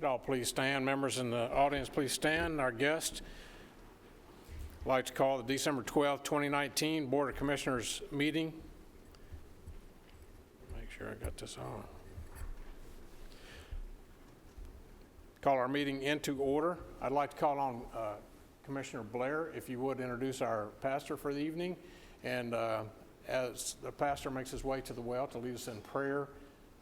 could all please stand. Members in the audience, please stand. Our guest, I'd like to call the December 12th, 2019 Board of Commissioners meeting. Make sure I got this on. Call our meeting into order. I'd like to call on Commissioner Blair, if you would introduce our pastor for the evening. And as the pastor makes his way to the well to lead us in prayer,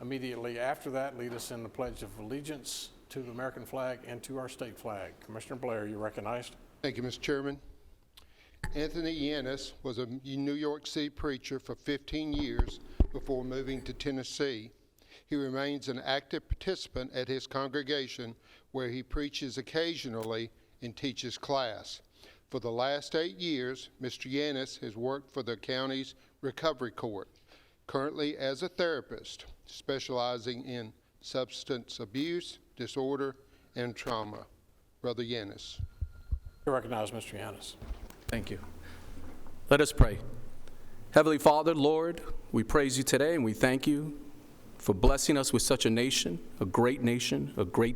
immediately after that, lead us in the Pledge of Allegiance to the American flag and to our state flag. Commissioner Blair, you're recognized. Thank you, Mr. Chairman. Anthony Yannis was a New York City preacher for 15 years before moving to Tennessee. He remains an active participant at his congregation, where he preaches occasionally and teaches class. For the last 8 years, Mr. Yannis has worked for the county's recovery court, currently as a therapist, specializing in substance abuse, disorder, and trauma. Brother Yannis. You're recognized, Mr. Yannis. Thank you. Let us pray. Heavenly Father, Lord, we praise you today and we thank you for blessing us with such a nation, a great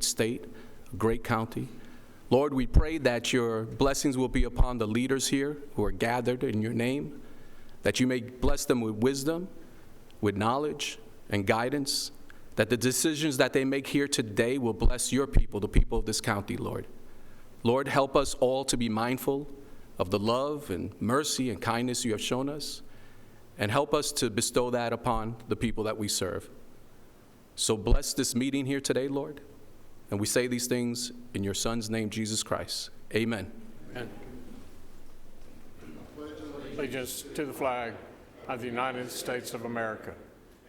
state, a great county. Lord, we pray that your blessings will be upon the leaders here who are gathered in your name, that you may bless them with wisdom, with knowledge and guidance, that the decisions that they make here today will bless your people, the people of this county, Lord. Lord, help us all to be mindful of the love and mercy and kindness you have shown us, and help us to bestow that upon the people that we serve. So bless this meeting here today, Lord, and we say these things in your Son's name, Jesus Christ. Amen. Amen. Allegiance to the flag of the United States of America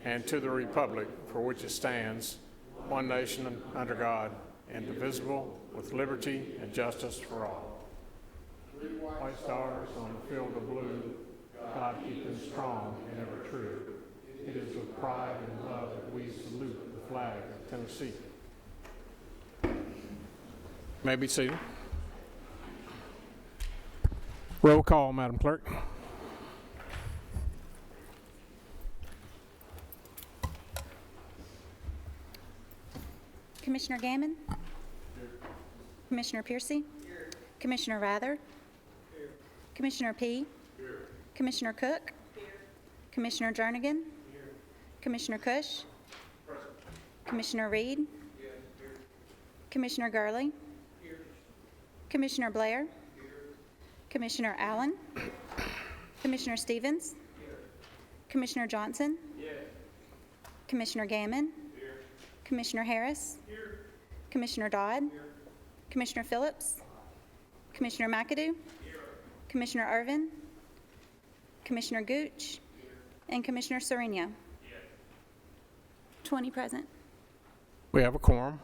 and to the republic for which it stands, one nation under God, indivisible, with liberty and justice for all. 3 white stars on a field of blue, God keep them strong and ever true. It is with pride and love that we salute the flag of Tennessee. May be seated. Roll call, Madam Clerk. Commissioner Gammon? Here. Commissioner Piercy? Here. Commissioner Rather? Here. Commissioner P? Here. Commissioner Cook? Here. Commissioner Jernigan? Here. Commissioner Cush? Present. Commissioner Reed? Here. Commissioner Gurley? Here. Commissioner Blair? Here. Commissioner Allen? Commissioner Stevens? Here. Commissioner Johnson? Here. Commissioner Gammon? Here. Commissioner Harris? Here. Commissioner Dodd? Here. Commissioner Phillips? Commissioner McAdoo? Here. Commissioner Irvin? Commissioner Gooch? Here. And Commissioner Serena? Here. 20 present. We have a quorum.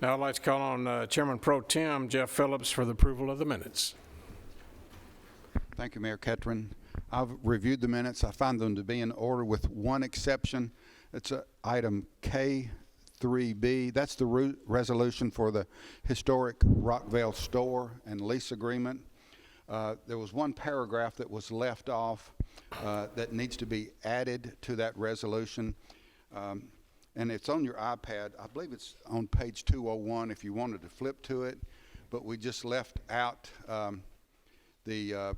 Now I'd like to call on Chairman Pro Tem Jeff Phillips for the approval of the minutes. Thank you, Mayor Ketron. I've reviewed the minutes. I find them to be in order with one exception. It's item K3B. That's the resolution for the historic Rockvale store and lease agreement. There was one paragraph that was left off that needs to be added to that resolution. And it's on your iPad. I believe it's on page 201 if you wanted to flip to it. But we just left out the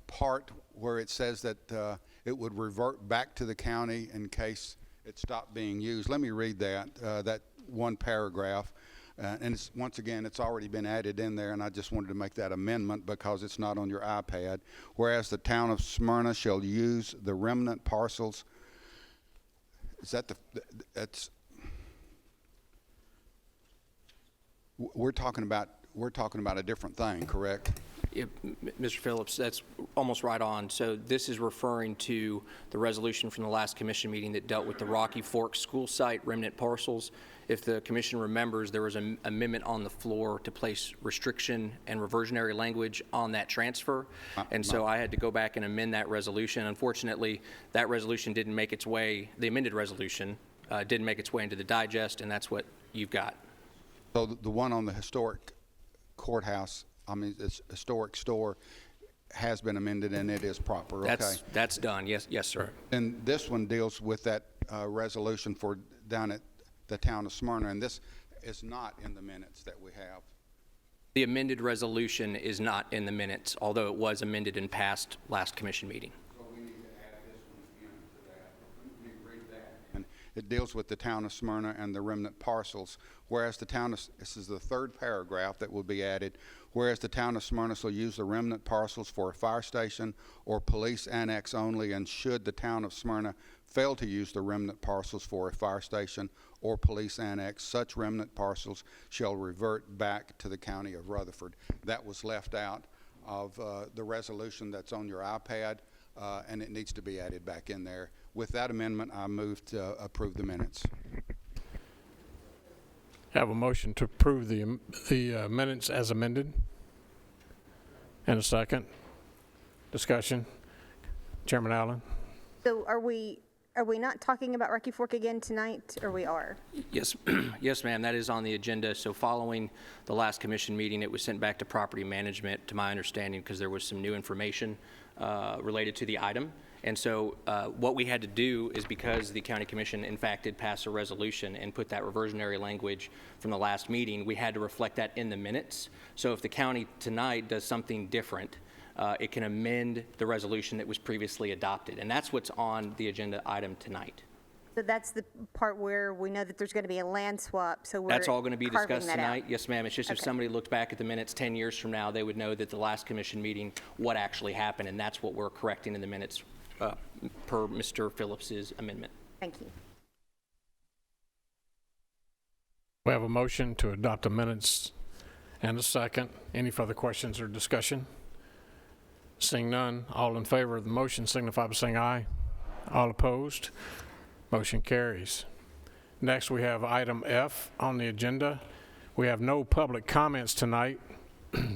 part where it says that it would revert back to the county in case it stopped being used. Let me read that one paragraph. And it's, once again, it's already been added in there, and I just wanted to make that amendment because it's not on your iPad. Whereas the town of Smyrna shall use the remnant parcels. Is that that's, we're talking about a different thing, correct? Yeah, Mr. Phillips, that's almost right on. So this is referring to the resolution from the last commission meeting that dealt with the Rocky Fork school site remnant parcels. If the commission remembers, there was an amendment on the floor to place restriction and reversionary language on that transfer. And so I had to go back and amend that resolution. Unfortunately, that resolution didn't make its way, the amended resolution didn't make its way into the digest, and that's what you've got. So the one on the historic courthouse, I mean, it's historic store, has been amended and it is proper. Okay. That's done. Yes, sir. And this one deals with that resolution for down at the town of Smyrna, and this is not in the minutes that we have. The amended resolution is not in the minutes, although it was amended in past last commission meeting. So we need to add this one in to that. Let me read that. And it deals with the town of Smyrna and the remnant parcels. Whereas the town of, this is the third paragraph that will be added, whereas the town of Smyrna shall use the remnant parcels for a fire station or police annex only, and should the town of Smyrna fail to use the remnant parcels for a fire station or police annex, such remnant parcels shall revert back to the county of Rutherford. That was left out of the resolution that's on your iPad, and it needs to be added back in there. With that amendment, I move to approve the minutes. Have a motion to approve the minutes as amended. And a second. Discussion. Chairman Allen. So are we not talking about Rocky Fork again tonight, or we are? Yes, yes, ma'am, that is on the agenda. So following the last commission meeting, it was sent back to property management, to my understanding, because there was some new information related to the item. And so what we had to do is, because the county commission in fact did pass a resolution and put that reversionary language from the last meeting, we had to reflect that in the minutes. So if the county tonight does something different, it can amend the resolution that was previously adopted. And that's what's on the agenda item tonight. So that's the part where we know that there's going to be a land swap, so we're That's all going to be carving discussed that out. tonight. Yes, ma'am. It's just if Okay. somebody looked back at the minutes 10 years from now, they would know that the last commission meeting, what actually happened, and that's what we're correcting in the minutes per Mr. Phillips's amendment. Thank you. We have a motion to adopt the minutes and a second. Any further questions or discussion? Seeing none, all in favor of the motion signify by saying aye. All opposed? Motion carries. Next, we have item F on the agenda. We have no public comments tonight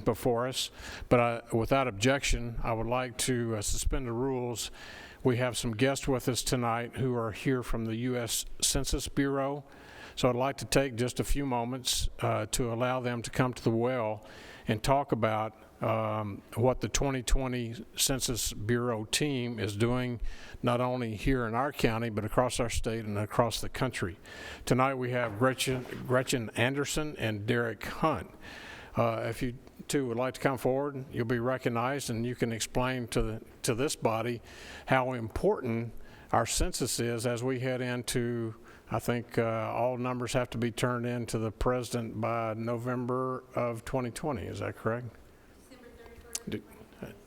before us, but without objection, I would like to suspend the rules. We have some guests with us tonight who are here from the U.S. Census Bureau, so I'd like to take just a few moments to allow them to come to the well and talk about what the 2020 Census Bureau team is doing, not only here in our county, but across our state and across the country. Tonight we have Gretchen Anderson and Derek Hunt. If you two would like to come forward, you'll be recognized, and you can explain to this body how important our census is as we head into, I think all numbers have to be turned in to the president by November of 2020. Is that correct? December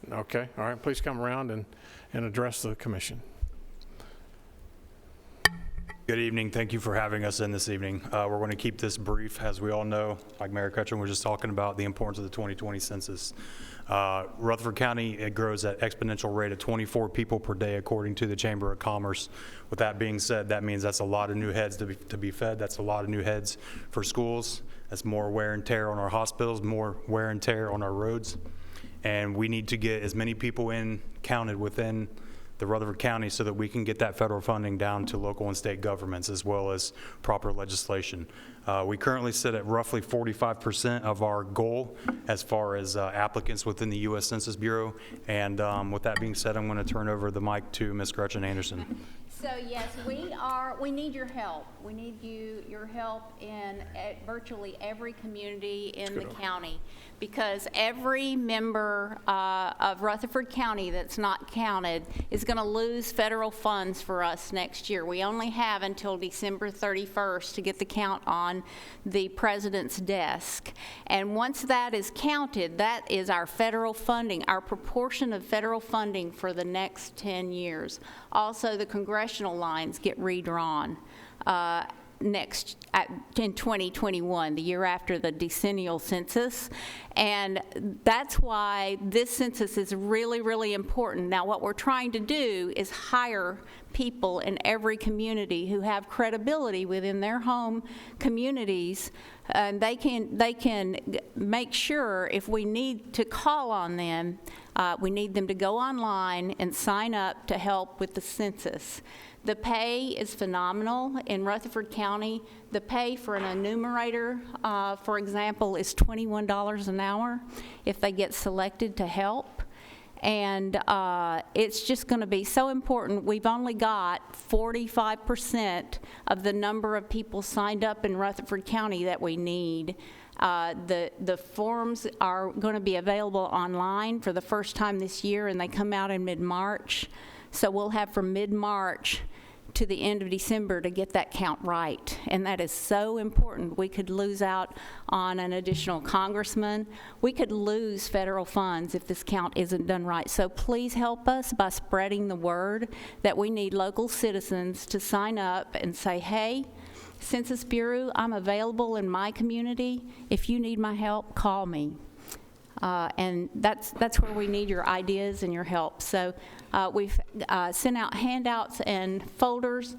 31st. Okay. All right. Please come around and address the commission. Good evening. Thank you for having us in this evening. We're going to keep this brief. As we all know, like Mayor Cutchin was just talking about, the importance of the 2020 census. Rutherford County, it grows at exponential rate of 24 people per day, according to the Chamber of Commerce. With that being said, that means that's a lot of new heads to be fed. That's a lot of new heads for schools. That's more wear and tear on our hospitals, more wear and tear on our roads. And we need to get as many people counted within the Rutherford County so that we can get that federal funding down to local and state governments, as well as proper legislation. We currently sit at roughly 45% of our goal as far as applicants within the U.S. Census Bureau. And with that being said, I'm going to turn over the mic to Ms. Gretchen Anderson. So yes, we need your help. We need your help in virtually every community in the county, because every member of Rutherford County that's not counted is going to lose federal funds for us next year. We only have until December 31st to get the count on the president's desk. And once that is counted, that is our federal funding, our proportion of federal funding for the next 10 years. Also, the congressional lines get redrawn in 2021, the year after the decennial census. And that's why this census is really, really important. Now, what we're trying to do is hire people in every community who have credibility within their home communities, and they can make sure if we need to call on them, we need them to go online and sign up to help with the census. The pay is phenomenal in Rutherford County. The pay for an enumerator, for example, is $21 an hour if they get selected to help. And it's just going to be so important. We've only got 45% of the number of people signed up in Rutherford County that we need. The forms are going to be available online for the first time this year, and they come out in mid-March. So we'll have from mid-March to the end of December to get that count right, and that is so important. We could lose out on an additional congressman. We could lose federal funds if this count isn't done right. So please help us by spreading the word that we need local citizens to sign up and say, hey, Census Bureau, I'm available in my community. If you need my help, call me. And that's where we need your ideas and your help. So we've sent out handouts and folders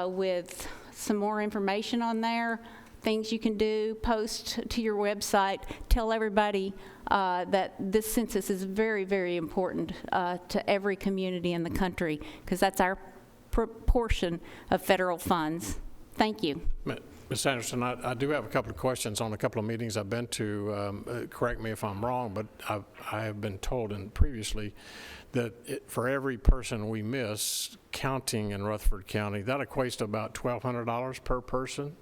with some more information on there, things you can do, post to your website, tell everybody that this census is very, very important to every community in the country, because that's our proportion of federal funds. Thank you. Ms. Anderson, I do have a couple of questions on a couple of meetings I've been to. Correct me if I'm wrong, but I have been told previously that for every person we miss counting in Rutherford County, that equates to about $1,200 per person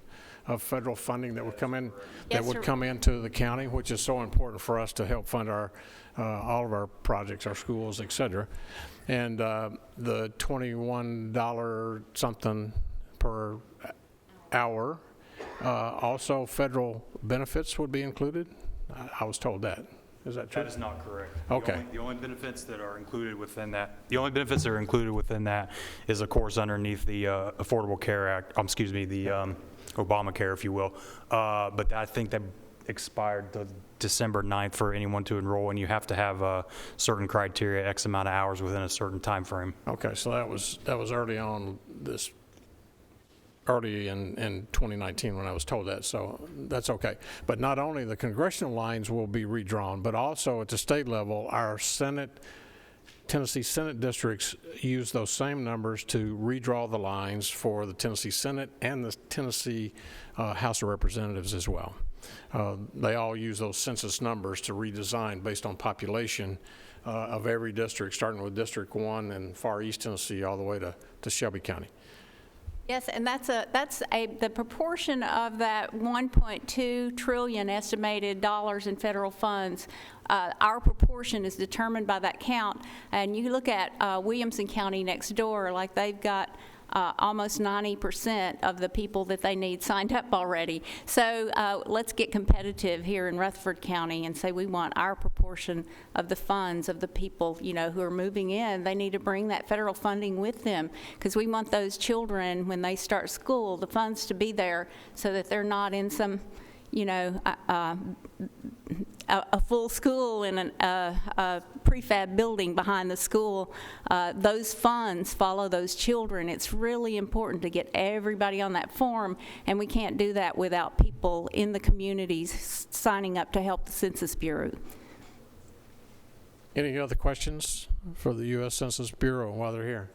of federal funding that would come in, Yes, sir. come into the county, which is so important for us to help fund our all of our projects, our schools, et cetera. And the $21 something per hour. Also, federal benefits would be included? I was told that. Is that true? That is not correct. Okay. The only benefits that are included within that, is, of course, underneath the Affordable Care Act, the Obamacare, if you will. But I think that expired the December 9th for anyone to enroll, and you have to have certain criteria, X amount of hours within a certain time frame. Okay, so that was early on early in 2019 when I was told that, so that's okay. But not only the congressional lines will be redrawn, but also at the state level, our Tennessee Senate districts use those same numbers to redraw the lines for the Tennessee Senate and the Tennessee House of Representatives as well. They all use those census numbers to redesign based on population of every district, starting with District 1 in Far East Tennessee all the way to Shelby County. Yes, and the proportion of that 1.2 trillion estimated dollars in federal funds. Our proportion is determined by that count. And you look at Williamson County next door, like they've got almost 90% of the people that they need signed up already. So let's get competitive here in Rutherford County and say we want our proportion of the funds of the people, who are moving in. They need to bring that federal funding with them, because we want those children, when they start school, the funds to be there so that they're not in some, a full school in a prefab building behind the school. Those funds follow those children. It's really important to get everybody on that form, and we can't do that without people in the communities signing up to help the Census Bureau. Any other questions for the U.S. Census Bureau while they're here?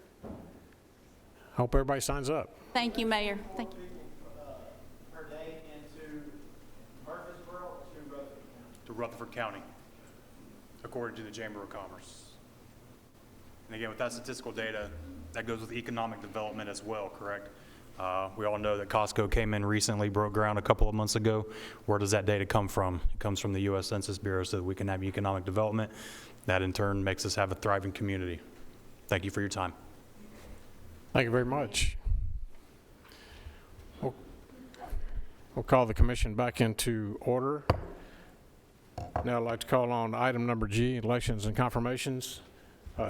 Hope everybody signs up. Thank you, Mayor. Thank you. Per day into Murfreesboro or to Rutherford County? To Rutherford County, according to the Chamber of Commerce. And again, with that statistical data, that goes with economic development as well, correct? We all know that Costco came in recently, broke ground a couple of months ago. Where does that data come from? It comes from the U.S. Census Bureau so that we can have economic development. That in turn makes us have a thriving community. Thank you for your time. Thank you very much. We'll call the commission back into order. Now I'd like to call on item number G, elections and confirmations.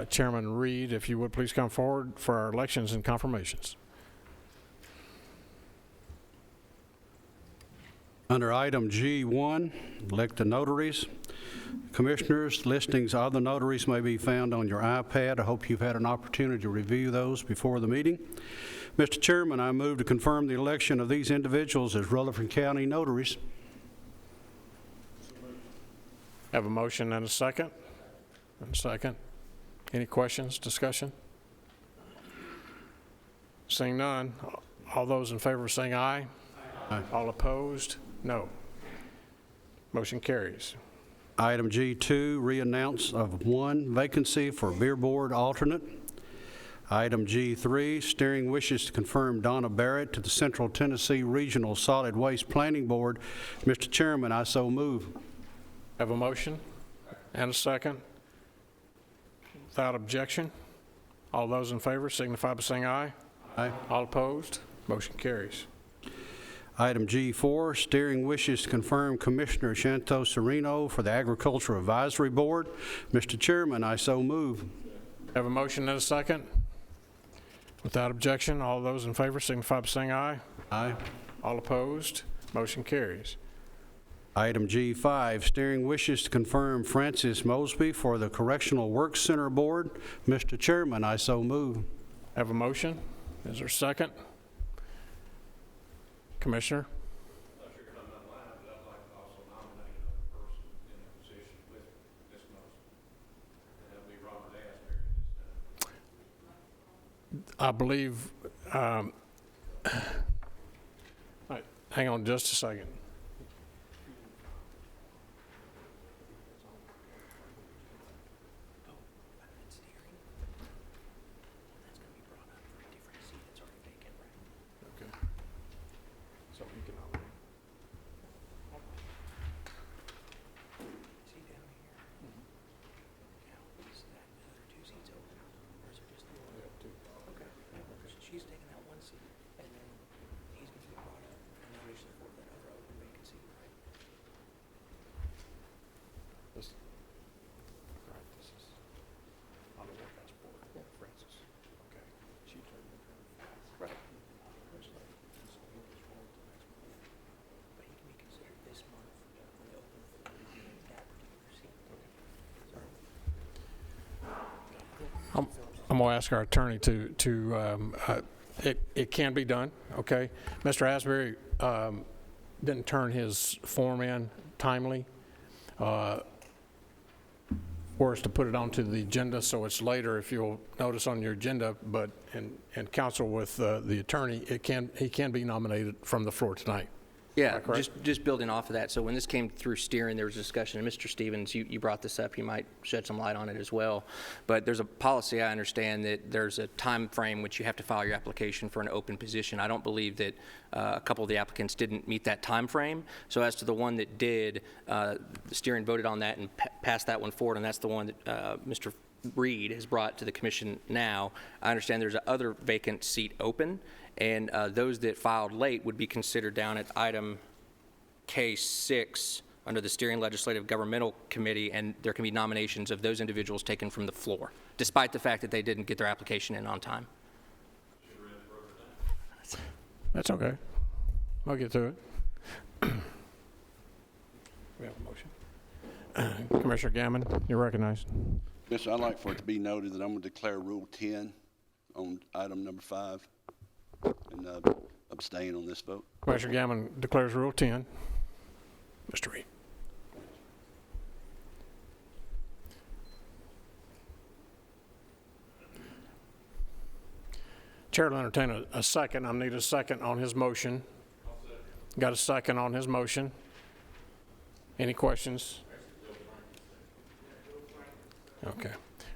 Chairman Reed, if you would please come forward for our elections and confirmations. Under item G1, elect the notaries. Commissioners, listings of the notaries may be found on your iPad. I hope you've had an opportunity to review those before the meeting. Mr. Chairman, I move to confirm the election of these individuals as Rutherford County notaries. Have a motion and a second? Any questions, discussion? Seeing none, all those in favor of saying aye? Aye. All opposed? No. Motion carries. Item G2, reannounce of one vacancy for Beer Board alternate. Item G3, steering wishes to confirm Donna Barrett to the Central Tennessee Regional Solid Waste Planning Board. Mr. Chairman, I so move. Have a motion and a second. Without objection, all those in favor signify by saying aye. Aye. All opposed, motion carries. Item G4, steering wishes to confirm Commissioner Shanto Sereno for the Agriculture Advisory Board. Mr. Chairman, I so move. Have a motion and a second. Without objection, all those in favor signify by saying aye. Aye. All opposed, motion carries. Item G5, steering wishes to confirm Francis Mosby for the Correctional Work Center Board. Mr. Chairman, I so move. Have a motion. Is there a second? Commissioner? I believe, all right, hang on just a second. Okay. So you can nominate. She's taking that one seat, and then he's going to be brought up for nomination for that other open vacancy, right? This, all right, this is on the workhouse board. Yeah, Francis. Okay. She turned it down. Right. But he can be considered this month when they open for that particular seat. I'm going to ask our attorney it can be done, okay? Mr. Asbury didn't turn his form in timely for us to put it onto the agenda, so it's later if you'll notice on your agenda, but in counsel with the attorney, he can be nominated from the floor tonight. Yeah, correct? just building off of that. So when this came through steering, there was discussion, and Mr. Stevens, you brought this up. You might shed some light on it as well. But there's a policy, I understand, that there's a time frame which you have to file your application for an open position. I don't believe that a couple of the applicants didn't meet that time frame. So as to the one that did, the steering voted on that and passed that one forward, and that's the one that Mr. Reed has brought to the commission now. I understand there's a other vacant seat open, and those that filed late would be considered down at item K6 under the Steering Legislative Governmental Committee, and there can be nominations of those individuals taken from the floor, despite the fact that they didn't get their application in on time. That's okay. I'll get to it. We have a motion. Commissioner Gammon, you're recognized. Yes, I'd like for it to be noted that I'm going to declare Rule 10 on item number 5 and abstain on this vote. Commissioner Gammon declares Rule 10. Mr. Reed. Chair will entertain a second. I need a second on his motion. Got a second on his motion. Any questions? Okay.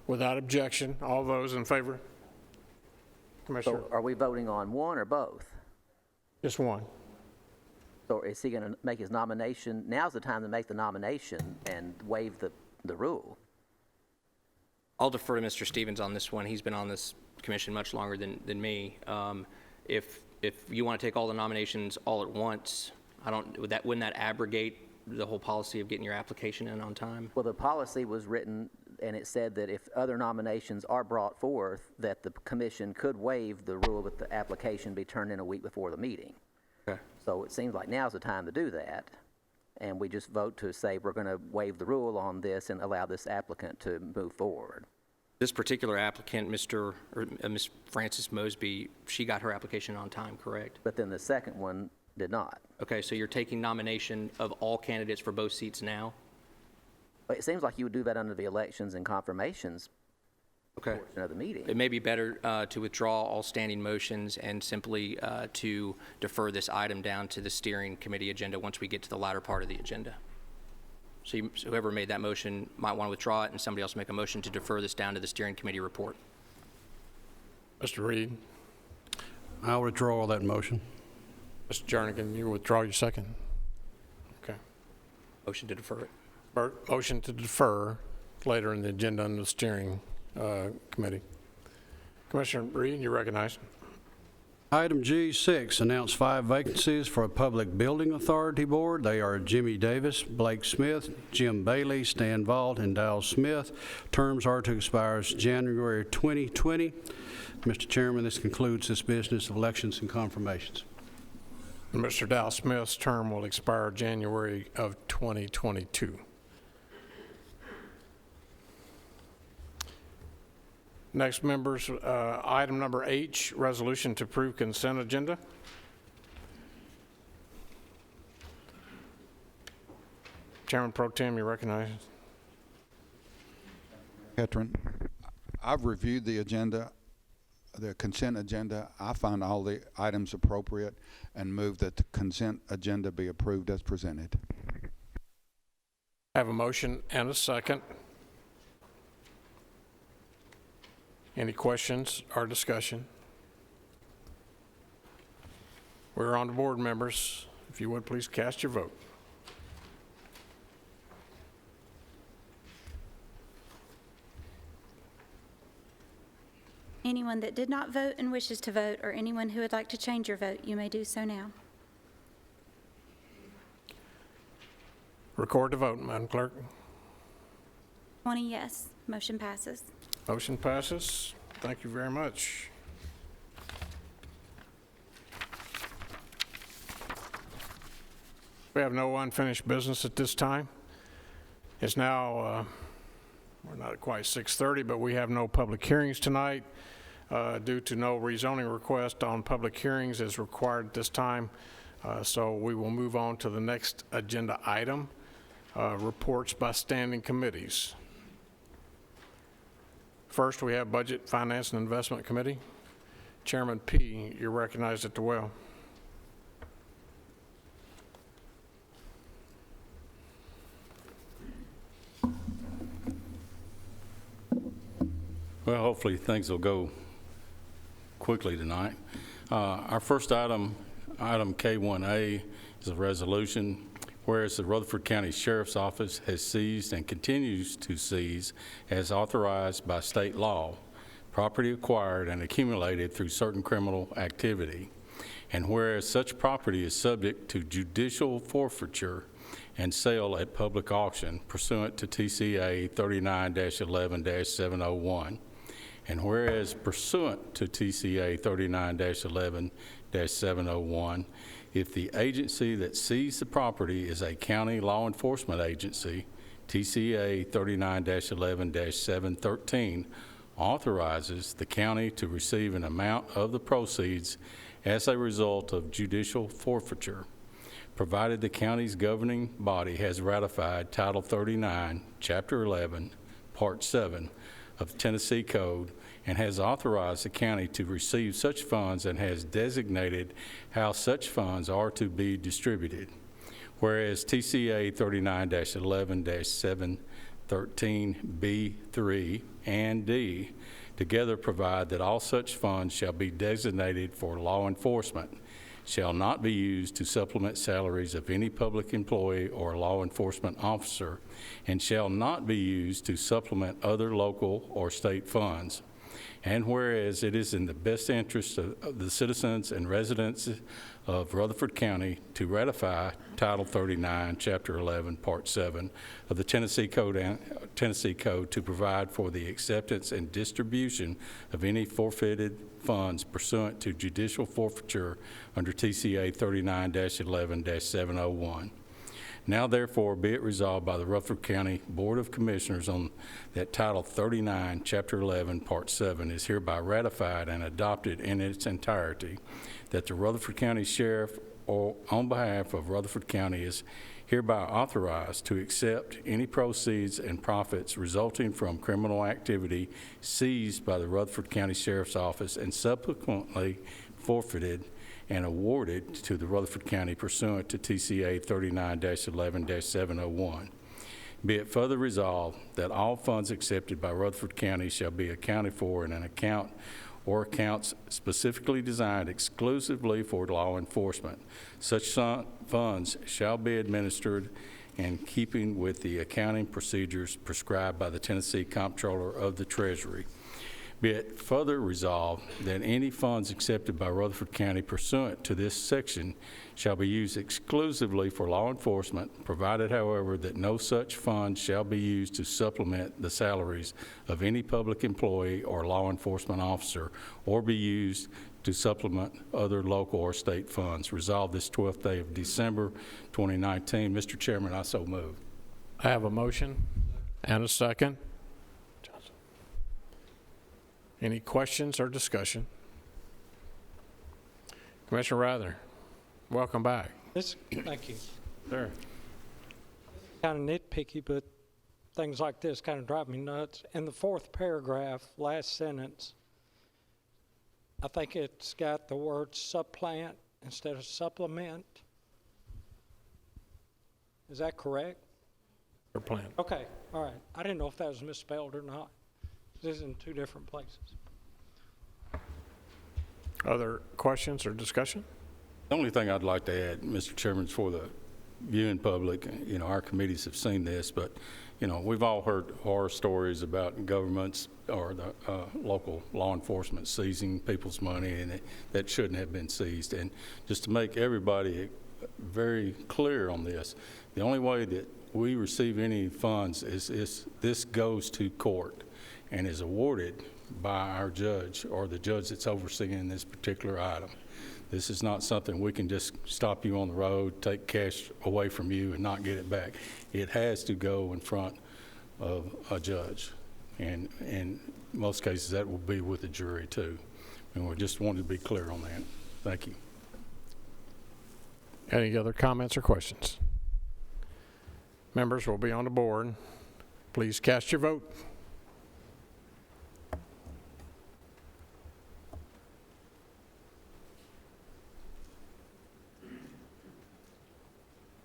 Without objection, all those in favor? Commissioner? So are we voting on one or both? Just one. So is he going to make his nomination? Now's the time to make the nomination and waive the rule. I'll defer to Mr. Stevens on this one. He's been on this commission much longer than me. If you want to take all the nominations all at once, wouldn't that abrogate the whole policy of getting your application in on time? Well, the policy was written, and it said that if other nominations are brought forth, that the commission could waive the rule that the application be turned in a week before the meeting. Okay. So it seems like now's the time to do that, and we just vote to say we're going to waive the rule on this and allow this applicant to move forward. This particular applicant, Miss Frances Mosby, she got her application on time, correct? But then the second one did not. Okay, so you're taking nomination of all candidates for both seats now? It seems like you would do that under the elections and confirmations Okay. portion of the meeting. It may be better to withdraw all standing motions and simply to defer this item down to the steering committee agenda once we get to the latter part of the agenda. So whoever made that motion might want to withdraw it, and somebody else make a motion to defer this down to the steering committee report. Mr. Reed, I'll withdraw that motion. Mr. Jernigan, you withdraw your second? Okay. Motion to defer it. Motion to defer later in the agenda on the steering committee. Commissioner Reed, you're recognized. Item G6, announce 5 vacancies for a Public Building Authority Board. They are Jimmy Davis, Blake Smith, Jim Bailey, Stan Vaught, and Dal Smith. Terms are to expire January 2020. Mr. Chairman, this concludes this business of elections and confirmations. Mr. Dal Smith's term will expire January of 2022. Next, members, item number H, resolution to approve consent agenda. Chairman Pro Tem, you recognize. Ketron, I've reviewed the agenda, the consent agenda. I find all the items appropriate and move that the consent agenda be approved as presented. I have a motion and a second. Any questions or discussion? We're on to board members. If you would, please cast your vote. Anyone that did not vote and wishes to vote, or anyone who would like to change your vote, you may do so now. Record the vote, Madam Clerk. 20 yes, motion passes. Motion passes. Thank you very much. We have no unfinished business at this time. It's now, we're not quite 6:30, but we have no public hearings tonight due to no rezoning request on public hearings as required at this time. So we will move on to the next agenda item, reports by standing committees. First, we have Budget, Finance, and Investment Committee. Chairman P., you're recognized at the well. Well, hopefully things will go quickly tonight. Our first item, item K1A, is a resolution whereas the Rutherford County Sheriff's Office has seized and continues to seize, as authorized by state law, property acquired and accumulated through certain criminal activity. And whereas such property is subject to judicial forfeiture and sale at public auction pursuant to TCA 39-11-701. And whereas pursuant to TCA 39-11-701, if the agency that seized the property is a county law enforcement agency, TCA 39-11-713 authorizes the county to receive an amount of the proceeds as a result of judicial forfeiture, provided the county's governing body has ratified Title 39, Chapter 11, Part 7 of the Tennessee Code, and has authorized the county to receive such funds and has designated how such funds are to be distributed. Whereas TCA 39-11-713B3 and D together provide that all such funds shall be designated for law enforcement, shall not be used to supplement salaries of any public employee or law enforcement officer, and shall not be used to supplement other local or state funds. And whereas it is in the best interest of the citizens and residents of Rutherford County to ratify Title 39, Chapter 11, Part 7 of the Tennessee Code to provide for the acceptance and distribution of any forfeited funds pursuant to judicial forfeiture under TCA 39-11-701. Now therefore be it resolved by the Rutherford County Board of Commissioners that Title 39, Chapter 11, Part 7 is hereby ratified and adopted in its entirety, that the Rutherford County Sheriff, on behalf of Rutherford County, is hereby authorized to accept any proceeds and profits resulting from criminal activity seized by the Rutherford County Sheriff's Office and subsequently forfeited and awarded to the Rutherford County pursuant to TCA 39-11-701. Be it further resolved that all funds accepted by Rutherford County shall be accounted for in an account or accounts specifically designed exclusively for law enforcement. Such funds shall be administered in keeping with the accounting procedures prescribed by the Tennessee Comptroller of the Treasury. Be it further resolved that any funds accepted by Rutherford County pursuant to this section shall be used exclusively for law enforcement, provided, however, that no such funds shall be used to supplement the salaries of any public employee or law enforcement officer, or be used to supplement other local or state funds. Resolved this 12th day of December 2019. Mr. Chairman, I so move. I have a motion and a second. Any questions or discussion? Commissioner Rather, welcome back. Thank you. Sir. Kind of nitpicky, but things like this kind of drive me nuts. In the fourth paragraph, last sentence, I think it's got the word supplant instead of supplement. Is that correct? Or plant. Okay, all right. I didn't know if that was misspelled or not. This is in two different places. Other questions or discussion? The only thing I'd like to add, Mr. Chairman, is for the viewing public, you know, our committees have seen this, but, you know, we've all heard horror stories about governments or the local law enforcement seizing people's money, and that shouldn't have been seized. And just to make everybody very clear on this, the only way that we receive any funds is this goes to court and is awarded by our judge or the judge that's overseeing this particular item. This is not something we can just stop you on the road, take cash away from you and not get it back. It has to go in front of a judge. And in most cases, that will be with the jury too. And we just wanted to be clear on that. Thank you. Any other comments or questions? Members will be on the board. Please cast your vote.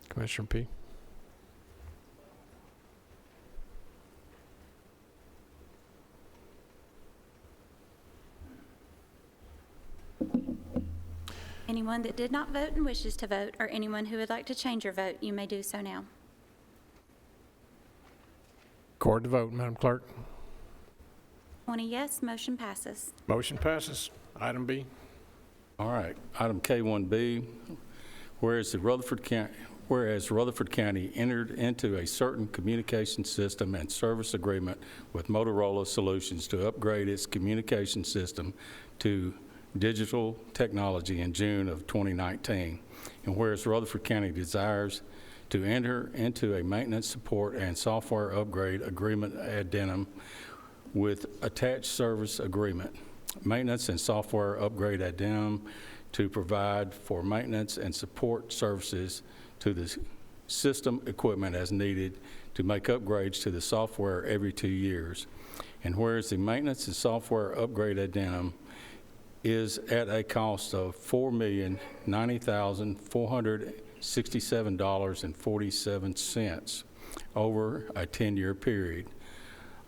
Commissioner P. Anyone that did not vote and wishes to vote, or anyone who would like to change your vote, you may do so now. Record the vote, Madam Clerk. 20 yes, motion passes. Motion passes. Item B. All right, item K1B, whereas Rutherford County entered into a certain communication system and service agreement with Motorola Solutions to upgrade its communication system to digital technology in June of 2019. And whereas Rutherford County desires to enter into a maintenance support and software upgrade agreement addendum with attached service agreement, maintenance and software upgrade addendum to provide for maintenance and support services to the system equipment as needed to make upgrades to the software every 2 years. And whereas the maintenance and software upgrade addendum is at a cost of $4,090,467.47 over a 10-year period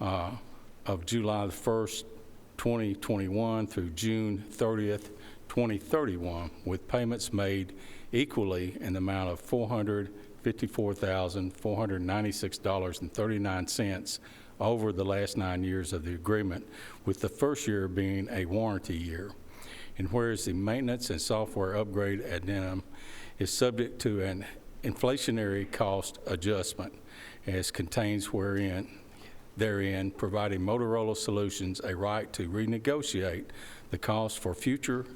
of July the 1st, 2021 through June 30th, 2031, with payments made equally in the amount of $454,496.39 over the last 9 years of the agreement, with the first year being a warranty year. And whereas the maintenance and software upgrade addendum is subject to an inflationary cost adjustment as contains therein, providing Motorola Solutions a right to renegotiate the cost for future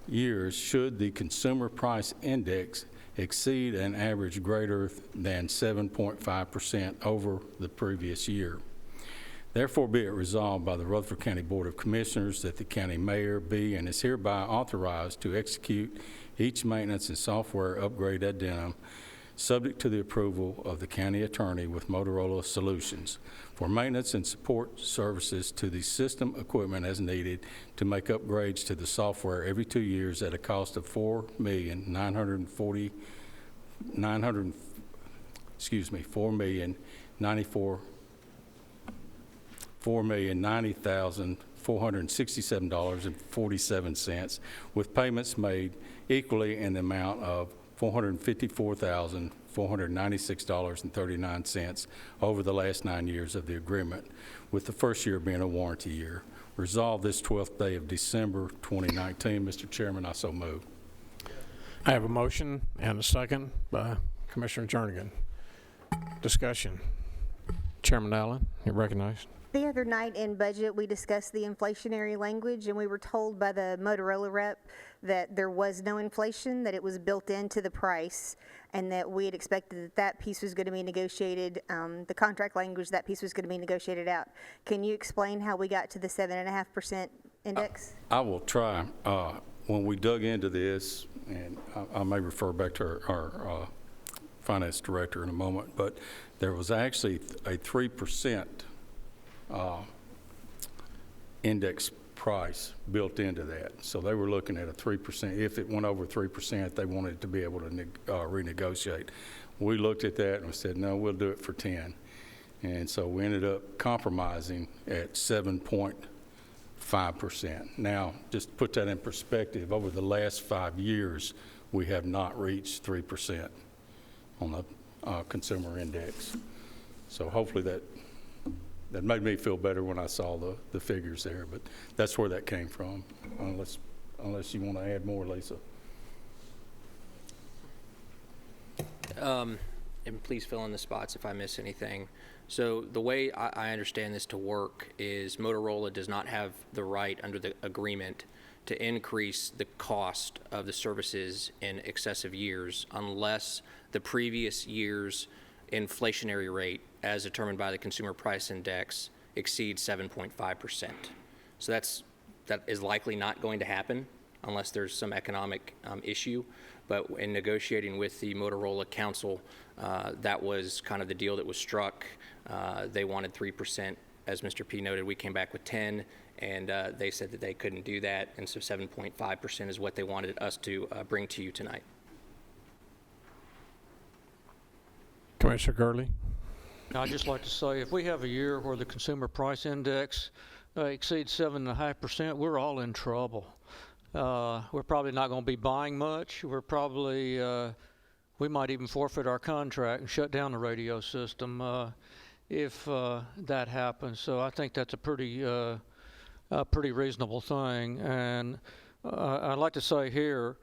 years should the consumer price index exceed an average greater than 7.5% over the previous year. Therefore, be it resolved by the Rutherford County Board of Commissioners that the county mayor be and is hereby authorized to execute each maintenance and software upgrade addendum subject to the approval of the county attorney with Motorola Solutions for maintenance and support services to the system equipment as needed to make upgrades to the software every 2 years at a cost of $4,940,900 $4,090,467.47, with payments made equally in the amount of $454,496.39 over the last 9 years of the agreement, with the first year being a warranty year. Resolved this 12th day of December 2019. Mr. Chairman, I so move. I have a motion and a second by Commissioner Jernigan. Discussion. Chairman Allen, you're recognized. The other night in budget, we discussed the inflationary language, and we were told by the Motorola rep that there was no inflation, that it was built into the price, and that we had expected that that piece was going to be negotiated, the contract language, that piece was going to be negotiated out. Can you explain how we got to the 7.5% index? I will try. When we dug into this, and I may refer back to our finance director in a moment, but there was actually a 3% index price built into that. So they were looking at a 3%. If it went over 3%, they wanted to be able to renegotiate. We looked at that and we said, no, we'll do it for 10. And so we ended up compromising at 7.5%. Now, just to put that in perspective, over the last 5 years, we have not reached 3% on the consumer index. So hopefully that made me feel better when I saw the figures there, but that's where that came from, unless you want to add more, Lisa. And please fill in the spots if I miss anything. So the way I understand this to work is Motorola does not have the right under the agreement to increase the cost of the services in excessive years unless the previous year's inflationary rate, as determined by the Consumer Price Index, exceeds 7.5%. So that is likely not going to happen unless there's some economic issue. But in negotiating with the Motorola Council, that was kind of the deal that was struck. They wanted 3%. As Mr. P noted, we came back with 10, and they said that they couldn't do that, and so 7.5% is what they wanted us to bring to you tonight. Commissioner Gurley. I'd just like to say, if we have a year where the consumer price index exceeds 7.5%, we're all in trouble. We're probably not going to be buying much. We're probably, we might even forfeit our contract and shut down the radio system if that happens. So I think that's a pretty reasonable thing. And I'd like to say here,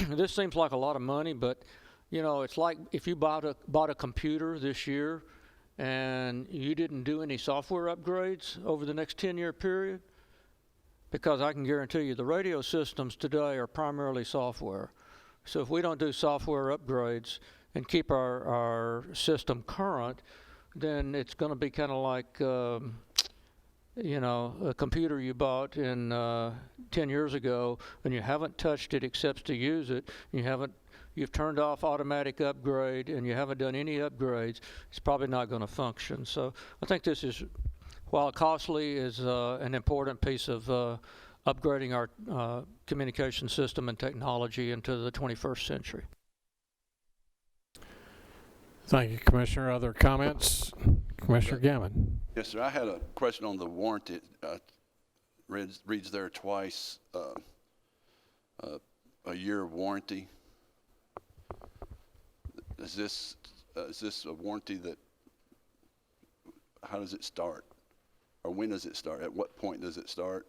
this seems like a lot of money, but you know, it's like if you bought a computer this year and you didn't do any software upgrades over the next 10-year period, because I can guarantee you the radio systems today are primarily software. So if we don't do software upgrades and keep our system current, then it's going to be kind of like, you know, a computer you bought in 10 years ago and you haven't touched it except to use it. You've turned off automatic upgrade and you haven't done any upgrades, it's probably not going to function. So I think this is, while costly, is an important piece of upgrading our communication system and technology into the 21st century. Thank you, Commissioner. Other comments? Commissioner Gammon. Yes, sir. I had a question on the warranty. Reads there twice, a year of warranty. Is this a warranty that, how does it start? Or when does it start? At what point does it start?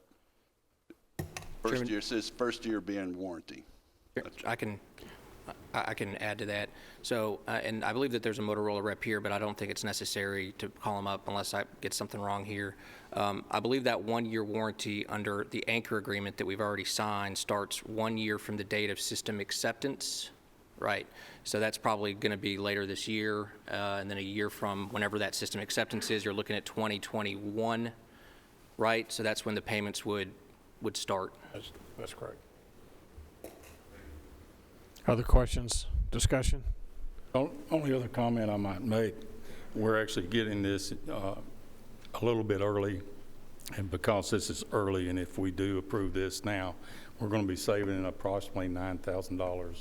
First year, it says first year being warranty. I can add to that. So, and I believe that there's a Motorola rep here, but I don't think it's necessary to call him up unless I get something wrong here. I believe that 1-year warranty under the anchor agreement that we've already signed starts 1 year from the date of system acceptance. Right. So that's probably going to be later this year, and then a year from whenever that system acceptance is, you're looking at 2021, right? So that's when the payments would start. That's correct. Other questions, discussion? Only other comment I might make, we're actually getting this a little bit early, and because this is early, and if we do approve this now, we're going to be saving approximately $9,000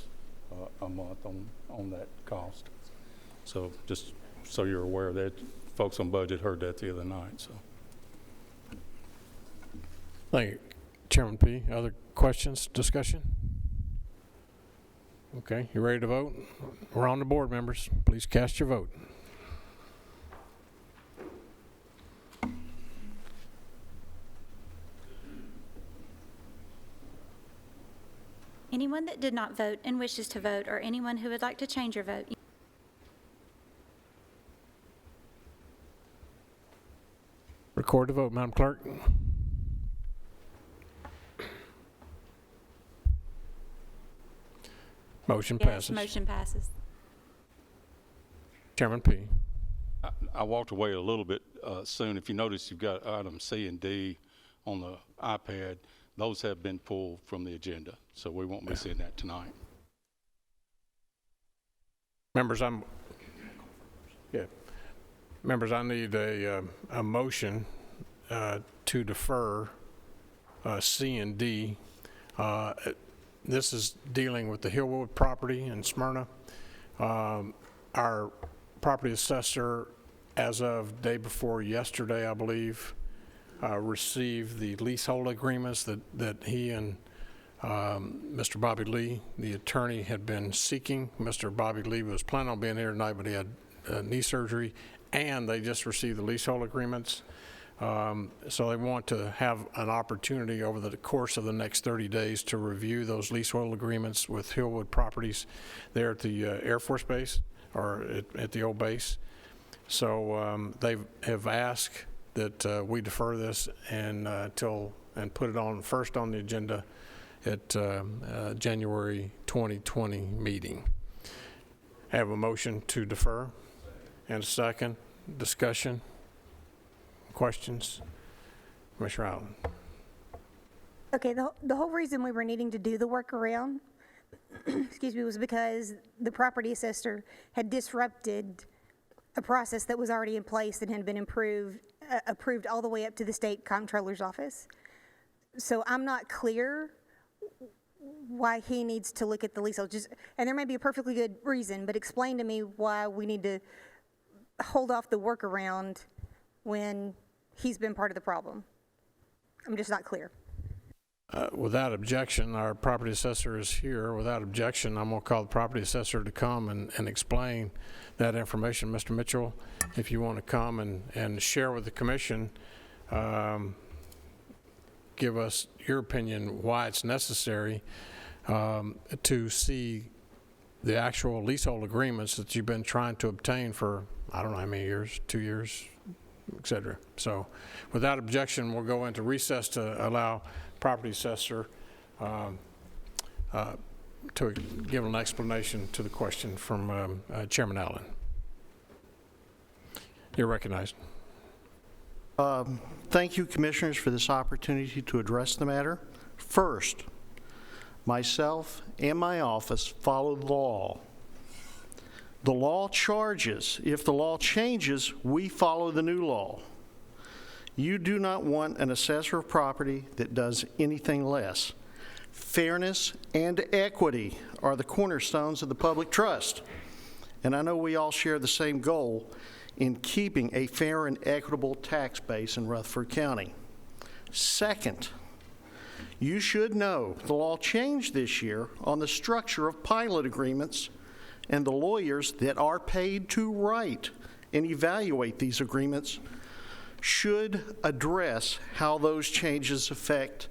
a month on that cost. So just so you're aware that folks on budget heard that the other night, so. Thank you. Chairman P., other questions, discussion? Okay, you ready to vote? We're on the board, members. Please cast your vote. Anyone that did not vote and wishes to vote, or anyone who would like to change your vote, Record the vote, Madam Clerk. Motion yes, passes. motion passes. Chairman P. I walked away a little bit soon. If you notice, you've got items C and D on the iPad. Those have been pulled from the agenda, so we won't be seeing that tonight. Members, Members, I need a motion to defer C and D. This is dealing with the Hillwood property in Smyrna. Our property assessor, as of day before yesterday, I believe, received the leasehold agreements that he and Mr. Bobby Lee, the attorney, had been seeking. Mr. Bobby Lee was planning on being here tonight, but he had knee surgery, and they just received the leasehold agreements. So they want to have an opportunity over the course of the next 30 days to review those leasehold agreements with Hillwood Properties there at the Air Force Base, or at the old base. So they have asked that we defer this and put it on first on the agenda at January 2020 meeting. I have a motion to defer and a second. Discussion? Questions? Commissioner Allen. Okay, the whole reason we were needing to do the workaround, excuse me, was because the property assessor had disrupted a process that was already in place and had been approved all the way up to the state comptroller's office. So I'm not clear why he needs to look at the leasehold. And there may be a perfectly good reason, but explain to me why we need to hold off the workaround when he's been part of the problem. I'm just not clear. Without objection, our property assessor is here. Without objection, I'm going to call the property assessor to come and explain that information. Mr. Mitchell, if you want to come and share with the commission, give us your opinion why it's necessary to see the actual leasehold agreements that you've been trying to obtain for, I don't know how many years, 2 years, et cetera. So without objection, we'll go into recess to allow property assessor to give an explanation to the question from Chairman Allen. You're recognized. Thank you, Commissioners, for this opportunity to address the matter. First, myself and my office follow the law. The law charges. If the law changes, we follow the new law. You do not want an assessor of property that does anything less. Fairness and equity are the cornerstones of the public trust. And I know we all share the same goal in keeping a fair and equitable tax base in Rutherford County. Second, you should know the law changed this year on the structure of pilot agreements, and the lawyers that are paid to write and evaluate these agreements should address how those changes affect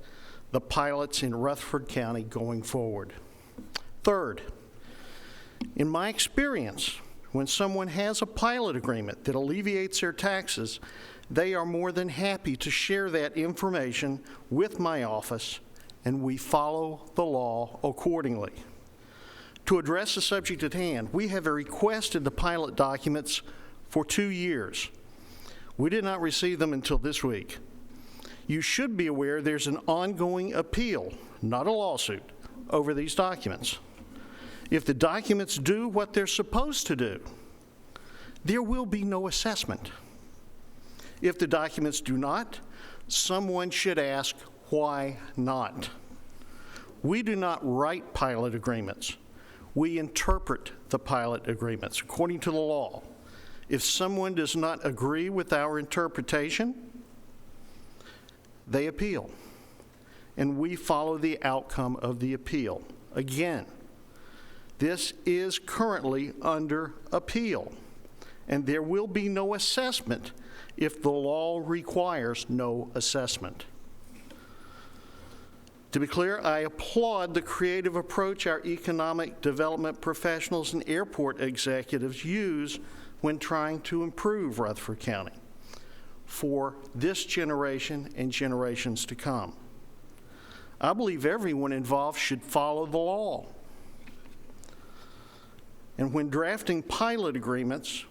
the pilots in Rutherford County going forward. Third, in my experience, when someone has a pilot agreement that alleviates their taxes, they are more than happy to share that information with my office, and we follow the law accordingly. To address the subject at hand, we have requested the pilot documents for 2 years. We did not receive them until this week. You should be aware there's an ongoing appeal, not a lawsuit, over these documents. If the documents do what they're supposed to do, there will be no assessment. If the documents do not, someone should ask, why not? We do not write pilot agreements. we interpret the pilot agreements according to the law. If someone does not agree with our interpretation, they appeal, and we follow the outcome of the appeal. Again, this is currently under appeal, and there will be no assessment if the law requires no assessment. To be clear, I applaud the creative approach our economic development professionals and airport executives use when trying to improve Rutherford County for this generation and generations to come. I believe everyone involved should follow the law. And when drafting pilot agreements,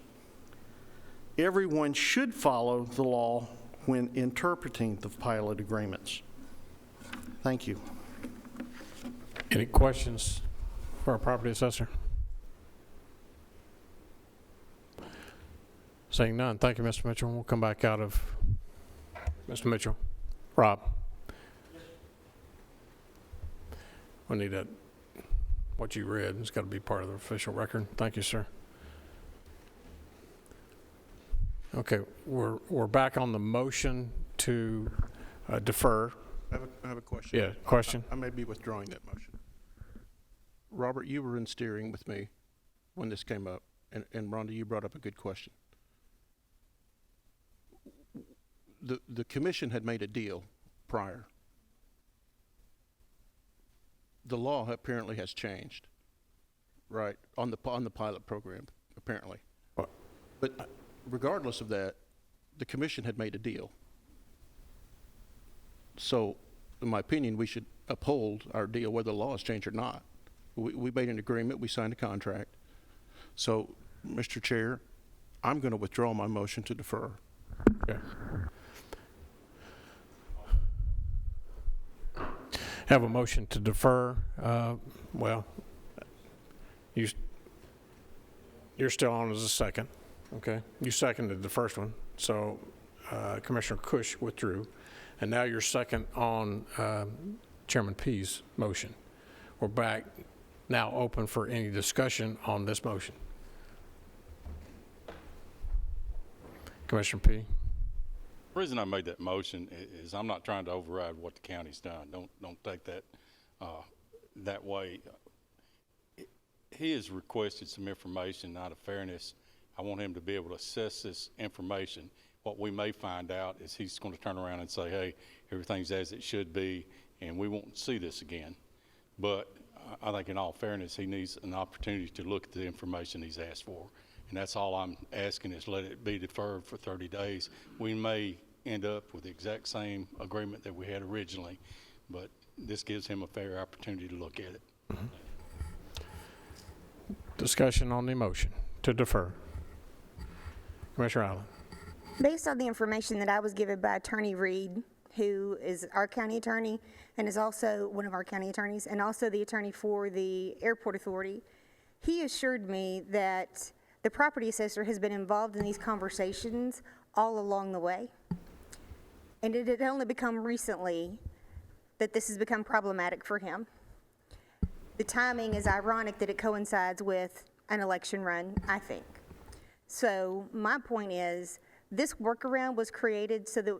everyone should follow the law when interpreting the pilot agreements. Thank you. Any questions for our property assessor? Seeing none, thank you, Mr. Mitchell. We'll come back out of Mr. Mitchell. Rob? We need that, what you read. It's got to be part of the official record. Thank you, sir. Okay, we're back on the motion to defer. I have a question. Yeah, question? I may be withdrawing that motion. Robert, you were in steering with me when this came up, and Rhonda, you brought up a good question. The commission had made a deal prior. The law apparently has changed, right, on the pilot program, apparently. But regardless of that, the commission had made a deal. So, in my opinion, we should uphold our deal whether the law has changed or not. We made an agreement, we signed a contract. So, Mr. Chair, I'm going to withdraw my motion to defer. Okay. Have a motion to defer. Well, you're still on as a second, okay? You seconded the first one, so Commissioner Cush withdrew, and now you're second on Chairman P's motion. We're back now open for any discussion on this motion. Commissioner P. The reason I made that motion is I'm not trying to override what the county's done. Don't take that that way. He has requested some information out of fairness. I want him to be able to assess this information. What we may find out is he's going to turn around and say, hey, everything's as it should be, and we won't see this again. But I think in all fairness, he needs an opportunity to look at the information he's asked for. And that's all I'm asking is let it be deferred for 30 days. We may end up with the exact same agreement that we had originally, but this gives him a fair opportunity to look at it. Mm-hmm. Discussion on the motion to defer. Commissioner Allen. Based on the information that I was given by Attorney Reed, who is our county attorney and is also one of our county attorneys and also the attorney for the airport authority, he assured me that the property assessor has been involved in these conversations all along the way. And it had only become recently that this has become problematic for him. The timing is ironic that it coincides with an election run, I think. So my point is, this workaround was created so that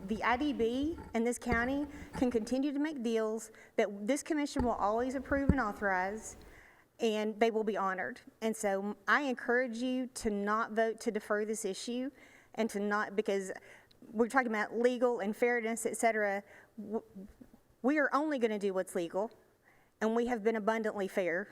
the IDB and this county can continue to make deals that this commission will always approve and authorize, and they will be honored. And so I encourage you to not vote to defer this issue and to not, because we're talking about legal and fairness, et cetera. We are only going to do what's legal, and we have been abundantly fair.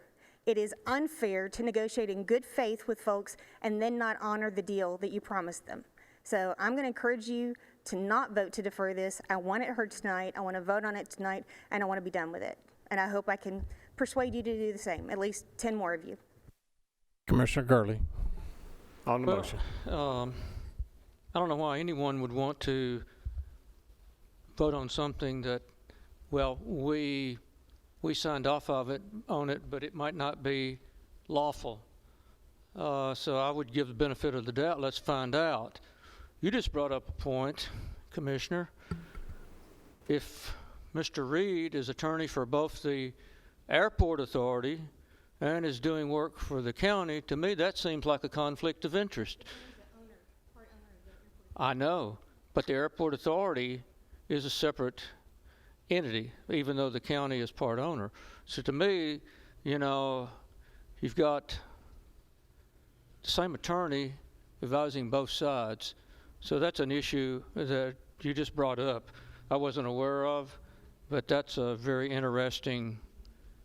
It is unfair to negotiate in good faith with folks and then not honor the deal that you promised them. So I'm going to encourage you to not vote to defer this. I want it heard tonight. I want to vote on it tonight, and I want to be done with it. And I hope I can persuade you to do the same, at least 10 more of you. Commissioner Gurley on the motion. I don't know why anyone would want to vote on something that, well, we signed off on it, but it might not be lawful. So I would give the benefit of the doubt. Let's find out. You just brought up a point, Commissioner. If Mr. Reed is attorney for both the airport authority and is doing work for the county, to me, that seems like a conflict of interest. I know, but the airport authority is a separate entity, even though the county is part owner. So to me, you know, you've got the same attorney advising both sides. So that's an issue that you just brought up. I wasn't aware of, but that's a very interesting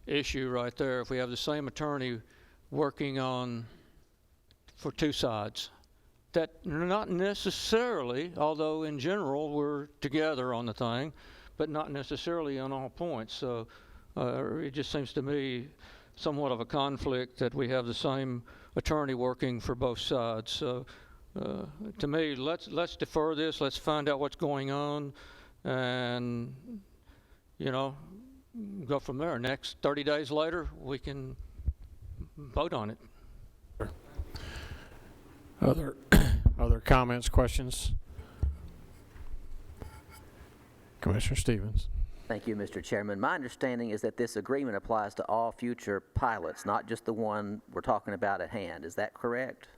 issue right there. If we have the same attorney working on for two sides, that not necessarily, although in general we're together on the thing, but not necessarily on all points. So it just seems to me somewhat of a conflict that we have the same attorney working for both sides. So to me, let's defer this. Let's find out what's going on, and you know, go from there. Next 30 days later, we can vote on it. Other comments, questions? Commissioner Stevens. Thank you, Mr. Chairman. My understanding is that this agreement applies to all future pilots, not just the one we're talking about at hand. Is that correct?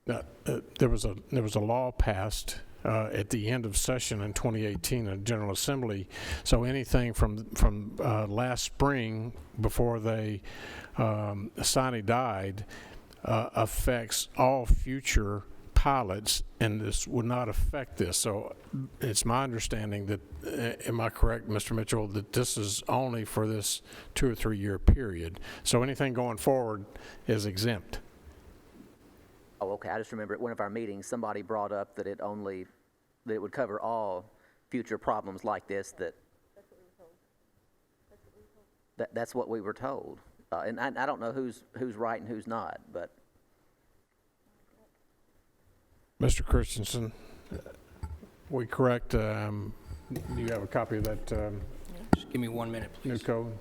There was a law passed at the end of session in 2018 in General Assembly. So anything from last spring, before they Sonny died, affects all future pilots, and this would not affect this. So it's my understanding that, am I correct, Mr. Mitchell, that this is only for this 2 or 3 year period. So anything going forward is exempt. Oh, okay. I just remember at one of our meetings, somebody brought up that it would cover all future problems like this. That's what we were told. And I don't know who's right and who's not, but. Mr. Christensen, we correct, do you have a copy of that Just give me 1 minute, please. new code?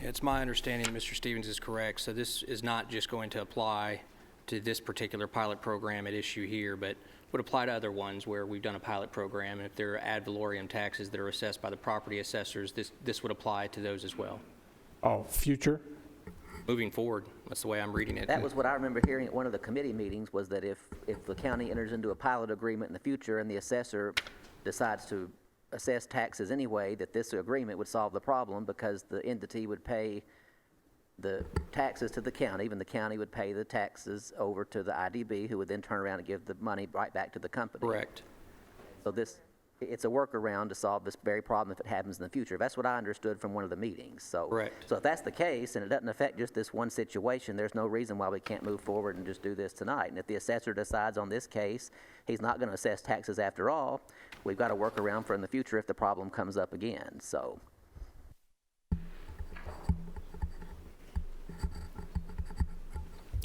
It's my understanding that Mr. Stevens is correct. So this is not just going to apply to this particular pilot program at issue here, but would apply to other ones where we've done a pilot program. And if there are ad valorem taxes that are assessed by the property assessors, this would apply to those as well. Oh, future? Moving forward, that's the way I'm reading it. That was what I remember hearing at one of the committee meetings, was that if the county enters into a pilot agreement in the future and the assessor decides to assess taxes anyway, that this agreement would solve the problem because the entity would pay the taxes to the county, even the county would pay the taxes over to the IDB, who would then turn around and give the money right back to the company. Correct. So it's a workaround to solve this very problem if it happens in the future. That's what I understood from one of the meetings. So, correct. So if that's the case and it doesn't affect just this one situation, there's no reason why we can't move forward and just do this tonight. And if the assessor decides on this case he's not going to assess taxes after all, we've got to work around for in the future if the problem comes up again. So.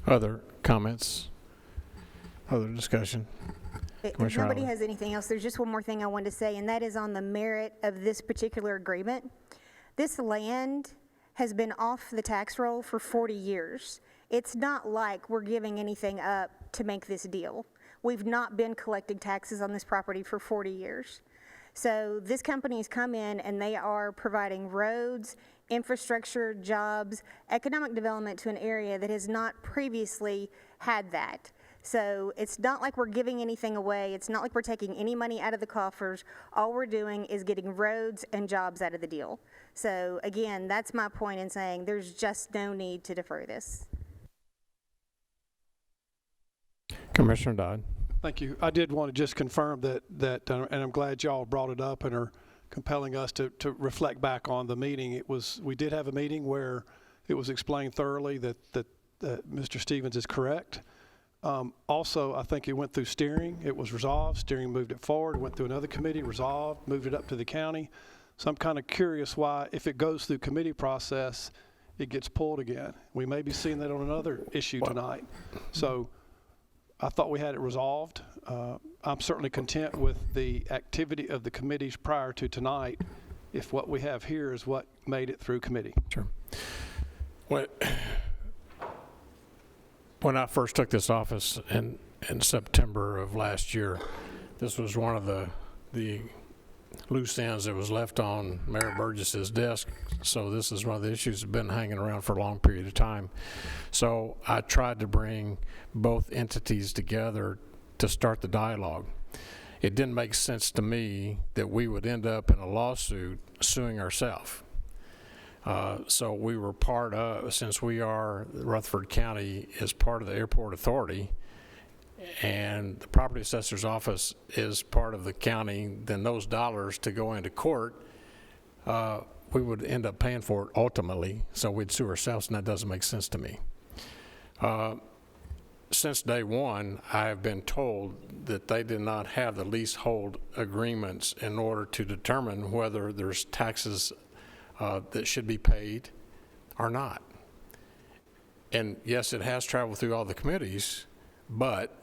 Other comments? Other discussion? If Commissioner nobody Allen. has anything else, there's just one more thing I wanted to say, and that is on the merit of this particular agreement. This land has been off the tax roll for 40 years. It's not like we're giving anything up to make this deal. We've not been collecting taxes on this property for 40 years. So this company has come in and they are providing roads, infrastructure, jobs, economic development to an area that has not previously had that. So it's not like we're giving anything away. It's not like we're taking any money out of the coffers. All we're doing is getting roads and jobs out of the deal. So again, that's my point in saying there's just no need to defer this. Commissioner Dodd. Thank you. I did want to just confirm that and I'm glad y'all brought it up and are compelling us to reflect back on the meeting. We did have a meeting where it was explained thoroughly that Mr. Stevens is correct. Also, I think it went through steering. It was resolved. Steering moved it forward. It went through another committee, resolved, moved it up to the county. So I'm kind of curious why, if it goes through committee process, it gets pulled again. We may be seeing that on another issue tonight. So I thought we had it resolved. I'm certainly content with the activity of the committees prior to tonight, if what we have here is what made it through committee. Sure. When I first took this office in September of last year, this was one of the loose ends that was left on Mayor Burgess's desk. So this is one of the issues that's been hanging around for a long period of time. So I tried to bring both entities together to start the dialogue. It didn't make sense to me that we would end up in a lawsuit suing ourselves. So we were part of, since we are, Rutherford County is part of the Airport Authority, and the property assessor's office is part of the county, then those dollars to go into court, we would end up paying for it ultimately, so we'd sue ourselves, and that doesn't make sense to me. Since day one, I have been told that they did not have the leasehold agreements in order to determine whether there's taxes that should be paid or not. And yes, it has traveled through all the committees, but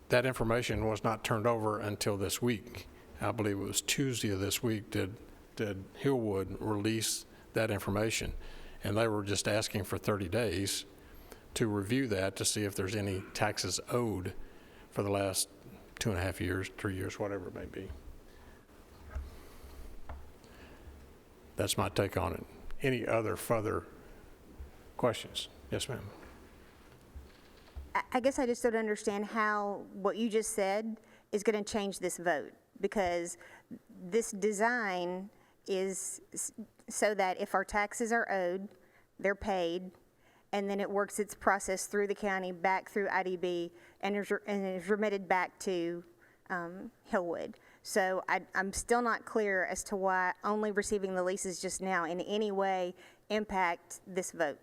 that information was not turned over until this week. I believe it was Tuesday of this week did Hillwood release that information. And they were just asking for 30 days to review that to see if there's any taxes owed for the last 2.5 years, 3 years, whatever it may be. That's my take on it. Any other further questions? Yes, ma'am. I guess I just don't understand how what you just said is going to change this vote, because this design is so that if our taxes are owed, they're paid, and then it works its process through the county, back through IDB, and is remitted back to Hillwood. So I'm still not clear as to why only receiving the leases just now in any way impact this vote.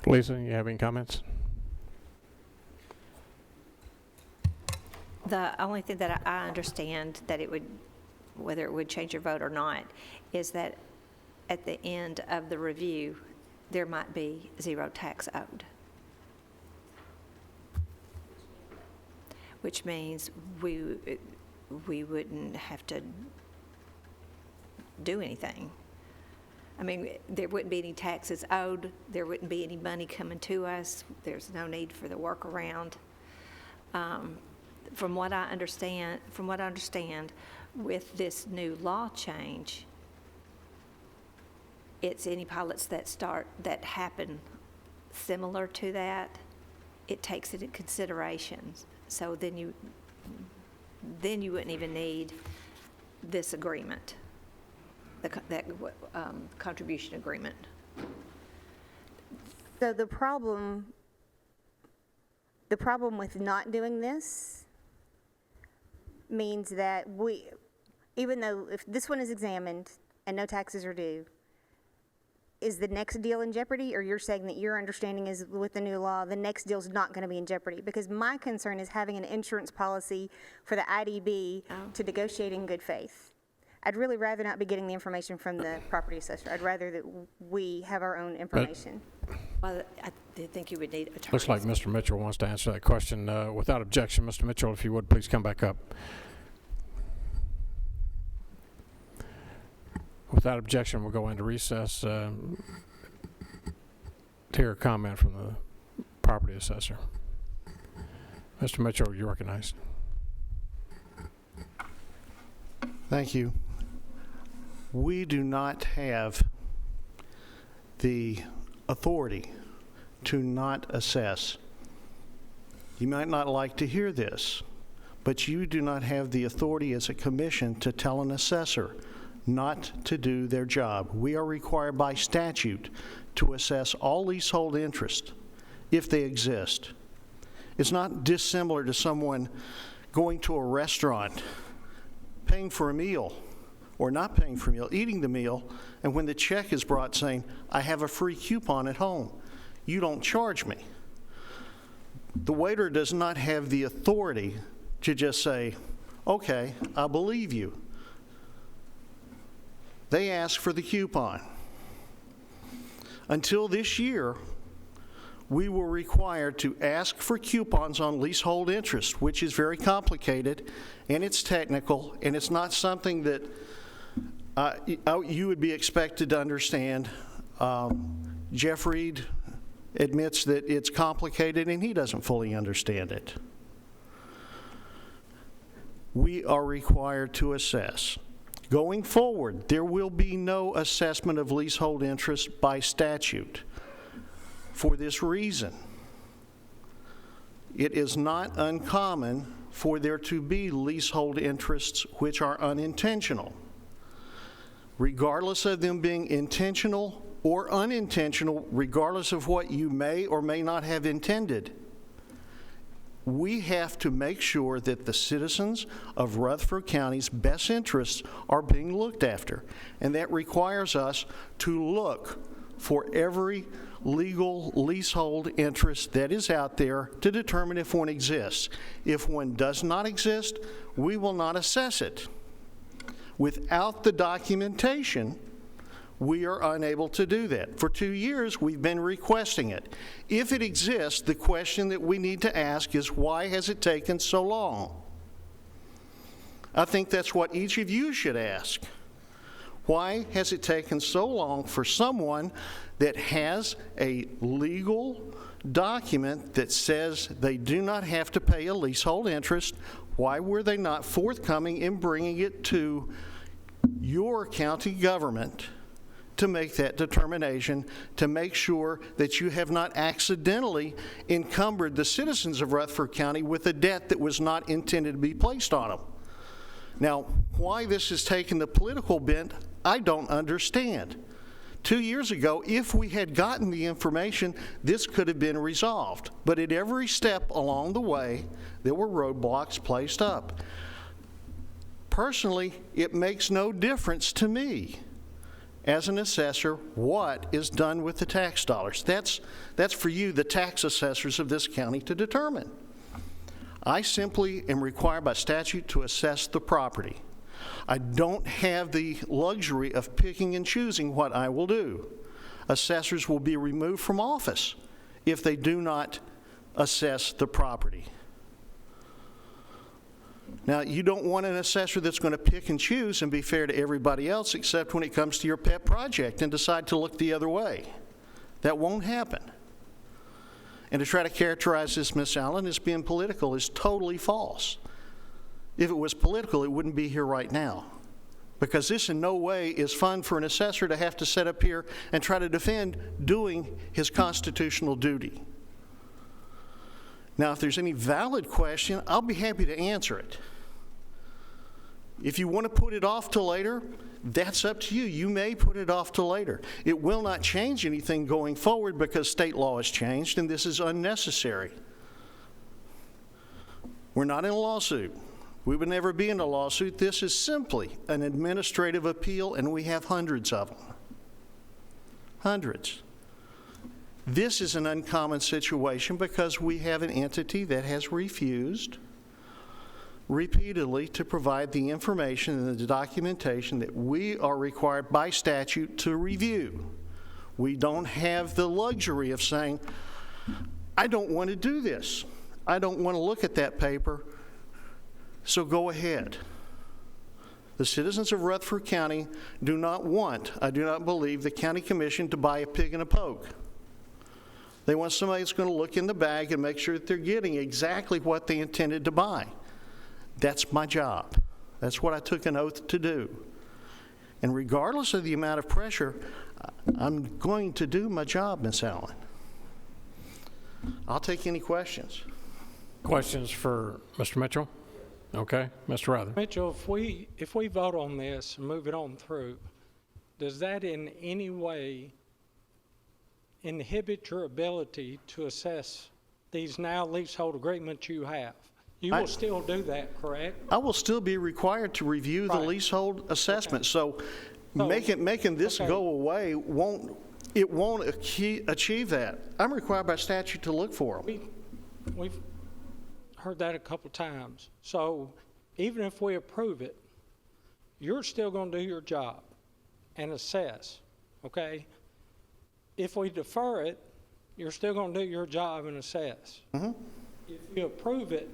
Lisa, you have any comments? The only thing that I understand that it would, whether it would change your vote or not, is that at the end of the review, there might be zero tax owed. Which means we wouldn't have to do anything. I mean, there wouldn't be any taxes owed. There wouldn't be any money coming to us. There's no need for the workaround. From what I understand, with this new law change, it's any pilots that happen similar to that, it takes it into consideration. So then you wouldn't even need this agreement, that contribution agreement. So the problem with not doing this means that even though if this one is examined and no taxes are due, is the next deal in jeopardy? Or you're saying that your understanding is with the new law, the next deal's not going to be in jeopardy? Because my concern is having an insurance policy for the IDB to negotiate in good faith. I'd really rather not be getting the information from the property assessor. I'd rather that we have our own information. Well, I think you would need attorneys. Looks like Mr. Mitchell wants to answer that question. Without objection, Mr. Mitchell, if you would, please come back up. Without objection, we'll go into recess to hear a comment from the property assessor. Mr. Mitchell, you're recognized. Thank you. We do not have the authority to not assess. You might not like to hear this, but you do not have the authority as a commission to tell an assessor not to do their job. We are required by statute to assess all leasehold interest if they exist. It's not dissimilar to someone going to a restaurant, paying for a meal, or not paying for a meal, eating the meal, and when the check is brought saying, I have a free coupon at home, you don't charge me. The waiter does not have the authority to just say, Okay, I believe you. They asked for the coupon. Until this year, we were required to ask for coupons on leasehold interest, which is very complicated, and it's technical, and it's not something that you would be expected to understand. Jeff Reed admits that it's complicated, and he doesn't fully understand it. We are required to assess. Going forward, there will be no assessment of leasehold interest by statute. For this reason, it is not uncommon for there to be leasehold interests which are unintentional. Regardless of them being intentional or unintentional, regardless of what you may or may not have intended, we have to make sure that the citizens of Rutherford County's best interests are being looked after. And that requires us to look for every legal leasehold interest that is out there to determine if one exists. If one does not exist, we will not assess it. Without the documentation, we are unable to do that. For 2 years, we've been requesting it. If it exists, the question that we need to ask is, why has it taken so long? I think that's what each of you should ask. Why has it taken so long for someone that has a legal document that says they do not have to pay a leasehold interest? Why were they not forthcoming in bringing it to your county government to make that determination, to make sure that you have not accidentally encumbered the citizens of Rutherford County with a debt that was not intended to be placed on them? Now, why this has taken the political bent, I don't understand. 2 years ago, if we had gotten the information, this could have been resolved. But at every step along the way, there were roadblocks placed up. Personally, it makes no difference to me as an assessor what is done with the tax dollars. That's for you, the tax assessors of this county, to determine. I simply am required by statute to assess the property. I don't have the luxury of picking and choosing what I will do. Assessors will be removed from office if they do not assess the property. Now, you don't want an assessor that's going to pick and choose and be fair to everybody else, except when it comes to your pet project and decide to look the other way. That won't happen. And to try to characterize this, Ms. Allen, as being political is totally false. If it was political, it wouldn't be here right now. Because this in no way is fun for an assessor to have to sit up here and try to defend doing his constitutional duty. Now, if there's any valid question, I'll be happy to answer it. If you want to put it off till later, that's up to you. You may put it off till later. It will not change anything going forward because state law has changed, and this is unnecessary. We're not in a lawsuit. We would never be in a lawsuit. This is simply an administrative appeal, and we have hundreds of them. Hundreds. This is an uncommon situation because we have an entity that has refused repeatedly to provide the information and the documentation that we are required by statute to review. We don't have the luxury of saying, I don't want to do this. I don't want to look at that paper, so go ahead. The citizens of Rutherford County do not want, I do not believe, the county commission to buy a pig in a poke. They want somebody that's going to look in the bag and make sure that they're getting exactly what they intended to buy. That's my job. That's what I took an oath to do. And regardless of the amount of pressure, I'm going to do my job, Ms. Allen. I'll take any questions. Questions for Mr. Mitchell? Okay, Mr. Ruther. Mitchell, if we vote on this and move it on through, does that in any way inhibit your ability to assess these now leasehold agreements you have? You will still do that, correct? I will still be required to review the leasehold assessment. Okay. So making this go away won't achieve that. I'm required by statute to look for them. We've heard that a couple times. So even if we approve it, you're still going to do your job and assess, okay? If we defer it, you're still going to do your job and assess. If you approve it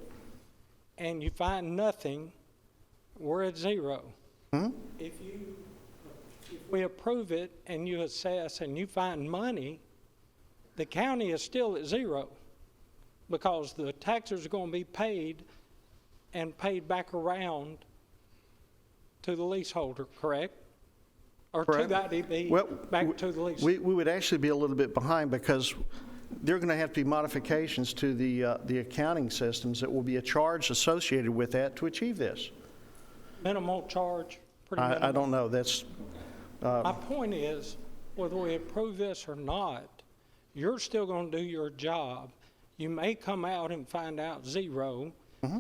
and you find nothing, we're at zero. If we approve it and you assess and you find money, the county is still at zero because the taxes are going to be paid and paid back around to the leaseholder, correct? Or to the IDB, back to the leaseholder. We would actually be a little bit behind because there are going to have to be modifications to the accounting systems that will be a charge associated with that to achieve this. Minimal charge? Pretty minimal. I don't know. That's. My point is, whether we approve this or not, you're still going to do your job. You may come out and find out zero.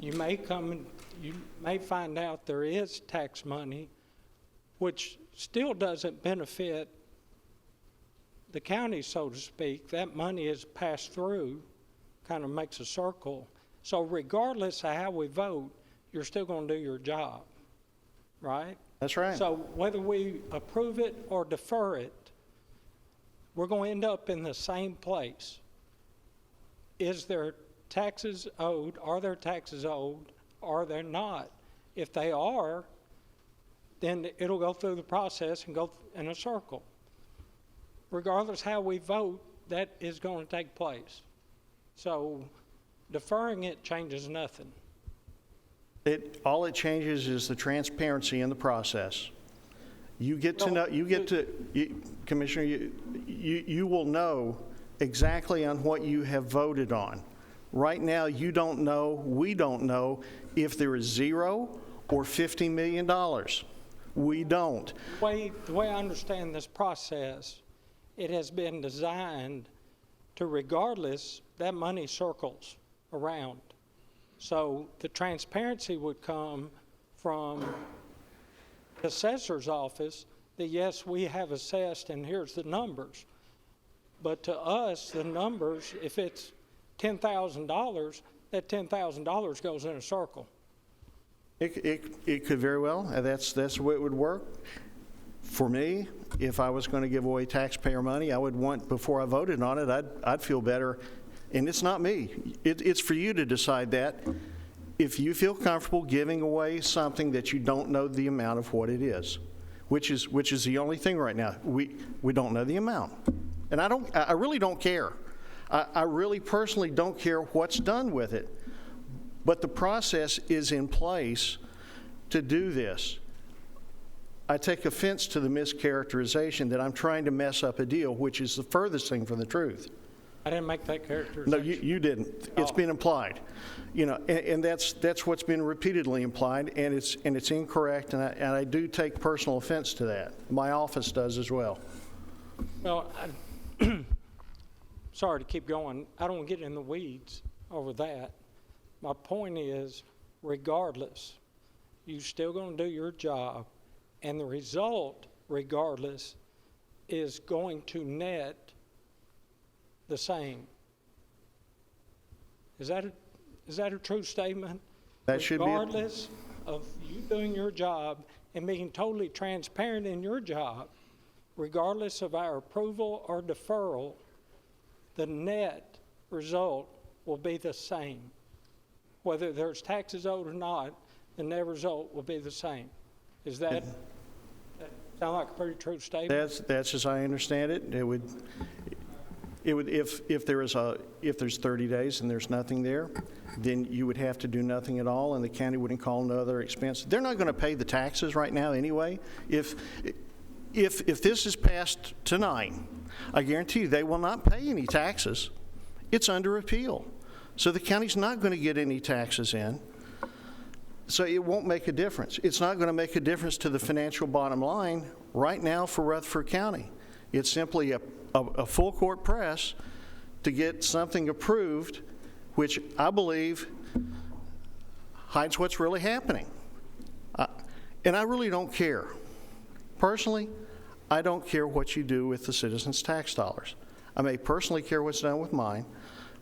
You may find out there is tax money, which still doesn't benefit the county, so to speak. That money is passed through, kind of makes a circle. So regardless of how we vote, you're still going to do your job, right? That's right. So whether we approve it or defer it, we're going to end up in the same place. Is there taxes owed? Are there taxes owed? Are there not? If they are, then it'll go through the process and go in a circle. Regardless how we vote, that is going to take place. So deferring it changes nothing. All it changes is the transparency in the process. You get to know, Commissioner, you will know exactly on what you have voted on. Right now, you don't know, we don't know if there is zero or $50 million. We don't. The way I understand this process, it has been designed to, regardless, that money circles around. So the transparency would come from the assessor's office that, yes, we have assessed and here's the numbers. But to us, the numbers, if it's $10,000, that $10,000 goes in a circle. It could very well. That's the way it would work. For me, if I was going to give away taxpayer money, I would want, before I voted on it, I'd feel better. And it's not me. It's for you to decide that. If you feel comfortable giving away something that you don't know the amount of what it is, which is the only thing right now. We don't know the amount. And I really don't care. I really personally don't care what's done with it. But the process is in place to do this. I take offense to the mischaracterization that I'm trying to mess up a deal, which is the furthest thing from the truth. I didn't make that characterization. No, you didn't. It's been implied. You know, and that's what's been repeatedly implied, and it's incorrect, and I do take personal offense to that. My office does as well. Well, sorry to keep going. I don't want to get in the weeds over that. My point is, regardless, you're still going to do your job, and the result, regardless, is going to net the same. Is that a true statement? That should be. Regardless of you doing your job and being totally transparent in your job, regardless of our approval or deferral, the net result will be the same. Whether there's taxes owed or not, the net result will be the same. Is that sound like a pretty true statement? That's as I understand it. It would if there's 30 days and there's nothing there, then you would have to do nothing at all, and the county wouldn't call no other expense. They're not going to pay the taxes right now anyway. If this is passed tonight, I guarantee you they will not pay any taxes. It's under appeal. So the county's not going to get any taxes in. So it won't make a difference. It's not going to make a difference to the financial bottom line right now for Rutherford County. It's simply a full court press to get something approved, which I believe hides what's really happening. And I really don't care. Personally, I don't care what you do with the citizens' tax dollars. I may personally care what's done with mine,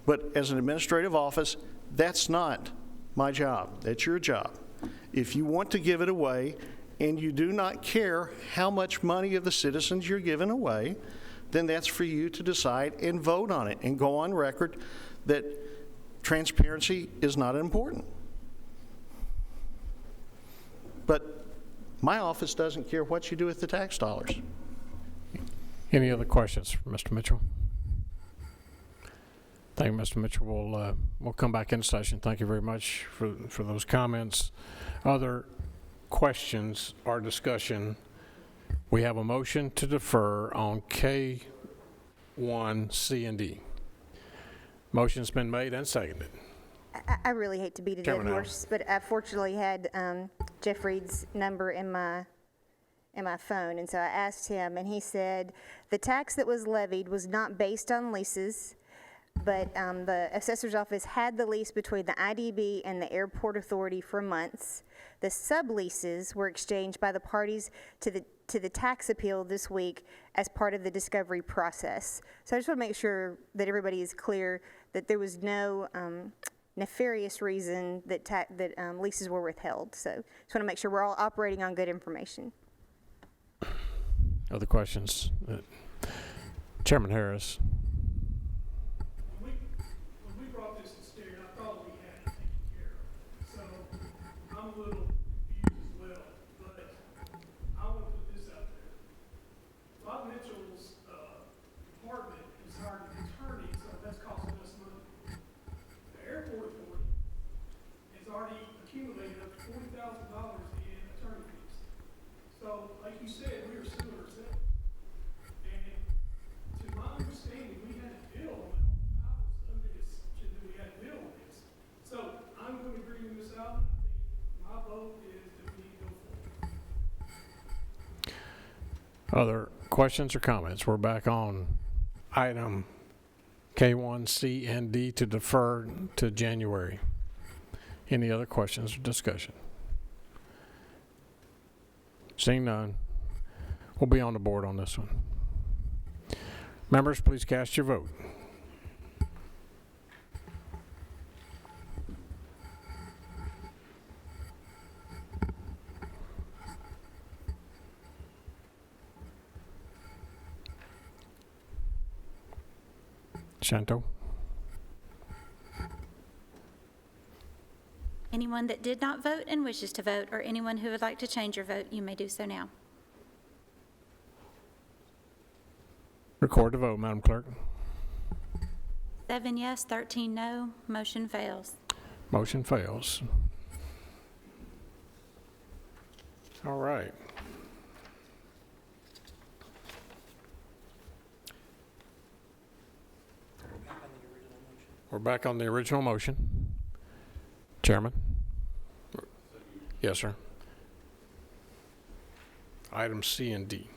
but as an administrative office, that's not my job. That's your job. If you want to give it away and you do not care how much money of the citizens you're giving away, then that's for you to decide and vote on it and go on record that transparency is not important. But my office doesn't care what you do with the tax dollars. Any other questions for Mr. Mitchell? Thank you, Mr. Mitchell. We'll come back in session. Thank you very much for those comments. Other questions or discussion? We have a motion to defer on K1, C, and D. Motion's been made and seconded. I really hate to beat a dead horse, but I fortunately had Jeff Reed's number in my phone, and so I asked him, and he said the tax that was levied was not based on leases, but the assessor's office had the lease between the IDB and the airport authority for months. The subleases were exchanged by the parties to the tax appeal this week as part of the discovery process. So I just want to make sure that everybody is clear that there was no nefarious reason that leases were withheld. So just want to make sure we're all operating on good information. Other questions? Chairman Harris. When we brought this to Steering, I thought we had it taken care of. So I'm a little confused as well, but I want to put this out there. Bob Mitchell's department is hired an attorney, so that's costing us money. The airport authority has already accumulated up to $40,000 in attorney fees. So, like you said, we are suing ourselves. And to my understanding, we had a bill. I was under the assumption that we had a bill on this. So I'm going to agree with this out. I think my vote is that we need to go forward. Other questions or comments? We're back on item K1, C, and D to defer to January. Any other questions or discussion? Seeing none, we'll be on the board on this one. Members, please cast your vote. Shanto? Anyone that did not vote and wishes to vote, or anyone who would like to change your vote, you may do so now. Record the vote, Madam Clerk. 7 yes, 13 no, motion fails. Motion fails. All right. We're back on the original motion. Chairman? Yes, sir. Items C and D.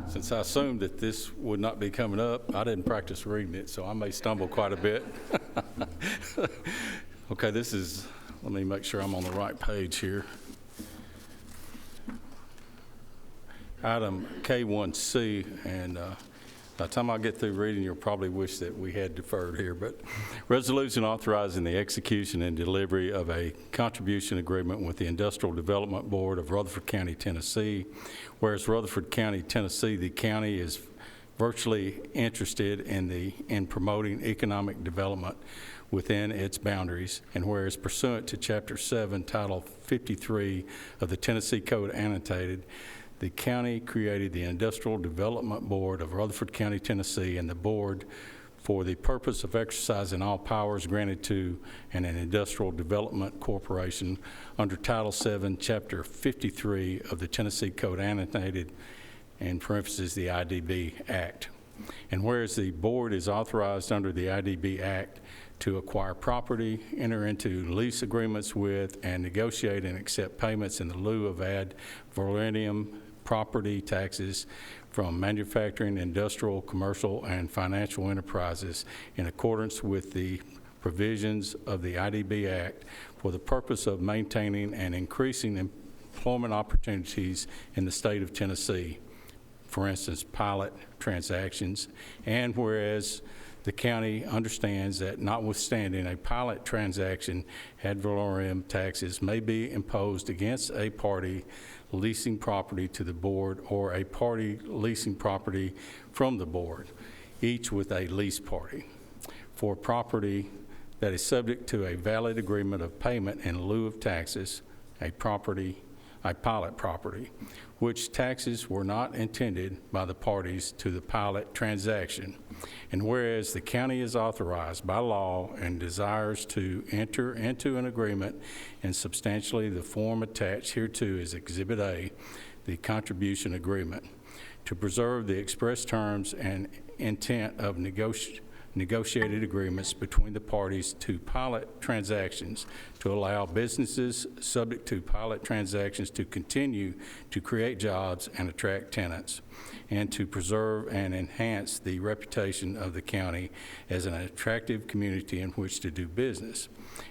Since I assumed that this would not be coming up, I didn't practice reading it, so I may stumble quite a bit. Okay, this is, let me make sure I'm on the right page here. Item K1C, and by the time I get through reading, you'll probably wish that we had deferred here, but resolution authorizing the execution and delivery of a contribution agreement with the Industrial Development Board of Rutherford County, Tennessee. Whereas Rutherford County, Tennessee, the county is virtually interested in promoting economic development within its boundaries, and whereas pursuant to Chapter 7, Title 53 of the Tennessee Code Annotated, the county created the Industrial Development Board of Rutherford County, Tennessee, and the board for the purpose of exercising all powers granted to an industrial development corporation under Title 7, Chapter 53 of the Tennessee Code Annotated, in parentheses, the IDB Act. And whereas the board is authorized under the IDB Act to acquire property, enter into lease agreements with, and negotiate and accept payments in the lieu of ad valorem property taxes from manufacturing, industrial, commercial, and financial enterprises in accordance with the provisions of the IDB Act for the purpose of maintaining and increasing employment opportunities in the state of Tennessee, for instance, pilot transactions, and whereas the county understands that notwithstanding a pilot transaction, ad valorem taxes may be imposed against a party leasing property to the board or a party leasing property from the board, each with a lease party, for property that is subject to a valid agreement of payment in lieu of taxes, a pilot property, which taxes were not intended by the parties to the pilot transaction. And whereas the county is authorized by law and desires to enter into an agreement in substantially the form attached hereto as Exhibit A, the contribution agreement, to preserve the express terms and intent of negotiated agreements between the parties to pilot transactions, to allow businesses subject to pilot transactions to continue to create jobs and attract tenants, and to preserve and enhance the reputation of the county as an attractive community in which to do business.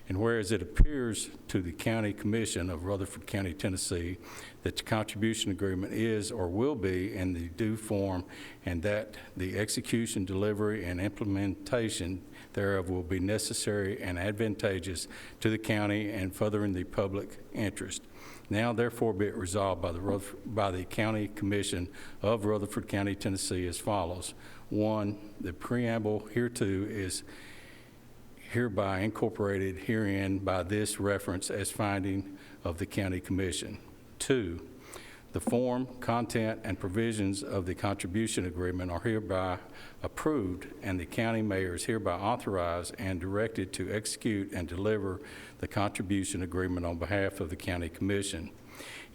And whereas it appears to the County Commission of Rutherford County, Tennessee, that the contribution agreement is or will be in the due form, and that the execution, delivery, and implementation thereof will be necessary and advantageous to the county and furthering the public interest. Now, therefore, be it resolved by the County Commission of Rutherford County, Tennessee, as follows. 1, the preamble hereto is hereby incorporated herein by this reference as finding of the County Commission. 2, the form, content, and provisions of the contribution agreement are hereby approved, and the county mayor is hereby authorized and directed to execute and deliver the contribution agreement on behalf of the County Commission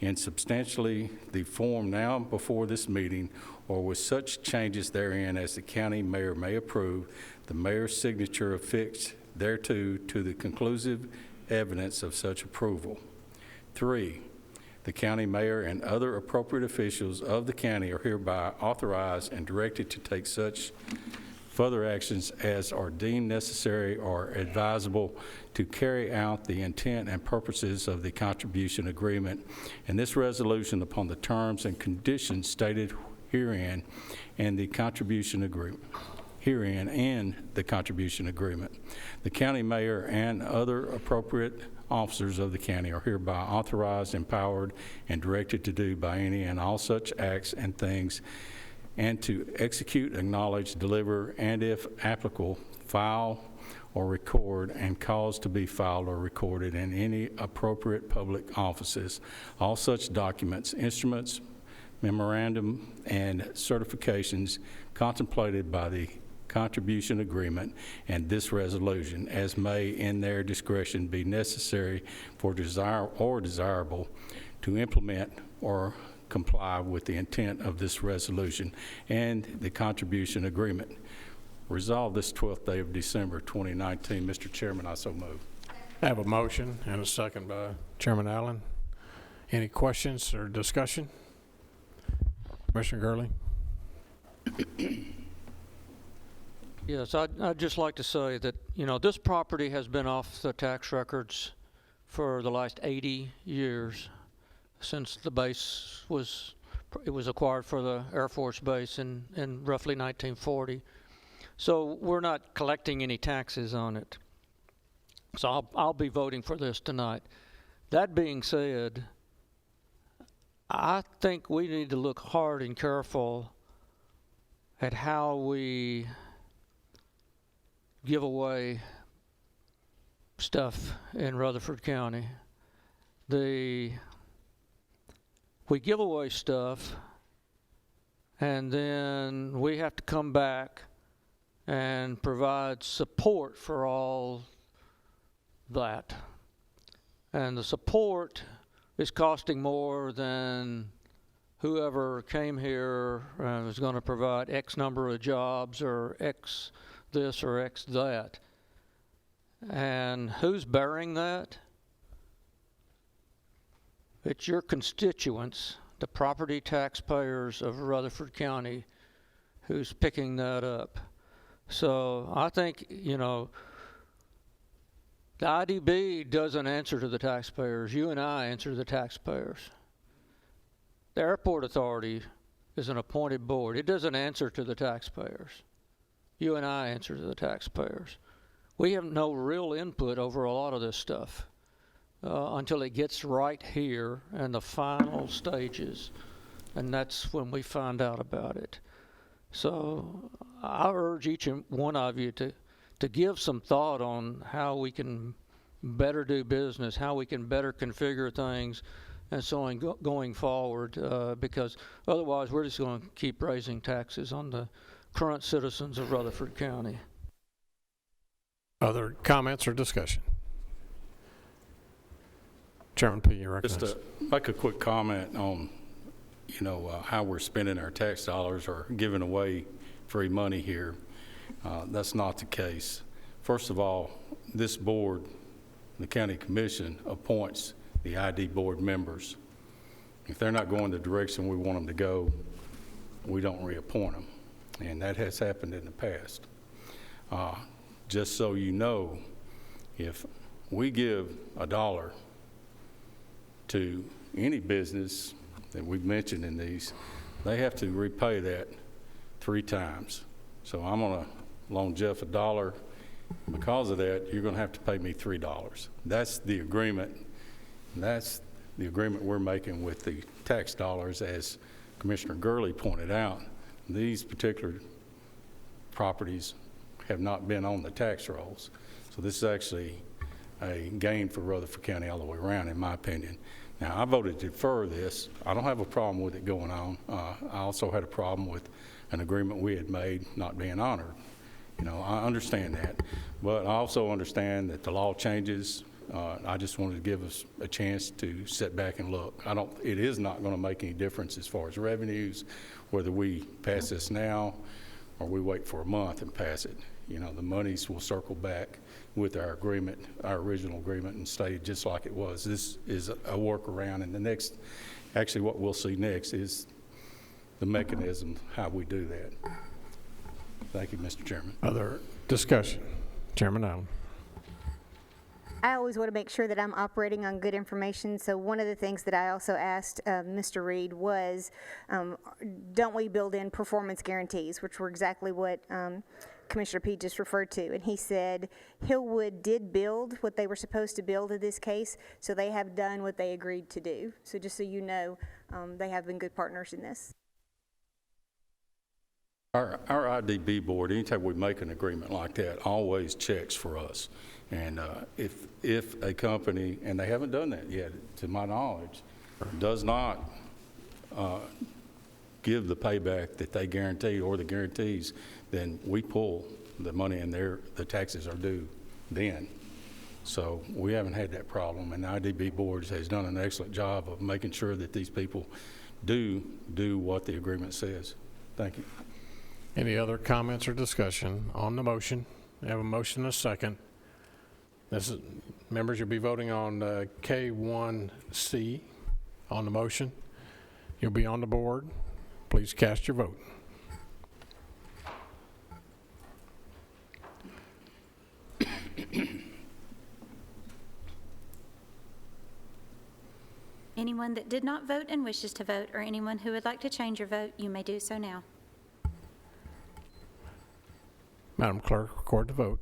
in substantially the form now before this meeting, or with such changes therein as the county mayor may approve, the mayor's signature affixed thereto to the conclusive evidence of such approval. 3, the county mayor and other appropriate officials of the county are hereby authorized and directed to take such further actions as are deemed necessary or advisable to carry out the intent and purposes of the contribution agreement, and this resolution upon the terms and conditions stated herein and the contribution agreement. Herein and the contribution agreement. The county mayor and other appropriate officers of the county are hereby authorized, empowered, and directed to do by any and all such acts and things, and to execute, acknowledge, deliver, and if applicable, file or record and cause to be filed or recorded in any appropriate public offices all such documents, instruments, memorandum, and certifications contemplated by the contribution agreement and this resolution, as may in their discretion be necessary for desirable to implement or comply with the intent of this resolution and the contribution agreement. Resolved this 12th day of December 2019. Mr. Chairman, I so move. I have a motion and a second by Chairman Allen. Any questions or discussion? Commissioner Gurley? Yes, I'd just like to say that, this property has been off the tax records for the last 80 years since the base was acquired for the Air Force Base in roughly 1940. So we're not collecting any taxes on it. So I'll be voting for this tonight. That being said, I think we need to look hard and careful at how we give away stuff in Rutherford County. We give away stuff, and then we have to come back and provide support for all that. And the support is costing more than whoever came here was going to provide X number of jobs or X this or X that. And who's bearing that? It's your constituents, the property taxpayers of Rutherford County, who's picking that up. So I think, the IDB doesn't answer to the taxpayers. You and I answer to the taxpayers. The Airport Authority is an appointed board. It doesn't answer to the taxpayers. You and I answer to the taxpayers. We have no real input over a lot of this stuff until it gets right here in the final stages, and that's when we find out about it. So I urge each and one of you to give some thought on how we can better do business, how we can better configure things, and so on going forward, because otherwise we're just going to keep raising taxes on the current citizens of Rutherford County. Other comments or discussion? Chairman P., you recognize. Just to make a quick comment on, how we're spending our tax dollars or giving away free money here. That's not the case. First of all, this board, the county commission, appoints the ID board members. If they're not going the direction we want them to go, we don't reappoint them. And that has happened in the past. Just so you know, if we give $1 to any business that we've mentioned in these, they have to repay that 3 times. So I'm going to loan Jeff $1. Because of that, you're going to have to pay me $3. That's the agreement. That's the agreement we're making with the tax dollars. As Commissioner Gurley pointed out, these particular properties have not been on the tax rolls. So this is actually a gain for Rutherford County all the way around, in my opinion. Now, I voted to defer this. I don't have a problem with it going on. I also had a problem with an agreement we had made not being honored. I understand that, but I also understand that the law changes. I just wanted to give us a chance to sit back and look. It is not going to make any difference as far as revenues, whether we pass this now or we wait for a month and pass it. The monies will circle back with our agreement, our original agreement, and stay just like it was. This is a workaround, and actually what we'll see next is the mechanism how we do that. Thank you, Mr. Chairman. Other discussion? Chairman Allen. I always want to make sure that I'm operating on good information. So one of the things that I also asked Mr. Reed was, don't we build in performance guarantees, which were exactly what Commissioner P. just referred to. And he said Hillwood did build what they were supposed to build in this case, so they have done what they agreed to do. So just so you know, they have been good partners in this. Our IDB board, anytime we make an agreement like that, always checks for us. And if a company, and they haven't done that yet, to my knowledge, does not give the payback that they guarantee or the guarantees, then we pull the money and the taxes are due then. So we haven't had that problem, and the IDB board has done an excellent job of making sure that these people do what the agreement says. Thank you. Any other comments or discussion on the motion? We have a motion and a second. Members, you'll be voting on K1C on the motion. You'll be on the board. Please cast your vote. Anyone that did not vote and wishes to vote, or anyone who would like to change your vote, you may do so now. Madam Clerk, record the vote.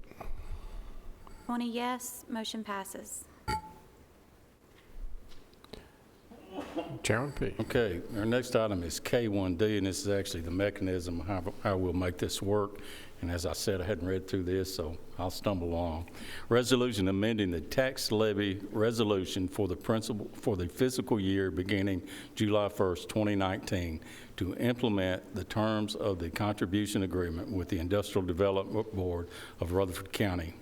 20 yes, motion passes. Chairman P. Okay, our next item is K1D, and this is actually the mechanism how we'll make this work. And as I said, I hadn't read through this, so I'll stumble along. Resolution amending the tax levy resolution for the fiscal year beginning July 1st, 2019, to implement the terms of the contribution agreement with the Industrial Development Board of Rutherford County.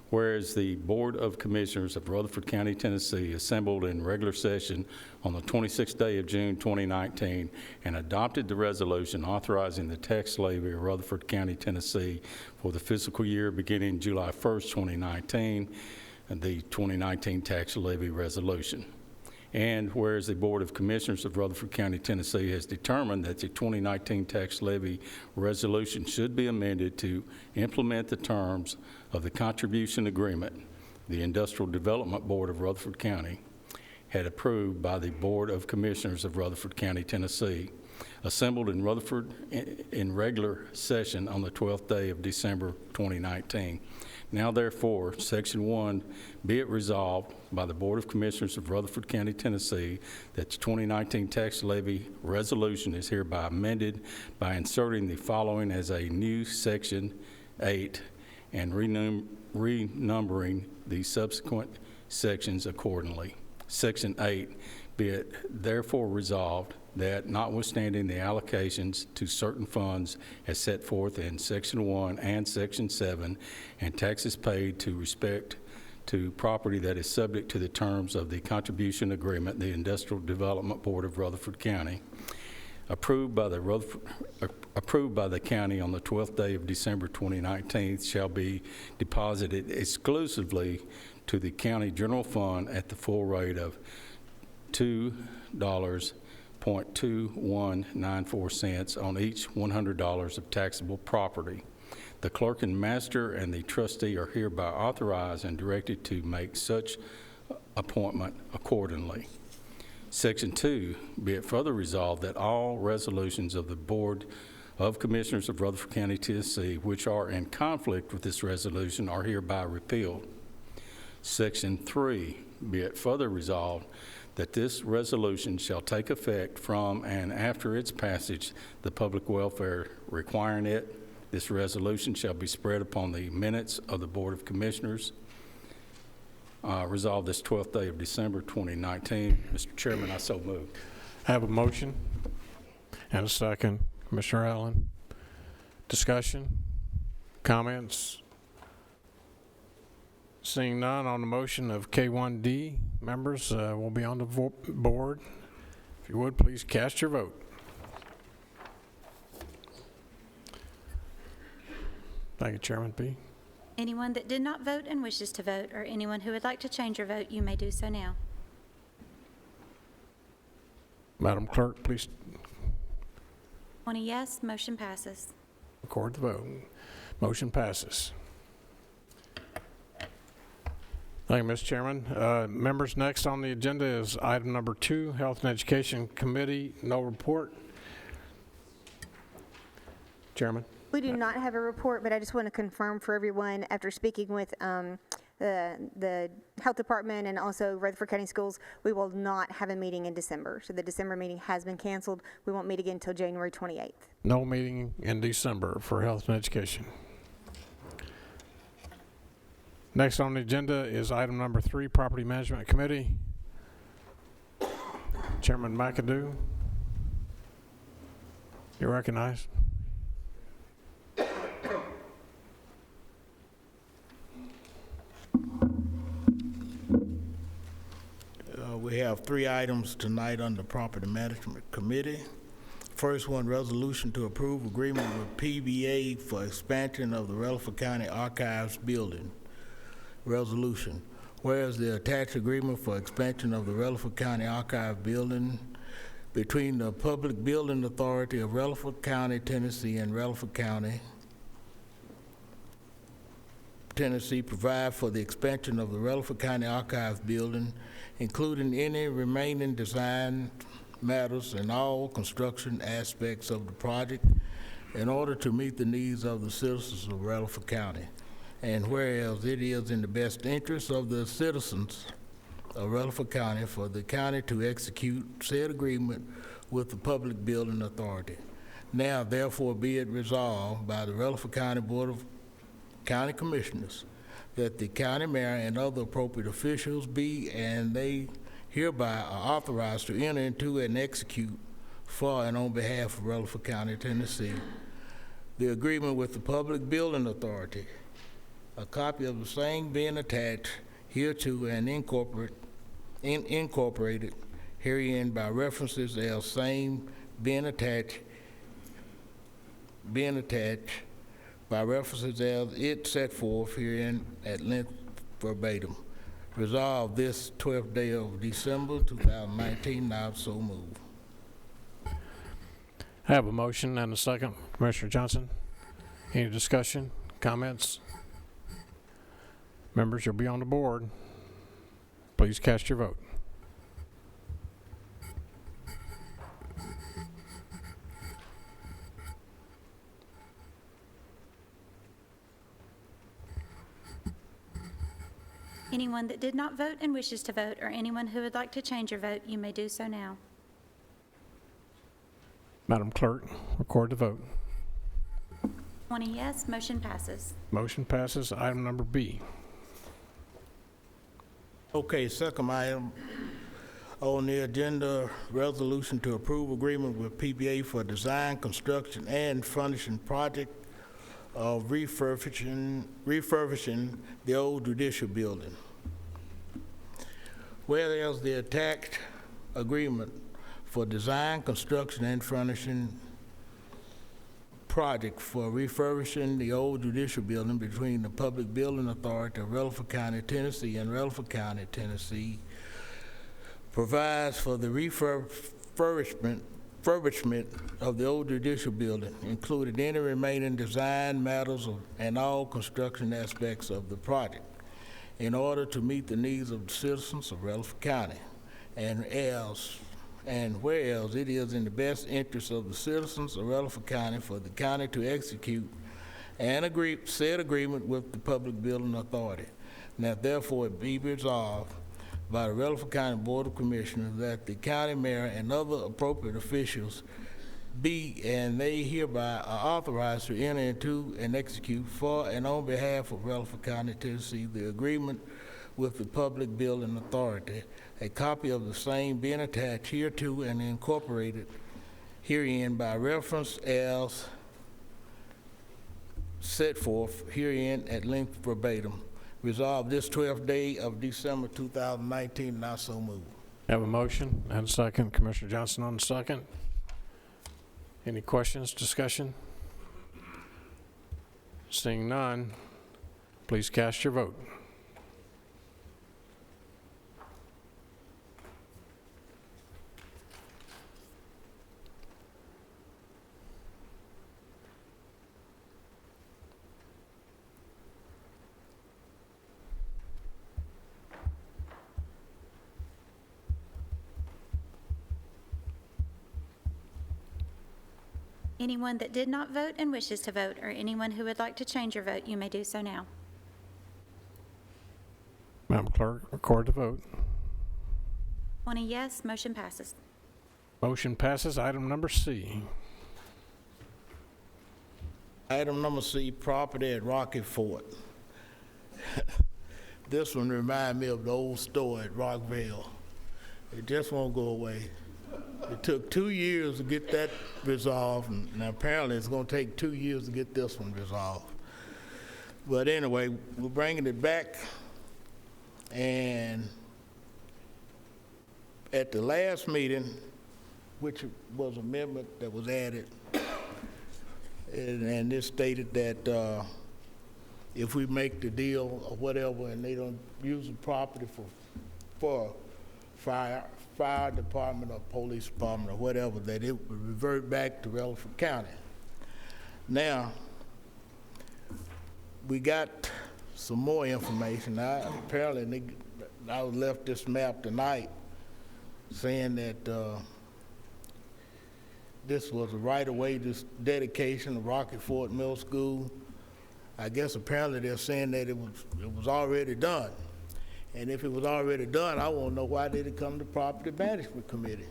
Whereas the Board of Commissioners of Rutherford County, Tennessee, assembled in regular session on the 26th day of June 2019 and adopted the resolution authorizing the tax levy of Rutherford County, Tennessee for the fiscal year beginning July 1st, 2019, and the 2019 tax levy resolution. And whereas the Board of Commissioners of Rutherford County, Tennessee has determined that the 2019 tax levy resolution should be amended to implement the terms of the contribution agreement the Industrial Development Board of Rutherford County had approved by the Board of Commissioners of Rutherford County, Tennessee. assembled in Rutherford in regular session on the 12th day of December 2019. Now therefore, Section 1, be it resolved by the Board of Commissioners of Rutherford County, Tennessee, that the 2019 tax levy resolution is hereby amended by inserting the following as a new Section 8 and renumbering the subsequent sections accordingly. Section 8, be it therefore resolved that notwithstanding the allocations to certain funds as set forth in Section 1 and Section 7, and taxes paid to respect to property that is subject to the terms of the contribution agreement, the Industrial Development Board of Rutherford County, approved by the county on the 12th day of December 2019, shall be deposited exclusively to the county general fund at the full rate of $2.2194 on each $100 of taxable property. The clerk and master and the trustee are hereby authorized and directed to make such appointment accordingly. Section 2, be it further resolved that all resolutions of the Board of Commissioners of Rutherford County, Tennessee, which are in conflict with this resolution, are hereby repealed. Section 3, be it further resolved that this resolution shall take effect from and after its passage, the public welfare requiring it. This resolution shall be spread upon the minutes of the Board of Commissioners. Resolved this 12th day of December 2019. Mr. Chairman, I so move. I have a motion and a second. Commissioner Allen. Discussion? Comments? Seeing none on the motion of K1D, members will be on the board. If you would, please cast your vote. Thank you, Chairman P. Anyone that did not vote and wishes to vote, or anyone who would like to change your vote, you may do so now. Madam Clerk, please 20 yes, motion passes. record the vote. Motion passes. Thank you, Mr. Chairman. Members, next on the agenda is item number 2, Health and Education Committee, no report. Chairman. We do not have a report, but I just want to confirm for everyone, after speaking with the Health Department and also Rutherford County Schools, we will not have a meeting in December. So the December meeting has been canceled. We won't meet again until January 28th. No meeting in December for Health and Education. Next on the agenda is item number 3, Property Management Committee. Chairman McAdoo, you're recognized. We have 3 items tonight on the Property Management Committee. First one, resolution to approve agreement with PBA for expansion of the Rutherford County Archives building. Resolution, whereas the attached agreement for expansion of the Rutherford County Archive building between the Public Building Authority of Rutherford County, Tennessee and Rutherford County, Tennessee provide for the expansion of the Rutherford County Archives building, including any remaining design matters and all construction aspects of the project in order to meet the needs of the citizens of Rutherford County. And whereas it is in the best interest of the citizens of Rutherford County for the county to execute said agreement with the Public Building Authority. Now, therefore, be it resolved by the Rutherford County Board of County Commissioners that the county mayor and other appropriate officials be and they hereby are authorized to enter into and execute for and on behalf of Rutherford County, Tennessee, the agreement with the Public Building Authority, a copy of the same being attached hereto and incorporated herein by references as same being attached by references as it set forth herein at length verbatim. Resolved this 12th day of December 2019, now so move. I have a motion and a second. Commissioner Johnson, any discussion, comments? Members, you'll be on the board. Please cast your vote. Anyone that did not vote and wishes to vote, or anyone who would like to change your vote, you may do so now. Madam Clerk, record the vote. 20 yes, motion passes. Motion passes. Item number B. Okay, second item on the agenda, resolution to approve agreement with PBA for design, construction, and furnishing project of refurbishing the old judicial building. Whereas the attached agreement for design, construction, and furnishing project for refurbishing the old judicial building between the Public Building Authority of Rutherford County, Tennessee and Rutherford County, Tennessee provides for the refurbishment of the old judicial building, including any remaining design matters and all construction aspects of the project, in order to meet the needs of the citizens of Rutherford County, and whereas it is in the best interest of the citizens of Rutherford County for the county to execute and said agreement with the Public Building Authority. Now therefore it be resolved by the Rutherford County Board of Commissioners that the county mayor and other appropriate officials be and they hereby are authorized to enter into and execute for and on behalf of Rutherford County, Tennessee, the agreement with the Public Building Authority, a copy of the same being attached hereto and incorporated herein by reference as set forth herein at length verbatim. Resolved this 12th day of December 2019, and I so move. Have a motion and a second. Commissioner Johnson on the second. Any questions, discussion? Seeing none, please cast your vote. Anyone that did not vote and wishes to vote, or anyone who would like to change your vote, you may do so now. Madam Clerk, record the vote. 20 yes, motion passes. Motion passes. Item number C. Item number C, property at Rocky Fort. This one reminds me of the old store at Rockville. It just won't go away. It took 2 years to get that resolved, and now apparently it's going to take 2 years to get this one resolved. But anyway, we're bringing it back, and at the last meeting, which was an amendment that was added, and this stated that if we make the deal or whatever and they don't use the property for fire department or police department or whatever, that it would revert back to Rutherford County. Now, we got some more information. Apparently, I was left this map tonight saying that this was a right-of-way dedication of Rocky Fort Middle School. I guess apparently they're saying that it was already done. And if it was already done, I want to know why did it come to Property Management Committee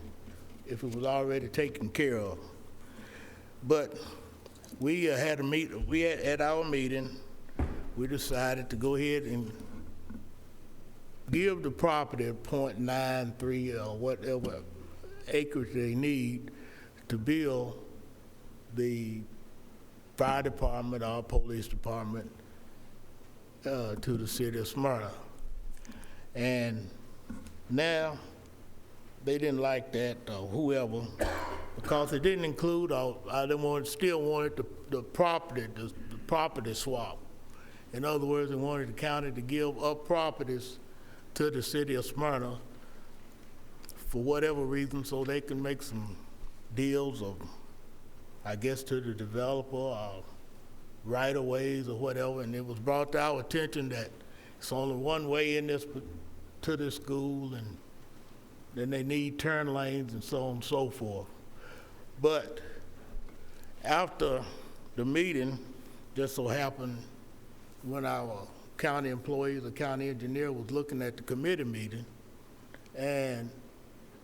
if it was already taken care of. But we had a meeting. At our meeting, we decided to go ahead and give the property a .93 or whatever acres they need to build the fire department or police department to the city of Smyrna. And now they didn't like that, or whoever, because it didn't include, still wanted the property swap. In other words, they wanted the county to give up properties to the city of Smyrna for whatever reason, so they can make some deals of, I guess, to the developer or right-of-ways or whatever. And it was brought to our attention that it's only one way in to this school, and then they need turn lanes and so on and so forth. But after the meeting, just so happened when our county employees, the county engineer was looking at the committee meeting, and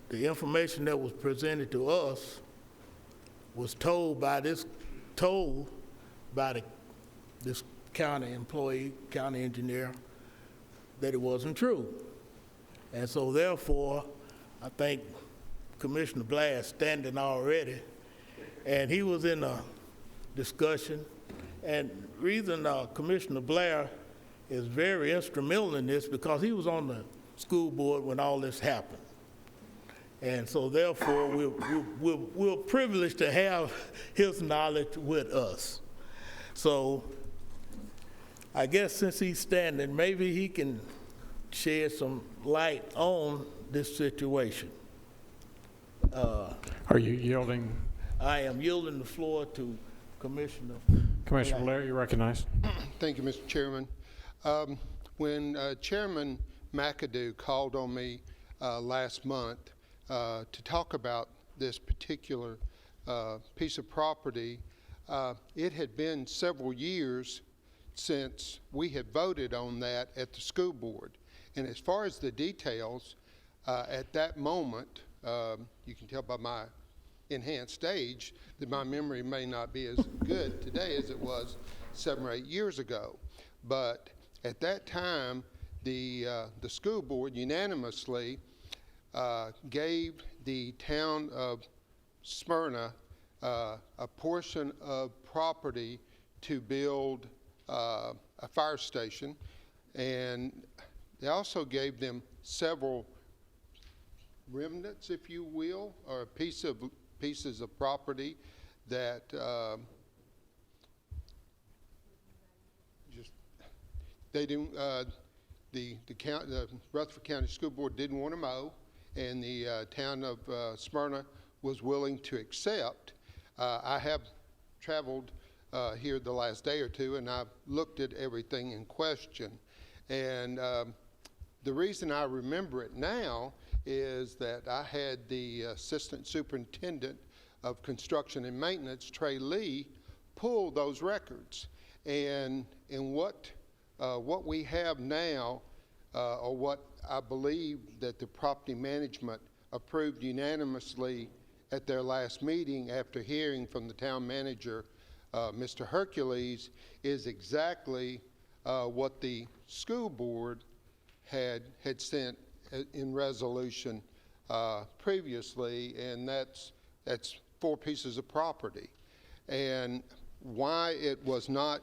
the information that was presented to us was told by this county employee, county engineer, that it wasn't true. And so therefore, I think Commissioner Blair is standing already, and he was in a discussion. And the reason Commissioner Blair is very instrumental in this because he was on the school board when all this happened. And so therefore, we're privileged to have his knowledge with us. So I guess since he's standing, maybe he can shed some light on this situation. Are you yielding? I am yielding the floor to Commissioner Blair, you recognize. Thank you, Mr. Chairman. When Chairman McAdoo called on me last month to talk about this particular piece of property, it had been several years since we had voted on that at the school board. And as far as the details, at that moment, you can tell by my enhanced age that my memory may not be as good today as it was 7 or 8 years ago. But at that time, the school board unanimously gave the town of Smyrna a portion of property to build a fire station, and they also gave them several remnants, if you will, or pieces of property that they didn't. The Rutherford County School Board didn't want to mow, and the town of Smyrna was willing to accept. I have traveled here the last day or two, and I've looked at everything in question. And the reason I remember it now is that I had the Assistant Superintendent of Construction and Maintenance, Trey Lee, pull those records. And what we have now, or what I believe that the property management approved unanimously at their last meeting after hearing from the town manager, Mr. Hercules, is exactly what the school board had sent in resolution previously, and that's 4 pieces of property. And why it was not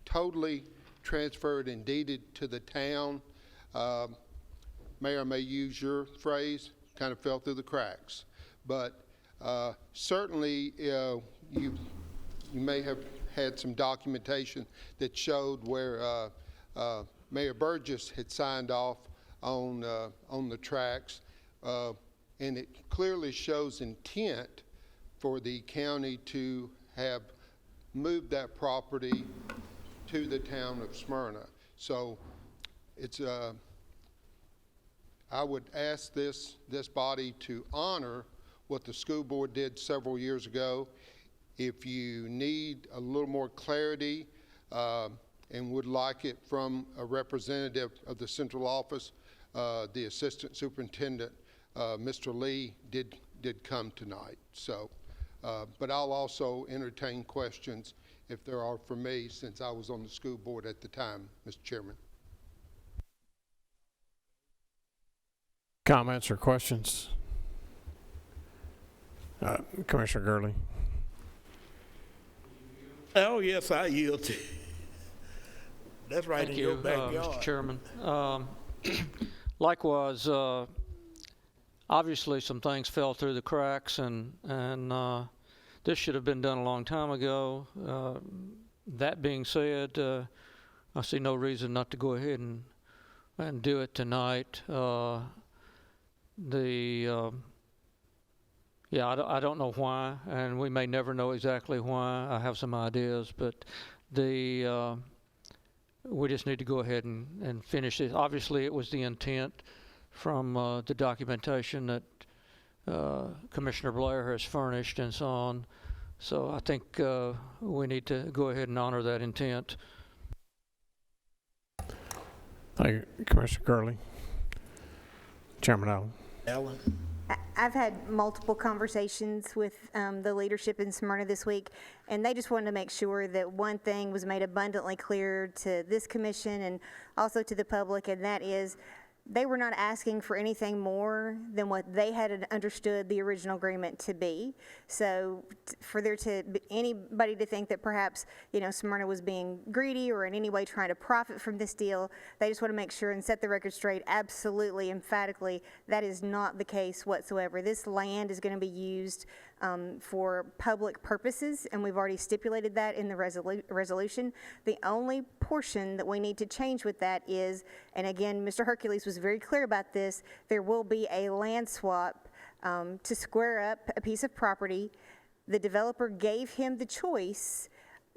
totally transferred and deeded to the town, Mayor, I may use your phrase, kind of fell through the cracks. But certainly you may have had some documentation that showed where Mayor Burgess had signed off on the tracks, and it clearly shows intent for the county to have moved that property to the town of Smyrna. So it's I would ask this body to honor what the school board did several years ago. If you need a little more clarity and would like it from a representative of the central office, the Assistant Superintendent, Mr. Lee, did come tonight. So, but I'll also entertain questions if there are for me, since I was on the school board at the time, Mr. Chairman. Comments or questions? Commissioner Gurley. Oh, yes, I yield to. That's right Thank in you, your backyard. Mr. Chairman. Likewise, obviously some things fell through the cracks, and this should have been done a long time ago. That being said, I see no reason not to go ahead and do it tonight. Yeah, I don't know why, and we may never know exactly why. I have some ideas, but we just need to go ahead and finish it. Obviously, it was the intent from the documentation that Commissioner Blair has furnished and so on. So I think we need to go ahead and honor that intent. Thank you, Commissioner Curley. Chairman Allen. Ellen? I've had multiple conversations with the leadership in Smyrna this week, and they just wanted to make sure that one thing was made abundantly clear to this commission and also to the public, and that is they were not asking for anything more than what they had understood the original agreement to be. So for there to be anybody to think that perhaps, you know, Smyrna was being greedy or in any way trying to profit from this deal, they just want to make sure and set the record straight. Absolutely, emphatically, that is not the case whatsoever. This land is going to be used for public purposes, and we've already stipulated that in the resolution. The only portion that we need to change with that is, and again, Mr. Hercules was very clear about this, there will be a land swap to square up a piece of property. The developer gave him the choice.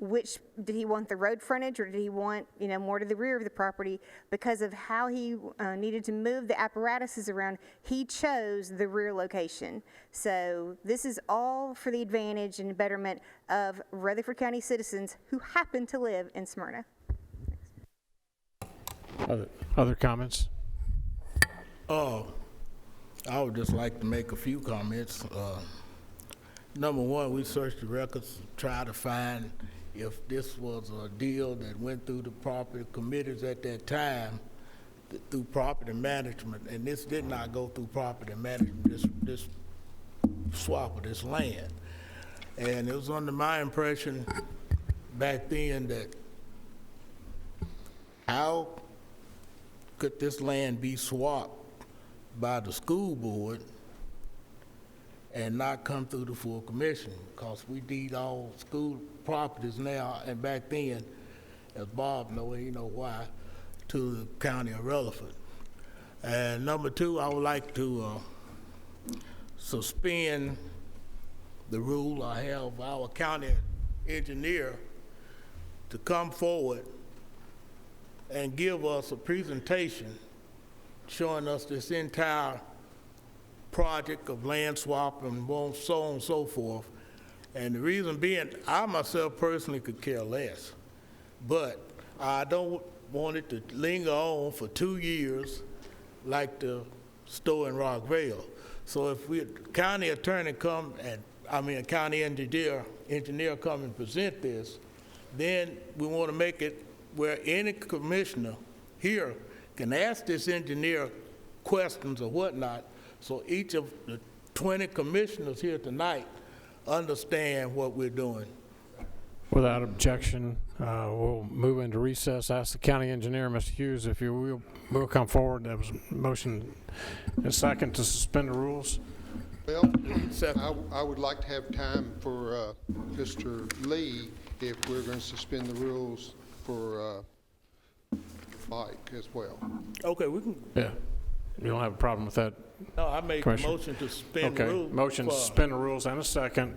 Which, did he want the road frontage or did he want, you know, more to the rear of the property? Because of how he needed to move the apparatuses around, he chose the rear location. So this is all for the advantage and betterment of Rutherford County citizens who happen to live in Smyrna. Other comments? I would just like to make a few comments. Number one, we searched the records, try to find if this was a deal that went through the property committees at that time, through property management, and this did not go through property management, this swap of this land. And it was under my impression back then that how could this land be swapped by the school board and not come through the full commission? Because we deed all school properties now, and back then, as Bob knows, he know why, to the county of Rutherford. And number two, I would like to suspend the rule. I have our county engineer to come forward and give us a presentation showing us this entire project of land swap and so on and so forth. And the reason being, I myself personally could care less, but I don't want it to linger on for 2 years like the store in Rockville. So if we, county attorney come and, a county engineer come and present this, then we want to make it where any commissioner here can ask this engineer questions or whatnot, so each of the 20 commissioners here tonight understand what we're doing. Without objection, we'll move into recess. Ask the county engineer, Mr. Hughes, if you will come forward. That was a motion and second to suspend the rules. Well, I would like to have time for Mr. Lee if we're going to suspend the rules for Mike as well. Okay, we can. Yeah, you don't have a problem with that? No, I make a motion to suspend the rules. Okay, motion to suspend the rules and a second.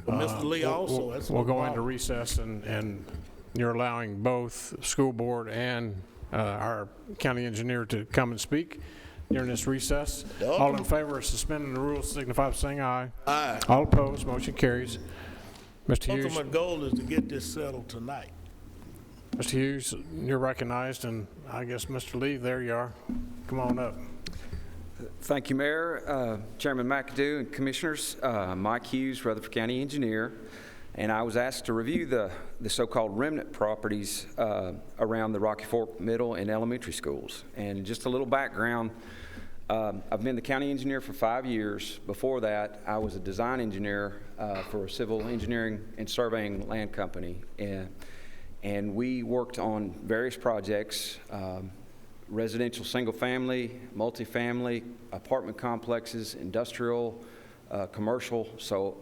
Mr. Lee also. We'll go into recess, and you're allowing both school board and our county engineer to come and speak during this recess. All in favor of suspending the rules signify by saying aye. Aye. All opposed, motion carries. Mr. Hughes. Ultimate goal is to get this settled tonight. Mr. Hughes, you're recognized, and I guess Mr. Lee, there you are. Come on up. Thank you, Mayor, Chairman McAdoo, and Commissioners. Mike Hughes, Rutherford County Engineer, and I was asked to review the so-called remnant properties around the Rocky Fork Middle and Elementary schools. And just a little background, I've been the county engineer for 5 years. Before that, I was a design engineer for a civil engineering and surveying land company. And we worked on various projects, residential single-family, multifamily, apartment complexes, industrial, commercial. So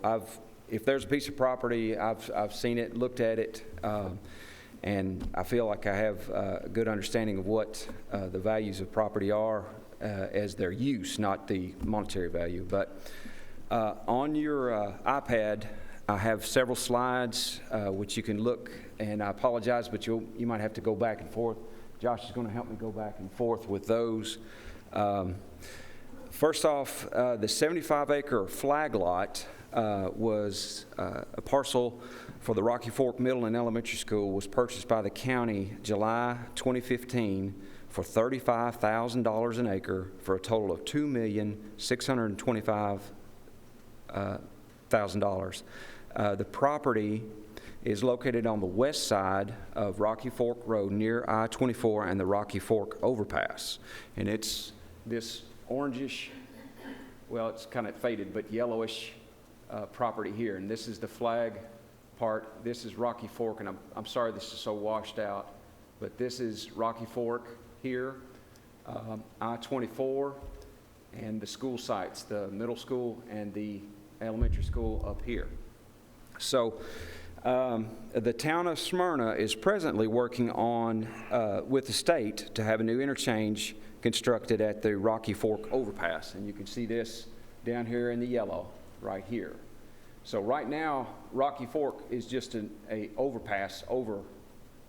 if there's a piece of property, I've seen it, looked at it, and I feel like I have a good understanding of what the values of property are as their use, not the monetary value. But on your iPad, I have several slides which you can look, and I apologize, but you might have to go back and forth. Josh is going to help me go back and forth with those. First off, the 75-acre flag lot was a parcel for the Rocky Fork Middle and Elementary School, was purchased by the county July 2015 for $35,000 an acre for a total of $2,625,000. The property is located on the west side of Rocky Fork Road near I-24 and the Rocky Fork overpass. And it's this orangish, well, it's kind of faded, but yellowish property here. And this is the flag part. This is Rocky Fork, and I'm sorry this is so washed out, but this is Rocky Fork here, I-24, and the school sites, the middle school and the elementary school up here. So the town of Smyrna is presently working on, with the state, to have a new interchange constructed at the Rocky Fork overpass. And you can see this down here in the yellow right here. So right now, Rocky Fork is just an overpass over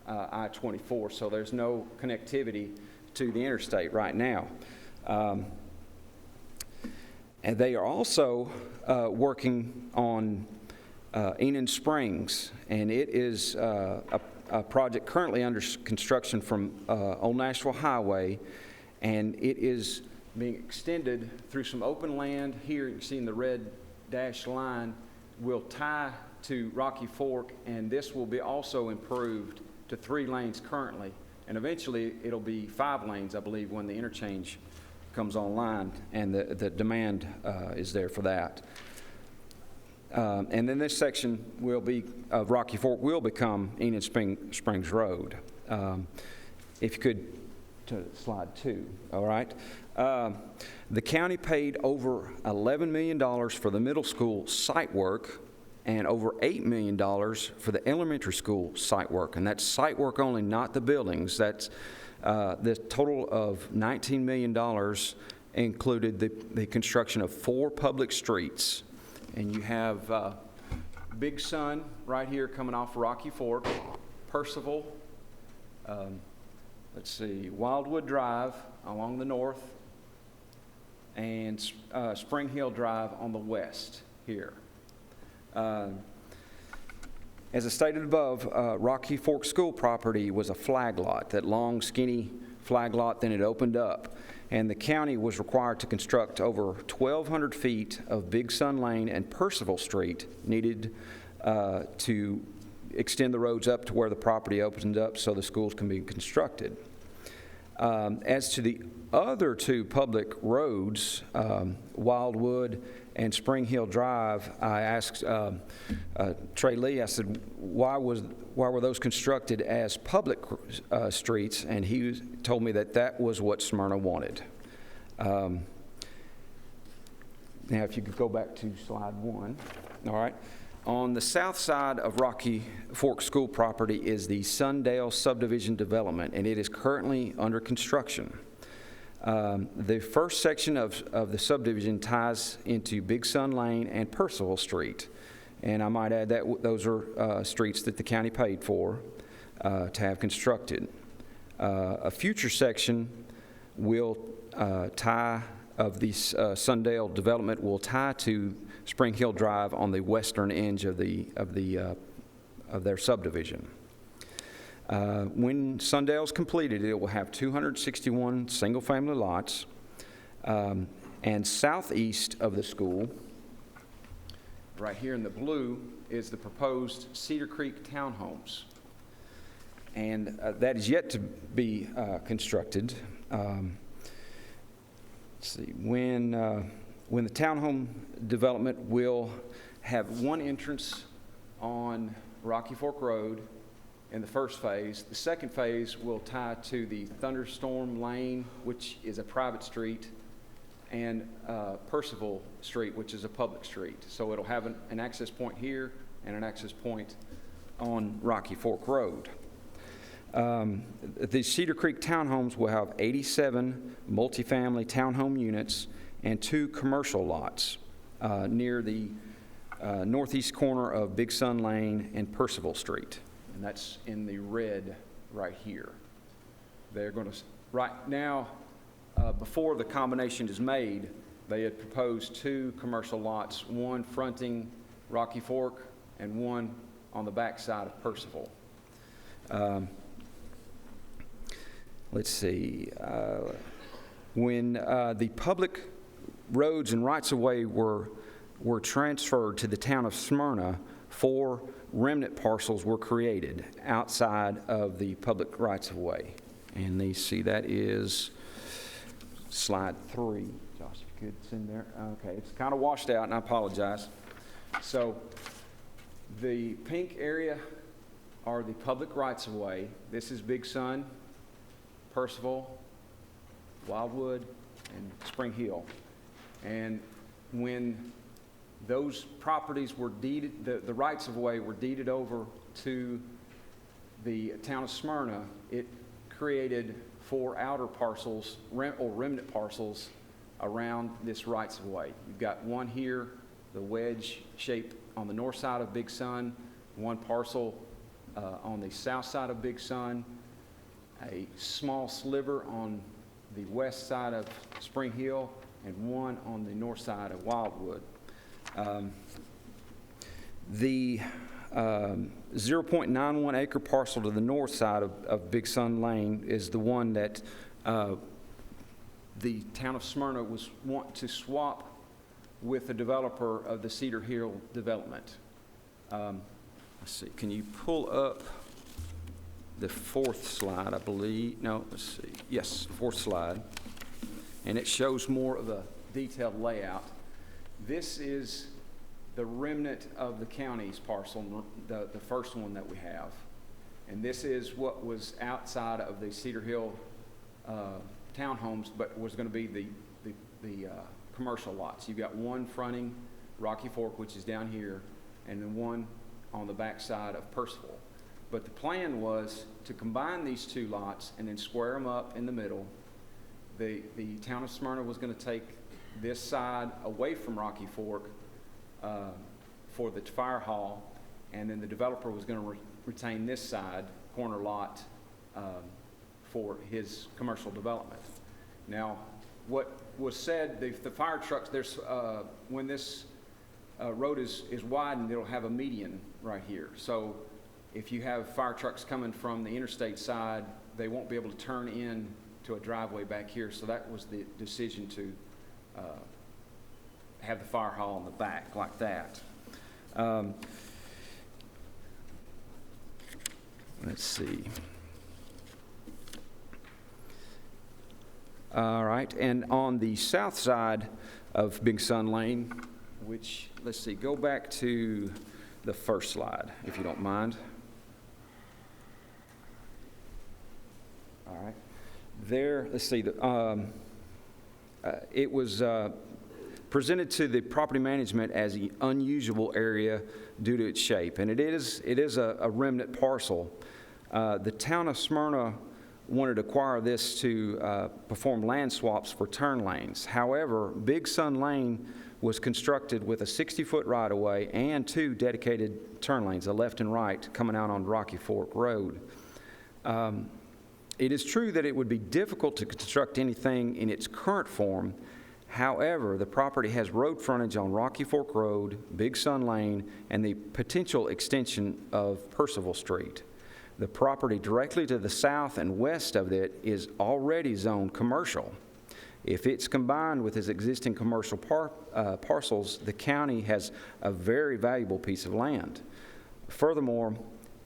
I-24, so there's no connectivity to the interstate right now. And they are also working on Enon Springs, and it is a project currently under construction from Old Nashville Highway, and it is being extended through some open land. Here you can see in the red dashed line will tie to Rocky Fork, and this will be also improved to 3 lanes currently, and eventually it'll be 5 lanes, I believe, when the interchange comes online, and the demand is there for that. And then this section will be, of Rocky Fork will become Enon Springs Road. If you could, to slide 2, all right. The county paid over $11 million for the middle school site work and over $8 million for the elementary school site work. And that's site work only, not the buildings. That's the total of $19 million included the construction of 4 public streets. And you have Big Sun right here coming off Rocky Fork, Percival, let's see, Wildwood Drive along the north, and Spring Hill Drive on the west here. As I stated above, Rocky Fork School property was a flag lot, that long, skinny flag lot, then it opened up. And the county was required to construct over 1,200 feet of Big Sun Lane and Percival Street needed to extend the roads up to where the property opens up so the schools can be constructed. As to the other 2 public roads, Wildwood and Spring Hill Drive, I asked Trey Lee, I said, why were those constructed as public streets? And he told me that was what Smyrna wanted. Now, if you could go back to slide 1. All right. On the south side of Rocky Fork School property is the Sundale Subdivision Development, and it is currently under construction. The first section of the subdivision ties into Big Sun Lane and Percival Street. And I might add that those are streets that the county paid for to have constructed. A future section will tie of the Sundale development will tie to Spring Hill Drive on the western edge of their subdivision. When Sundale is completed, it will have 261 single-family lots, and southeast of the school, right here in the blue, is the proposed Cedar Creek townhomes, and that is yet to be constructed. Let's see, when the townhome development will have 1 entrance on Rocky Fork Road in the first phase. The second phase will tie to the Thunderstorm Lane, which is a private street, and Percival Street, which is a public street. So it'll have an access point here and an access point on Rocky Fork Road. The Cedar Creek townhomes will have 87 multifamily townhome units and 2 commercial lots near the northeast corner of Big Sun Lane and Percival Street. And that's in the red right here. They're going to, right now, before the combination is made, they had proposed 2 commercial lots, one fronting Rocky Fork and one on the back side of Percival. let's see, when the public roads and rights-of-way were transferred to the town of Smyrna, 4 remnant parcels were created outside of the public rights-of-way. And you see that is slide 3. Josh, if you could send there. Okay, it's kind of washed out, and I apologize. So the pink area are the public rights-of-way. This is Big Sun, Percival, Wildwood, and Spring Hill. And when those properties were deeded, the rights-of-way were deeded over to the town of Smyrna, it created 4 outer parcels, or remnant parcels, around this rights-of-way. You've got one here, the wedge shape on the north side of Big Sun, one parcel on the south side of Big Sun, a small sliver on the west side of Spring Hill, and one on the north side of Wildwood. The 0.91 acre parcel to the north side of Big Sun Lane is the one that the town of Smyrna was wanting to swap with the developer of the Cedar Hill development. Let's see, can you pull up the 4th slide, I believe? No, let's see. Yes, 4th slide. And it shows more of a detailed layout. This is the remnant of the county's parcel, the first one that we have. And this is what was outside of the Cedar Hill townhomes, but was going to be the commercial lots. You've got one fronting Rocky Fork, which is down here, and then one on the back side of Percival. But the plan was to combine these 2 lots and then square them up in the middle. The town of Smyrna was going to take this side away from Rocky Fork for the fire hall, and then the developer was going to retain this side, corner lot, for his commercial development. Now, what was said, the fire trucks, there's when this road is widened, it'll have a median right here. So if you have fire trucks coming from the interstate side, they won't be able to turn in to a driveway back here. So that was the decision to have the fire hall in the back like that. Let's see. All right, and on the south side of Big Sun Lane, which, let's see, go back to the first slide, if you don't mind. All right. There, let's see, it was presented to the property management as an unusual area due to its shape, and it is a remnant parcel. The town of Smyrna wanted to acquire this to perform land swaps for turn lanes. However, Big Sun Lane was constructed with a 60-foot right-of-way and 2 dedicated turn lanes, a left and right, coming out on Rocky Fork Road. It is true that it would be difficult to construct anything in its current form. However, the property has road frontage on Rocky Fork Road, Big Sun Lane, and the potential extension of Percival Street. The property directly to the south and west of it is already zoned commercial. If it's combined with its existing commercial parcels, the county has a very valuable piece of land. Furthermore,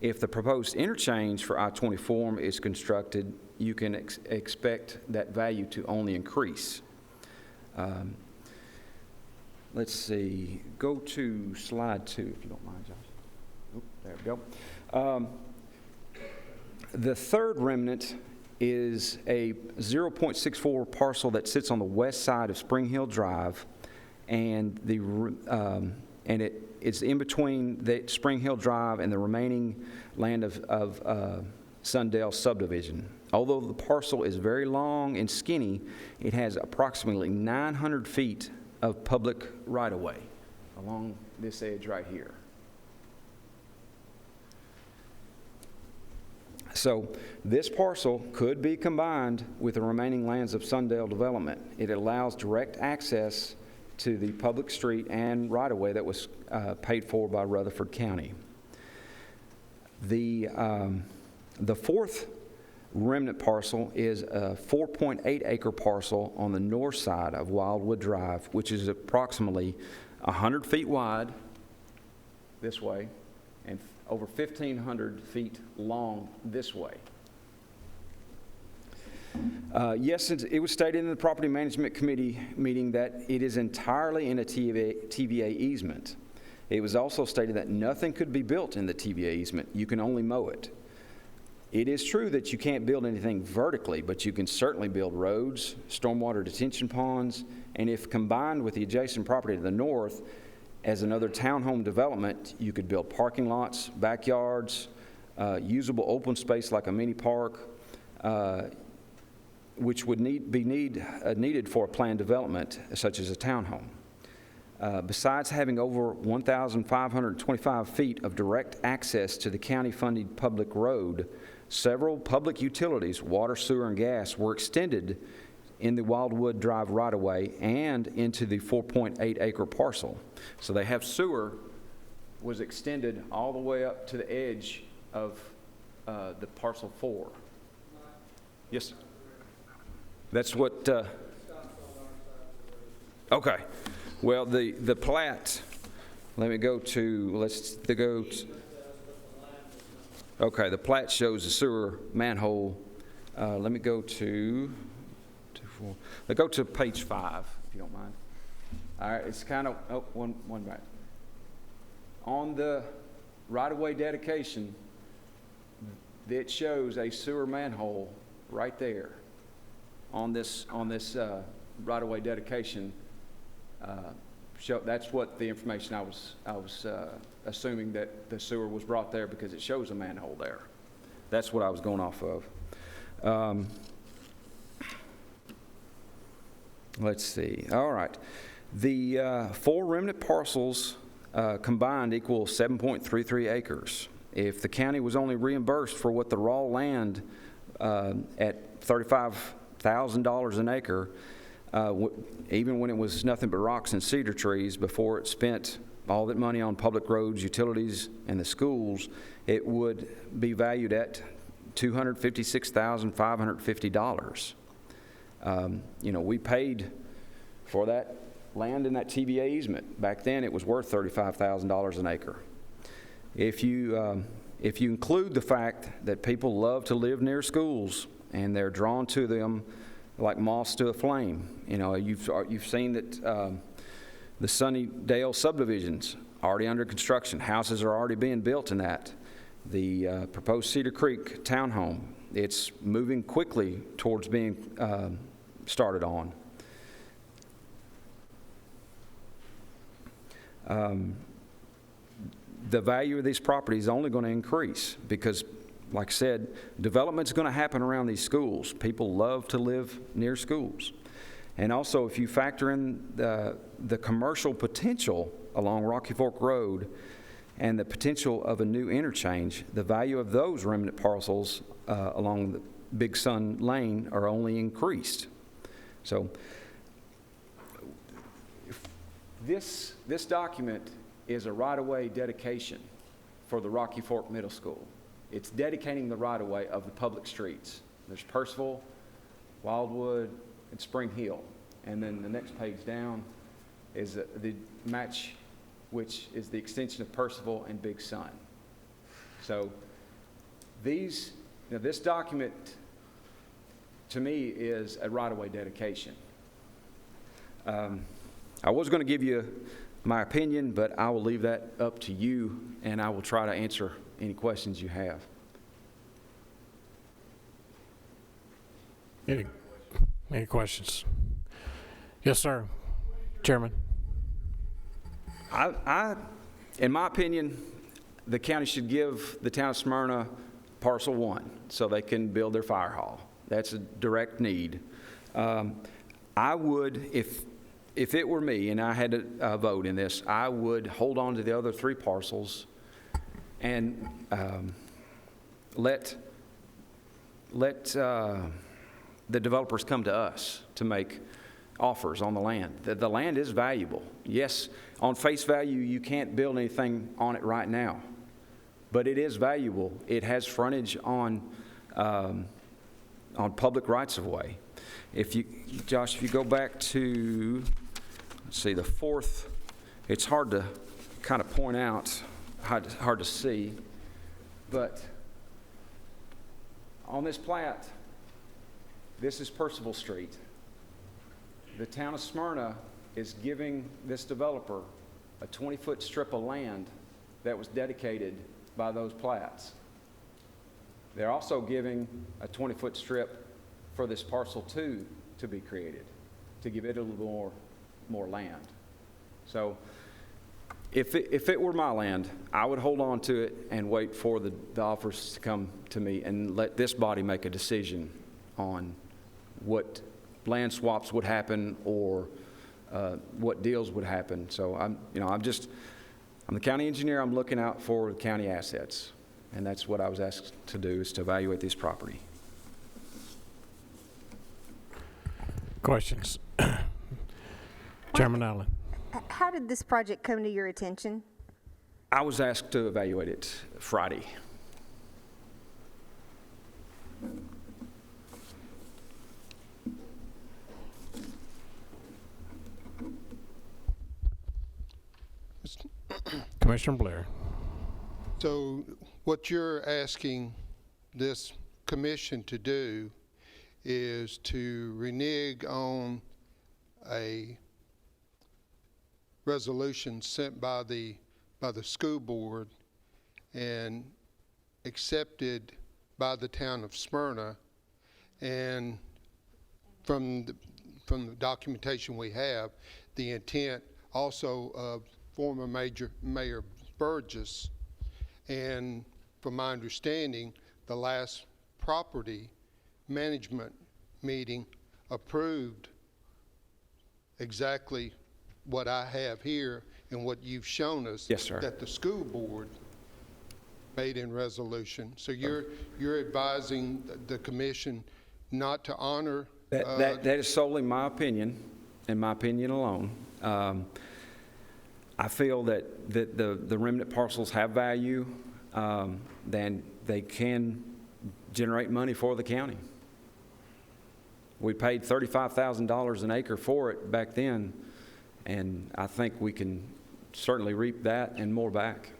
if the proposed interchange for I-24 is constructed, you can expect that value to only increase. Let's see, go to slide 2, if you don't mind, Josh. Oop, there we go. The third remnant is a 0.64 parcel that sits on the west side of Spring Hill Drive, and it's in between the Spring Hill Drive and the remaining land of Sundale subdivision. Although the parcel is very long and skinny, it has approximately 900 feet of public right-of-way along this edge right here. So this parcel could be combined with the remaining lands of Sundale development. It allows direct access to the public street and right-of-way that was paid for by Rutherford County. The fourth remnant parcel is a 4.8 acre parcel on the north side of Wildwood Drive, which is approximately 100 feet wide this way and over 1,500 feet long this way. Yes, it was stated in the Property Management Committee meeting that it is entirely in a TVA easement. It was also stated that nothing could be built in the TVA easement. You can only mow it. It is true that you can't build anything vertically, but you can certainly build roads, stormwater detention ponds, and if combined with the adjacent property to the north as another townhome development, you could build parking lots, backyards, usable open space like a mini park, which would be needed for a planned development such as a townhome. Besides having over 1,525 feet of direct access to the county-funded public road, several public utilities, water, sewer, and gas, were extended in the Wildwood Drive right-of-way and into the 4.8 acre parcel. So they have sewer was extended all the way up to the edge of the parcel 4. Yes, sir. That's what, okay. Well, the plat, let me go to, okay, the plat shows the sewer manhole. Let me go to, let's go to page 5, if you don't mind. All right, it's kind of, one back. On the right-of-way dedication, it shows a sewer manhole right there on this right-of-way dedication. That's what the information I was assuming that the sewer was brought there because it shows a manhole there. That's what I was going off of. Let's see. All right. The 4 remnant parcels combined equal 7.33 acres. If the county was only reimbursed for what the raw land at $35,000 an acre, even when it was nothing but rocks and cedar trees, before it spent all that money on public roads, utilities, and the schools, it would be valued at $256,550. We paid for that land in that TVA easement. Back then, it was worth $35,000 an acre. If you include the fact that people love to live near schools and they're drawn to them like moths to a flame, you've seen that the Sunnydale subdivisions already under construction. Houses are already being built in that. The proposed Cedar Creek townhome, it's moving quickly towards being started on. The value of these properties is only going to increase because, like I said, development's going to happen around these schools. People love to live near schools. And also, if you factor in the commercial potential along Rocky Fork Road and the potential of a new interchange, the value of those remnant parcels along the Big Sun Lane are only increased. So this document is a right-of-way dedication for the Rocky Fork Middle School. It's dedicating the right-of-way of the public streets. There's Percival, Wildwood, and Spring Hill. And then the next page down is the match, which is the extension of Percival and Big Sun. So this document, to me, is a right-of-way dedication. I was going to give you my opinion, but I will leave that up to you, and I will try to answer any questions you have. Any questions? Yes, sir. Chairman. In my opinion, the county should give the town of Smyrna parcel 1 so they can build their fire hall. That's a direct need. I would, if it were me and I had a vote in this, I would hold on to the other 3 parcels and let the developers come to us to make offers on the land. The land is valuable. Yes, on face value, you can't build anything on it right now, but it is valuable. It has frontage on public rights-of-way. Josh, if you go back to, let's see, the fourth, it's hard to kind of point out, hard to see, but on this plat, this is Percival Street. The town of Smyrna is giving this developer a 20-foot strip of land that was dedicated by those plats. They're also giving a 20-foot strip for this parcel 2 to be created, to give it a little more land. So if it were my land, I would hold on to it and wait for the offers to come to me and let this body make a decision on what land swaps would happen or what deals would happen. So I'm the county engineer. I'm looking out for the county assets, and that's what I was asked to do, is to evaluate this property. Questions? Chairman Allen. How did this project come to your attention? I was asked to evaluate it Friday. Commissioner Blair. So what you're asking this commission to do is to renege on a resolution sent by the school board and accepted by the town of Smyrna, and from the documentation we have, the intent also of former Mayor Burgess, and from my understanding, the last property management meeting approved exactly what I have here and what you've shown us. Yes, sir. That the school board made in resolution. So you're advising the commission not to honor That is solely my opinion, and my opinion alone. I feel that the remnant parcels have value, then they can generate money for the county. We paid $35,000 an acre for it back then, and I think we can certainly reap that and more back.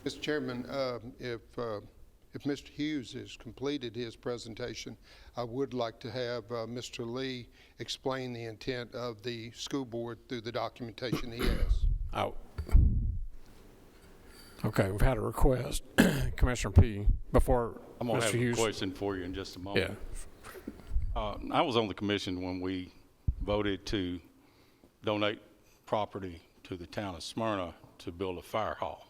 Mr. Chairman, if Mr. Hughes has completed his presentation, I would like to have Mr. Lee explain the intent of the school board through the documentation he has. Oh. Okay, we've had a request. Commissioner P., before I'm going to Mr. have Hughes. a question for you in just a moment. Yeah. I was on the commission when we voted to donate property to the town of Smyrna to build a fire hall.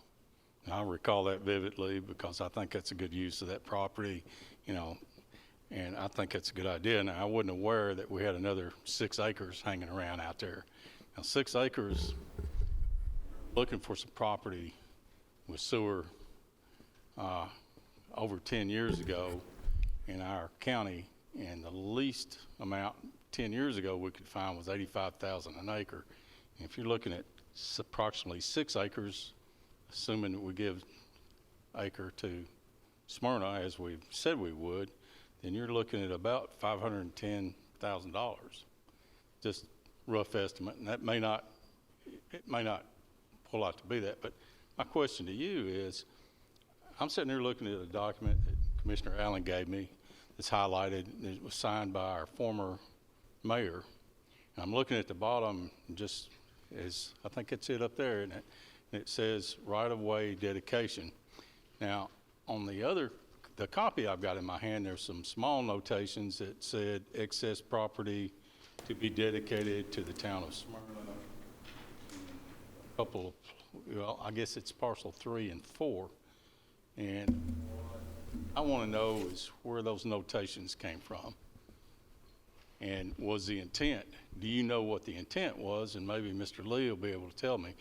And I recall that vividly because I think that's a good use of that property, and I think that's a good idea. Now, I wasn't aware that we had another 6 acres hanging around out there. Now, 6 acres, looking for some property with sewer over 10 years ago in our county, and the least amount 10 years ago we could find was $85,000 an acre. And if you're looking at approximately 6 acres, assuming that we give acre to Smyrna as we said we would, then you're looking at about $510,000. Just rough estimate, and it may not pull out to be that. But my question to you is, I'm sitting here looking at a document that Commissioner Allen gave me that's highlighted, and it was signed by our former mayor. And I'm looking at the bottom, just as I think it's it up there, and it says right-of-way dedication. Now, on the copy I've got in my hand, there's some small notations that said excess property to be dedicated to the town of Smyrna. A couple, I guess it's parcel 3 and 4. And I want to know is where those notations came from. And was the intent, do you know what the intent was? And maybe Mr. Lee will be able to tell me.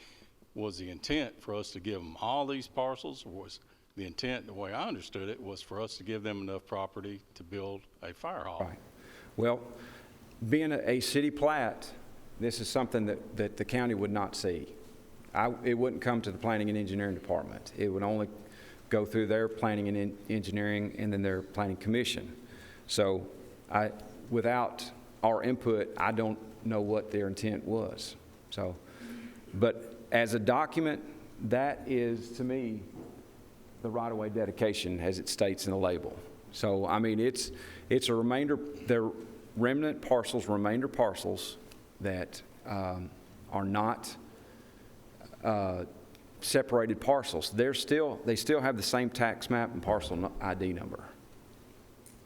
Was the intent for us to give them all these parcels, or was the intent, the way I understood it, was for us to give them enough property to build a fire hall? Right. Well, being a city plat, this is something that the county would not see. It wouldn't come to the Planning and Engineering Department. It would only go through their Planning and Engineering and then their Planning Commission. So without our input, I don't know what their intent was. So, but as a document, that is, to me, the right-of-way dedication as it states in the label. So, I mean, it's a remainder, they're remnant parcels, remainder parcels that are not separated parcels. They still have the same tax map and parcel ID number.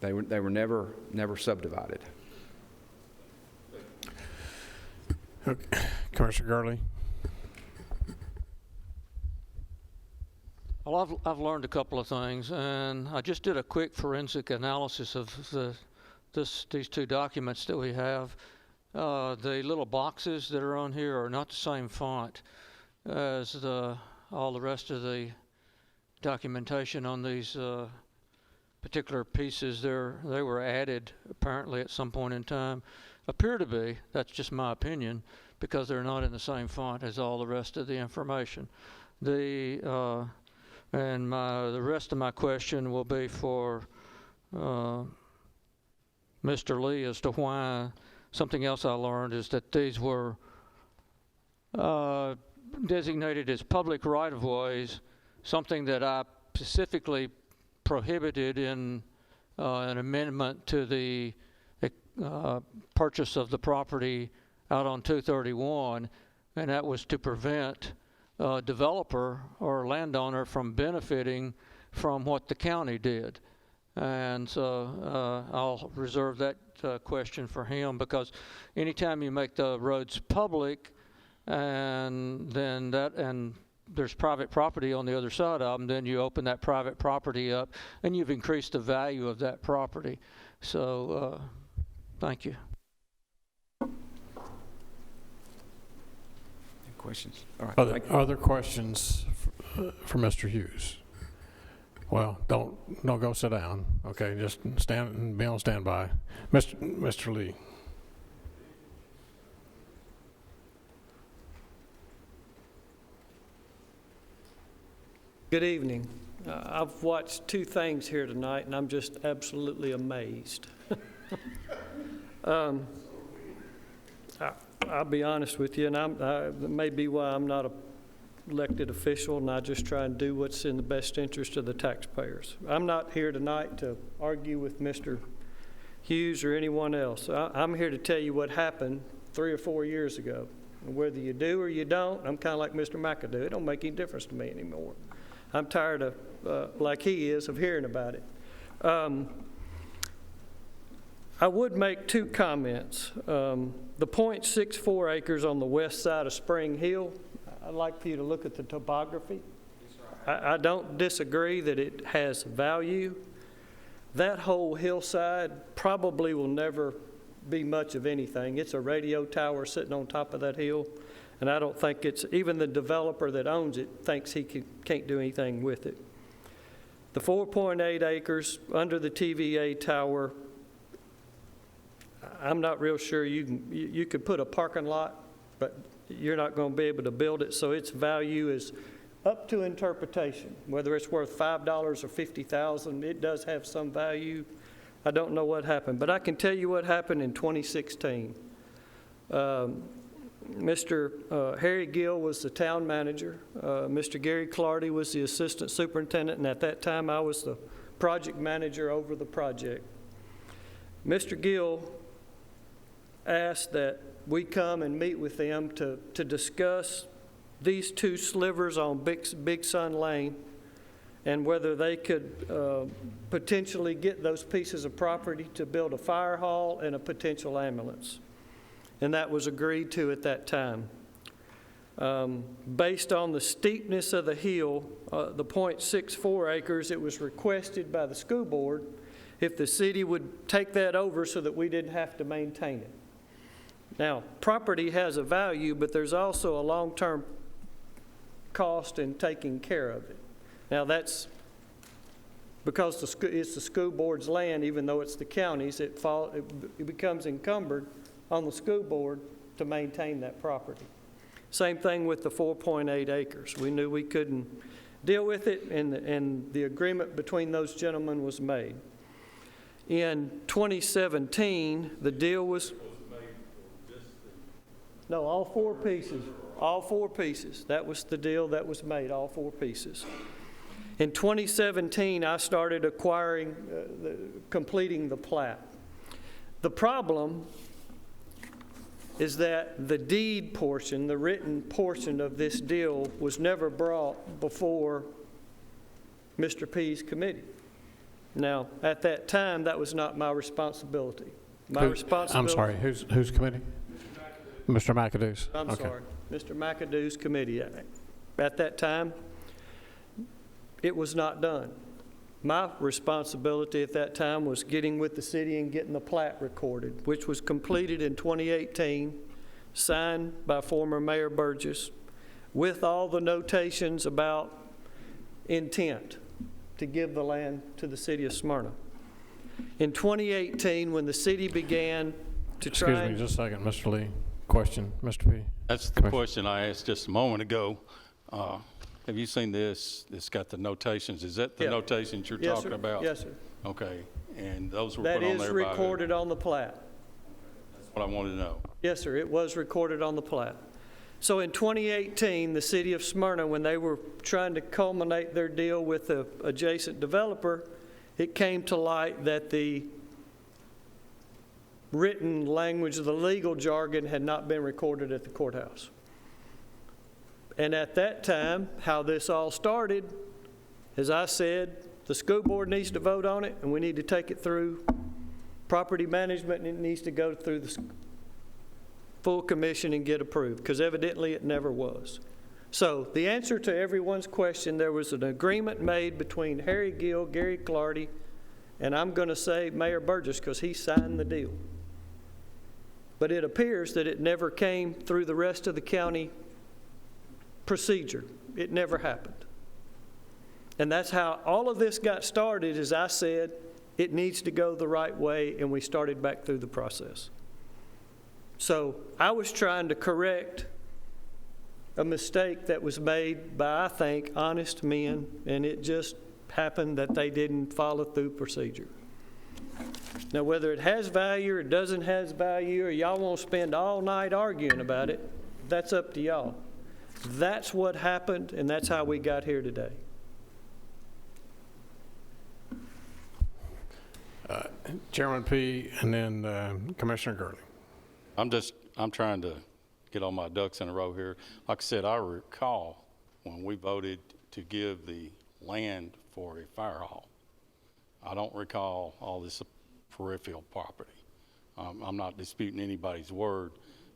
They were never subdivided. Okay. Commissioner Gurley. Well, I've learned a couple of things, and I just did a quick forensic analysis of these two documents that we have. The little boxes that are on here are not the same font as all the rest of the documentation on these particular pieces. They were added apparently at some point in time. Appear to be, that's just my opinion, because they're not in the same font as all the rest of the information. The rest of my question will be for Mr. Lee as to why. Something else I learned is that these were designated as public right-of-ways, something that I specifically prohibited in an amendment to the purchase of the property out on 231, and that was to prevent a developer or landowner from benefiting from what the county did. And so I'll reserve that question for him, because anytime you make the roads public and there's private property on the other side of them, then you open that private property up and you've increased the value of that property. So thank you. Questions? All right. Other questions for Mr. Hughes? Well, don't go sit down. Okay, just stand and be on standby. Mr. Lee. Good evening. I've watched two things here tonight, and I'm just absolutely amazed. I'll be honest with you, and that may be why I'm not an elected official, and I just try and do what's in the best interest of the taxpayers. I'm not here tonight to argue with Mr. Hughes or anyone else. I'm here to tell you what happened 3 or 4 years ago. And whether you do or you don't, I'm kind of like Mr. McAdoo. It don't make any difference to me anymore. I'm tired of, like he is, of hearing about it. I would make 2 comments. The .64 acres on the west side of Spring Hill, I'd like for you to look at the topography. I don't disagree that it has value. That whole hillside probably will never be much of anything. It's a radio tower sitting on top of that hill, and I don't think even the developer that owns it thinks he can't do anything with it. The 4.8 acres under the TVA tower, I'm not real sure you could put a parking lot, but you're not going to be able to build it, so its value is up to interpretation. Whether it's worth $5 or $50,000, it does have some value. I don't know what happened, but I can tell you what happened in 2016. Mr. Harry Gill was the town manager. Mr. Gary Clardy was the assistant superintendent, and at that time I was the project manager over the project. Mr. Gill asked that we come and meet with them to discuss these 2 slivers on Big Sun Lane and whether they could potentially get those pieces of property to build a fire hall and a potential ambulance. And that was agreed to at that time. Based on the steepness of the hill, the .64 acres, it was requested by the school board if the city would take that over so that we didn't have to maintain it. Now, property has a value, but there's also a long-term cost in taking care of it. Now, that's because it's the school board's land, even though it's the county's, it becomes encumbered on the school board to maintain that property. Same thing with the 4.8 acres. We knew we couldn't deal with it, and the agreement between those gentlemen was made. In 2017, the deal was... No, all 4 pieces. All 4 pieces. That was the deal that was made, all 4 pieces. In 2017, I started acquiring, completing the plat. The problem is that the deed portion, the written portion of this deal, was never brought before Mr. P's committee. Now, at that time, that was not my responsibility. My responsibility... I'm sorry, whose committee? Mr. McAdoo's. I'm sorry, Mr. McAdoo's committee. At that time, it was not done. My responsibility at that time was getting with the city and getting the plat recorded, which was completed in 2018, signed by former Mayor Burgess, with all the notations about intent to give the land to the city of Smyrna. In 2018, when the city began to try... Excuse me just a second, Mr. Lee. Question, Mr. P. That's the question I asked just a moment ago. Have you seen this? It's got the notations. Is that the notations you're talking about? Yes, sir. Okay, and those were That put on is there by who? recorded on the plat. That's what I wanted to know. Yes, sir, it was recorded on the plat. So in 2018, the city of Smyrna, when they were trying to culminate their deal with the adjacent developer, it came to light that the written language of the legal jargon had not been recorded at the courthouse. And at that time, how this all started, as I said, the school board needs to vote on it, and we need to take it through property management, and it needs to go through the full commission and get approved, because evidently it never was. So the answer to everyone's question, there was an agreement made between Harry Gill, Gary Clardy, and I'm going to say Mayor Burgess, because he signed the deal. But it appears that it never came through the rest of the county procedure. It never happened. And that's how all of this got started. As I said, it needs to go the right way, and we started back through the process. So I was trying to correct a mistake that was made by, I think, honest men, and it just happened that they didn't follow through procedure. Now, whether it has value or it doesn't have value, or y'all won't spend all night arguing about it, that's up to y'all. That's what happened, and that's how we got here today. Chairman P. and then Commissioner Gurley. I'm trying to get all my ducks in a row here. Like I said, I recall when we voted to give the land for a fire hall. I don't recall all this peripheral property. I'm not disputing anybody's word,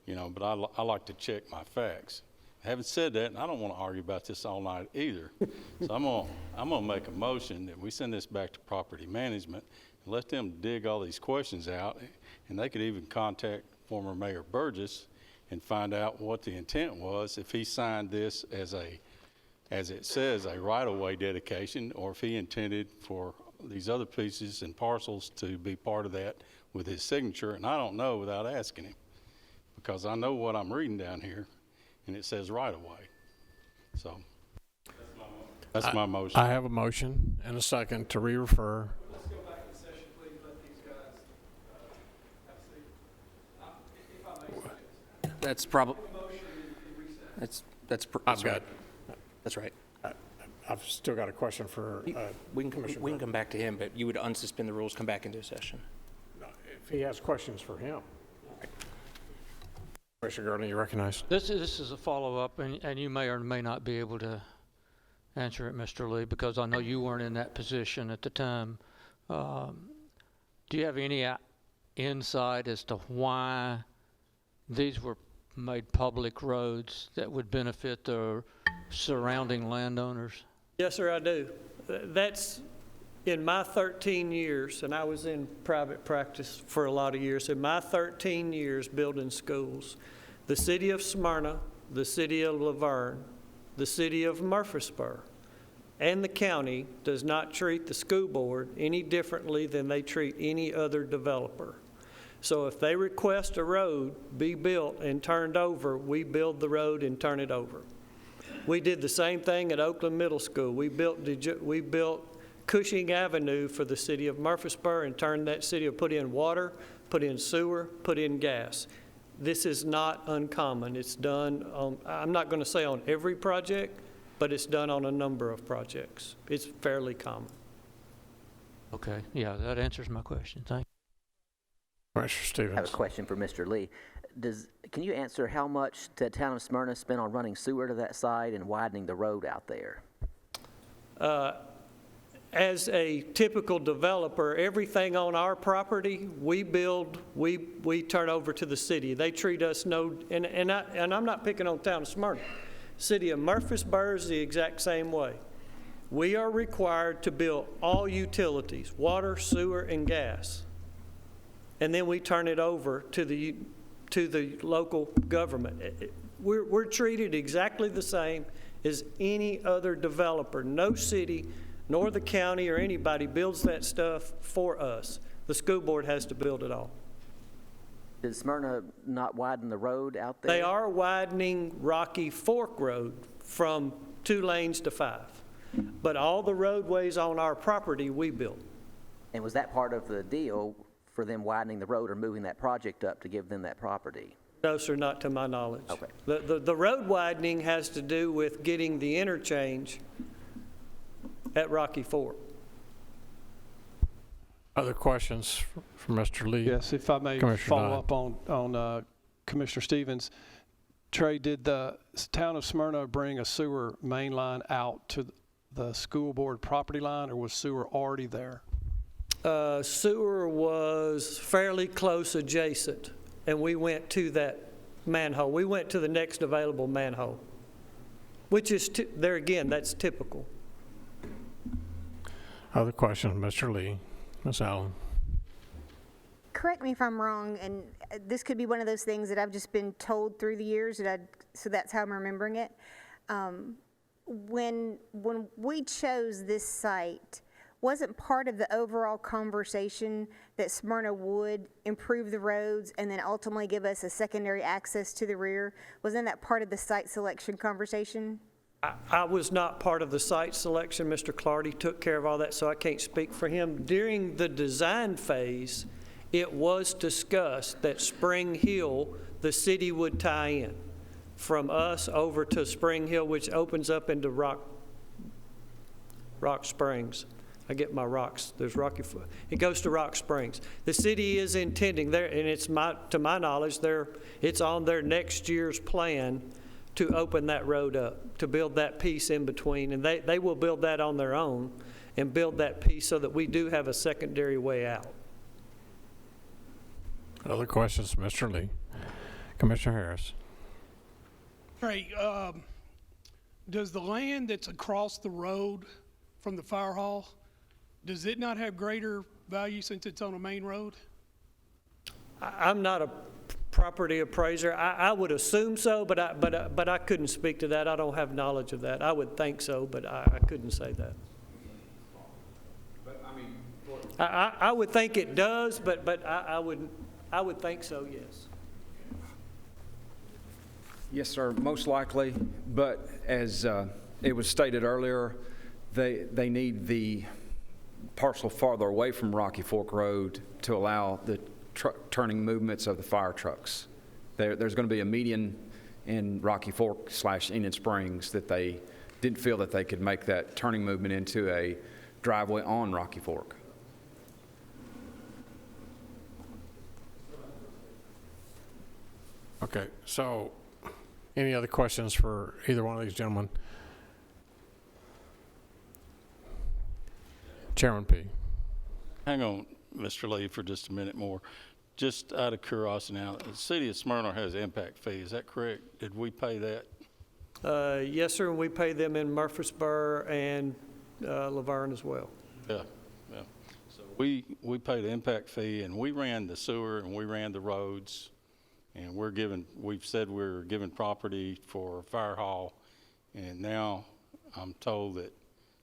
but I like to check my facts. Having said that, and I don't want to argue about this all night either, so I'm gonna make a motion that we send this back to property management and let them dig all these questions out, and they could even contact former Mayor Burgess and find out what the intent was, if he signed this as it says, a right-of-way dedication, or if he intended for these other pieces and parcels to be part of that with his signature. And I don't know without asking him, because I know what I'm reading down here, and it says right-of-way. So that's my motion. I have a motion and a second to re-refer. Let's go back in session, please. Let these guys have a seat. If I may suggest. That's probably... That's right. That's right. I've still got a question for we can come back to him, but you would unsuspend the rules, come back into session. if he has questions for him. Commissioner Gurley, you recognize. This is a follow-up, and you may or may not be able to answer it, Mr. Lee, because I know you weren't in that position at the time. Do you have any insight as to why these were made public roads that would benefit the surrounding landowners? Yes, sir, I do. That's in my 13 years, and I was in private practice for a lot of years. In my 13 years building schools, the city of Smyrna, the city of Laverne, the city of Murfreesboro, and the county does not treat the school board any differently than they treat any other developer. So if they request a road be built and turned over, we build the road and turn it over. We did the same thing at Oakland Middle School. We built Cushing Avenue for the city of Murfreesboro and turn that city, or put in water, put in sewer, put in gas. This is not uncommon. It's done on, I'm not going to say on every project, but it's done on a number of projects. It's fairly common. Okay, yeah, that answers my question. Thank you. Commissioner Stevens. I have a question for Mr. Lee. Can you answer how much the town of Smyrna spent on running sewer to that site and widening the road out there? As a typical developer, everything on our property, we build, we turn over to the city. They treat us and I'm not picking on town of Smyrna. City of Murfreesboro is the exact same way. We are required to build all utilities, water, sewer, and gas. And then we turn it over to the local government. We're treated exactly the same as any other developer. No city, nor the county or anybody builds that stuff for us. The school board has to build it all. Did Smyrna not widen the road out there? They are widening Rocky Fork Road from 2 lanes to 5. But all the roadways on our property, we built. And was that part of the deal for them widening the road or moving that project up to give them that property? No, sir, not to my knowledge. Okay. The road widening has to do with getting the interchange at Rocky Fork. Other questions for Mr. Lee? Yes, if I may follow up on Commissioner Stevens. Trey, did the town of Smyrna bring a sewer main line out to the school board property line, or was sewer already there? Sewer was fairly close adjacent, and we went to that manhole. We went to the next available manhole, which is, there again, that's typical. Other questions, Mr. Lee? Ms. Allen? Correct me if I'm wrong, and this could be one of those things that I've just been told through the years, so that's how I'm remembering it. When we chose this site, wasn't part of the overall conversation that Smyrna would improve the roads and then ultimately give us a secondary access to the rear? Wasn't that part of the site selection conversation? I was not part of the site selection. Mr. Clardy took care of all that, so I can't speak for him. During the design phase, it was discussed that Spring Hill, the city would tie in from us over to Spring Hill, which opens up into Rock Springs. I get my rocks. There's Rocky. It goes to Rock Springs. The city is intending there, and it's to my knowledge, it's on their next year's plan to open that road up, to build that piece in between, and they will build that on their own and build that piece so that we do have a secondary way out. Other questions, Mr. Lee? Commissioner Harris. Trey, does the land that's across the road from the fire hall, does it not have greater value since it's on a main road? I'm not a property appraiser. I would assume so, but I couldn't speak to that. I don't have knowledge of that. I would think so, but I couldn't say that. But I mean, I would think it does, but I would think so. Yes. Yes, sir, most likely, but as it was stated earlier, they need the parcel farther away from Rocky Fork Road to allow the turning movements of the fire trucks. There's going to be a median in Rocky Fork / Enid Springs that they didn't feel that they could make that turning movement into a driveway on Rocky Fork. Okay, so any other questions for either one of these gentlemen? Chairman P. Hang on, Mr. Lee, for just a minute more. Just out of curiosity now, the city of Smyrna has impact fee, is that correct? Did we pay that? Yes, sir, and we pay them in Murfreesboro and Laverne as well. Yeah. So we paid the impact fee, and we ran the sewer, and we ran the roads, and we've said we're giving property for fire hall, and now I'm told that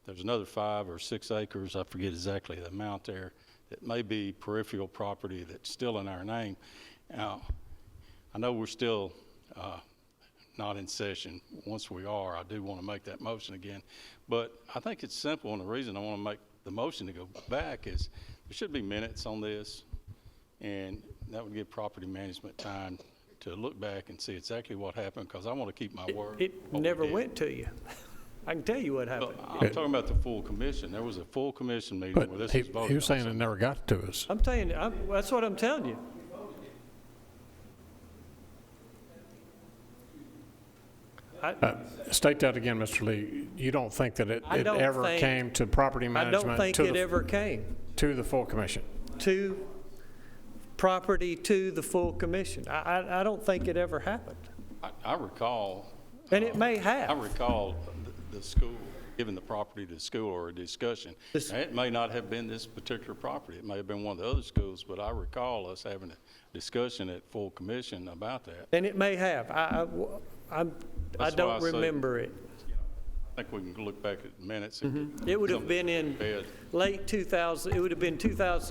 there's another 5 or 6 acres, I forget exactly the amount there, that may be peripheral property that's still in our name. Now, I know we're still not in session. Once we are, I do want to make that motion again. But I think it's simple, and the reason I want to make the motion to go back is there should be minutes on this, and that would give property management time to look back and see exactly what happened, because I want to keep my word. It never went to you. I can tell you what happened. Well, I'm talking about the full commission. There was a full commission meeting But where this he was voted was on. saying it never got to us. I'm telling you, that's what I'm telling you. State that again, Mr. Lee. You don't think that it I don't ever think- came to property I management? don't think to it the- ever came To the full commission? to property to the full commission. I don't think it ever happened. I recall. And it may have. I recall the school giving the property to the school or a discussion. Now, it may not have been this particular property. It may have been one of the other schools, but I recall us having a discussion at full commission about that. And it may have. I That's why don't say, remember it. I think we can look back at minutes. And get It would have something been in prepared. late 2000, it would have been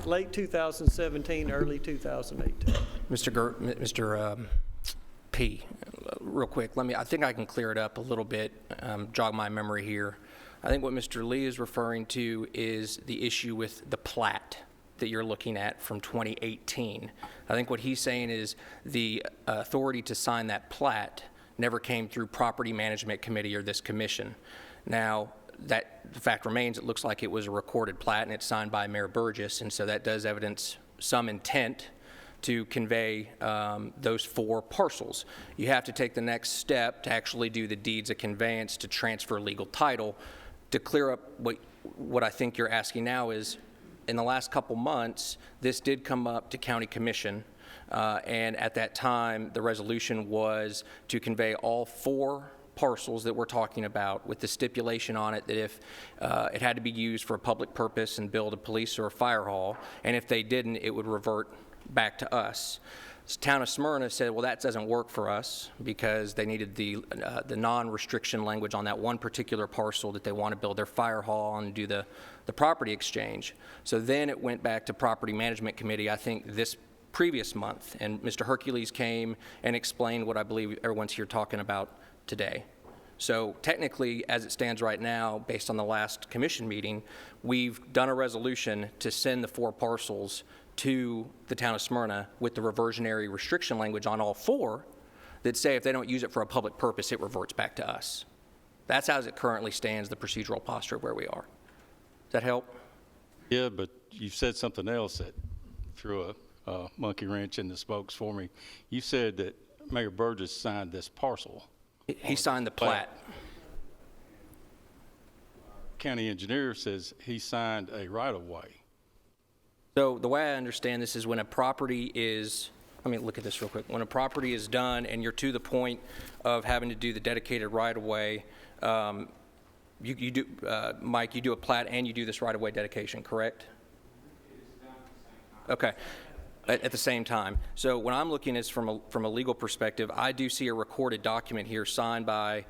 late 2017, early 2018. Mr. P, real quick, I think I can clear it up a little bit, jog my memory here. I think what Mr. Lee is referring to is the issue with the plat that you're looking at from 2018. I think what he's saying is the authority to sign that plat never came through Property Management Committee or this commission. Now, that the fact remains, it looks like it was a recorded plat and it's signed by Mayor Burgess, and so that does evidence some intent to convey those 4 parcels. You have to take the next step to actually do the deeds of conveyance to transfer legal title. To clear up what I think you're asking now is, in the last couple months, this did come up to County Commission, and at that time, the resolution was to convey all 4 parcels that we're talking about, with the stipulation on it that if it had to be used for a public purpose and build a police or a fire hall, and if they didn't, it would revert back to us. The town of Smyrna said, well, that doesn't work for us, because they needed the non-restriction language on that one particular parcel that they want to build their fire hall and do the property exchange. So then it went back to Property Management Committee, I think this previous month, and Mr. Hercules came and explained what I believe everyone's here talking about today. So technically, as it stands right now, based on the last commission meeting, we've done a resolution to send the 4 parcels to the town of Smyrna with the reversionary restriction language on all 4 that say if they don't use it for a public purpose, it reverts back to us. That's as it currently stands, the procedural posture of where we are. Does that help? Yeah, but you said something else that threw a monkey wrench in the spokes for me. You said that Mayor Burgess signed this parcel. He signed the plat. County engineer says he signed a right-of-way. So the way I understand this is when a property is, let me look at this real quick. When a property is done and you're to the point of having to do the dedicated right-of-way, you do, Mike, you do a plat and you do this right-of-way dedication, correct? Okay. At the same time. So when I'm looking at this from a legal perspective, I do see a recorded document here signed by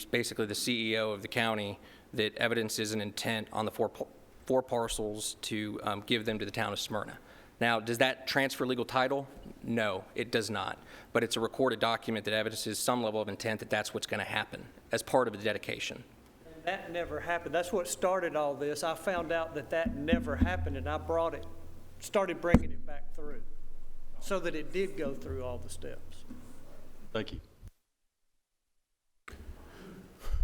basically the CEO of the county that evidences an intent on the four parcels to give them to the town of Smyrna. Now, does that transfer legal title? No, it does not. But it's a recorded document that evidences some level of intent that that's what's going to happen as part of the dedication. That never happened. That's what started all this. I found out that never happened, and I started bringing it back through so that it did go through all the steps. Thank you.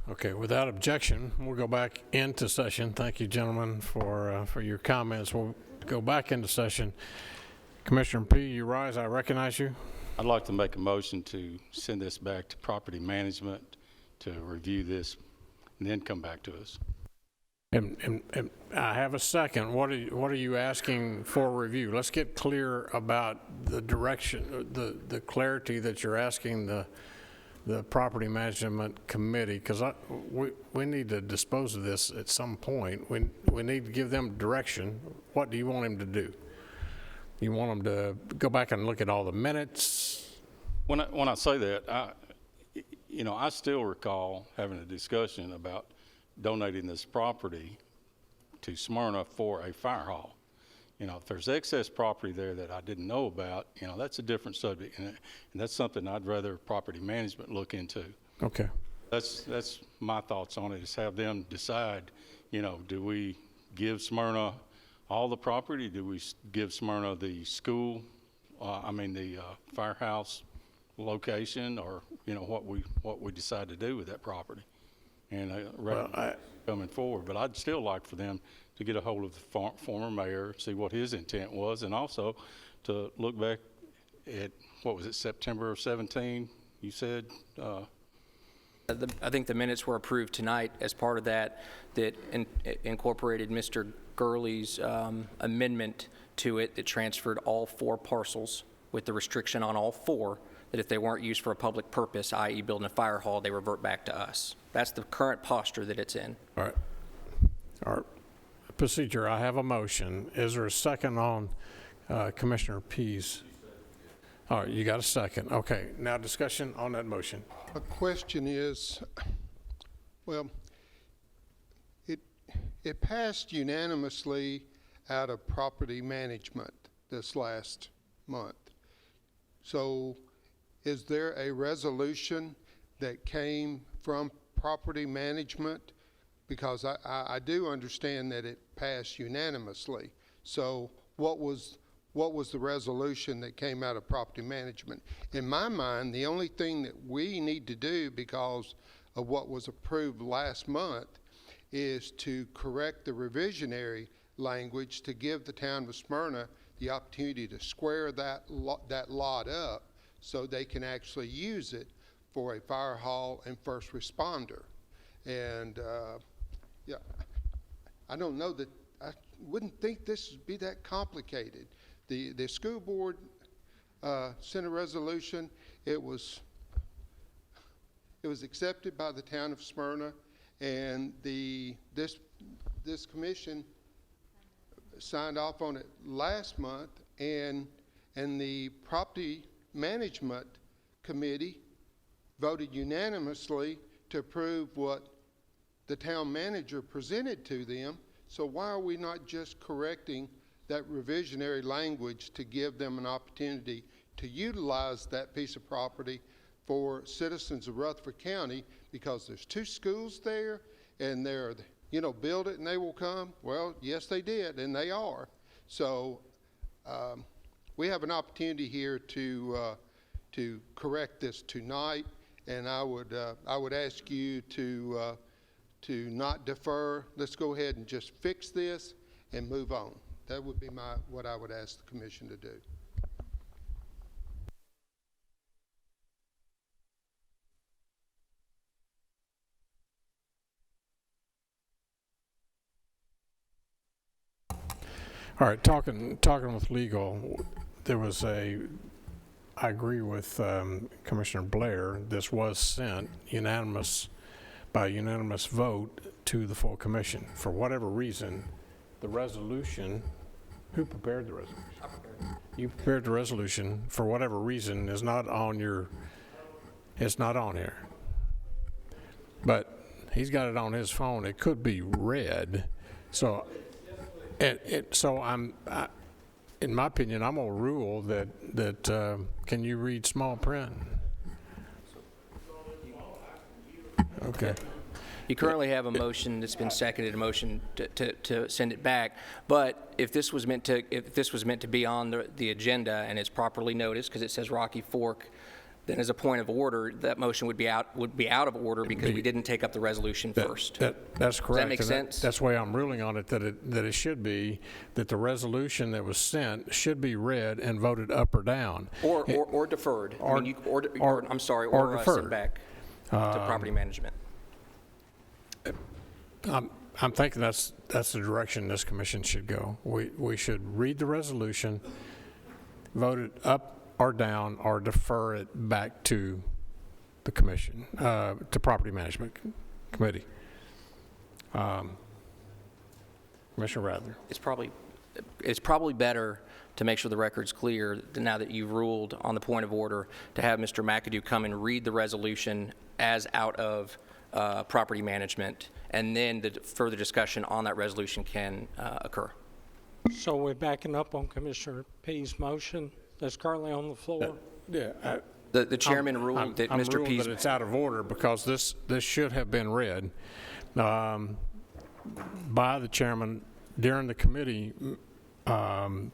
Okay, without objection, we'll go back into session. Thank you, gentlemen, for your comments. We'll go back into session. Commissioner P., you rise. I recognize you. I'd like to make a motion to send this back to property management to review this and then come back to us. And I have a second. What are you asking for review? Let's get clear about the direction, the clarity that you're asking the Property Management Committee, because we need to dispose of this at some point. We need to give them direction. What do you want them to do? You want them to go back and look at all the minutes? When I say that, I still recall having a discussion about donating this property to Smyrna for a fire hall. If there's excess property there that I didn't know about, that's a different subject, and that's something I'd rather property management look into. Okay. That's my thoughts on it, is have them decide, do we give Smyrna all the property? Do we give Smyrna the school, the firehouse location, or, you know, what we decide to do with that property? And coming forward, but I'd still like for them to get a hold of the former mayor, see what his intent was, and also to look back at, what was it, September of 17, you said? I think the minutes were approved tonight as part of that incorporated Mr. Gurley's amendment to it that transferred all 4 parcels with the restriction on all 4 that if they weren't used for a public purpose, i.e. building a fire hall, they revert back to us. That's the current posture that it's in. All right. All right. Procedure, I have a motion. Is there a second on Commissioner Pease? All right, you got a second. Okay, now discussion on that motion. A question is, well, it passed unanimously out of property management this last month. So is there a resolution that came from property management? Because I do understand that it passed unanimously. So what was the resolution that came out of property management? In my mind, the only thing that we need to do because of what was approved last month is to correct the revisionary language to give the town of Smyrna the opportunity to square that lot up so they can actually use it for a fire hall and first responder. And yeah, I don't know that, I wouldn't think this would be that complicated. The school board sent a resolution. It was accepted by the town of Smyrna, and this commission signed off on it last month, and the property management committee voted unanimously to approve what the town manager presented to them. So why are we not just correcting that revisionary language to give them an opportunity to utilize that piece of property for citizens of Rutherford County, because there's 2 schools there, and they're, you know, build it and they will come? Well, yes, they did, and they are. So we have an opportunity here to correct this tonight, and I would ask you to not defer. Let's go ahead and just fix this and move on. That would be what I would ask the commission to do. All right, talking with legal, there was I agree with Commissioner Blair. This was sent by unanimous vote to the full commission. For whatever reason, the resolution, who prepared the resolution? I prepared. You prepared the resolution. For whatever reason, is not on it's not on here. But he's got it on his phone. It could be read. So in my opinion, I'm gonna rule that can you read small print? Okay. You currently have a motion that's been seconded, a motion to send it back. But if this was meant to be on the agenda and it's properly noticed, because it says Rocky Fork, then as a point of order, that motion would be out of order because we didn't take up the resolution first. That's correct. Does that make sense? That's why I'm ruling on it that it should be that the resolution that was sent should be read and voted up or down, or deferred. Or deferred. Sent back to property management. I'm thinking that's the direction this commission should go. We should read the resolution, vote it up or down, or defer it back to the commission, to property management committee. Commissioner Rather. It's probably better to make sure the record's clear, now that you've ruled on the point of order, to have Mr. McAdoo come and read the resolution as out of property management, and then the further discussion on that resolution can occur. So we're backing up on Commissioner Pease' motion that's currently on the floor? The chairman ruled that Mr. Pease... that it's out of order because this should have been read by the chairman during the committee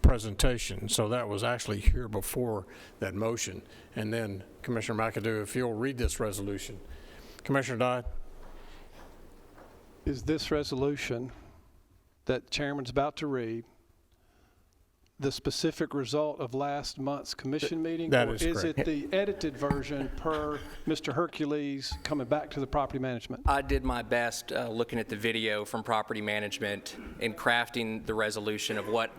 presentation, so that was actually here before that motion. And then, Commissioner McAdoo, if you'll read this resolution. Commissioner Dodd? Is this resolution that Chairman's about to read the specific result of last month's commission meeting? That is correct. Or is correct. it the edited version per Mr. Hercules coming back to the property management? I did my best looking at the video from property management and crafting the resolution of what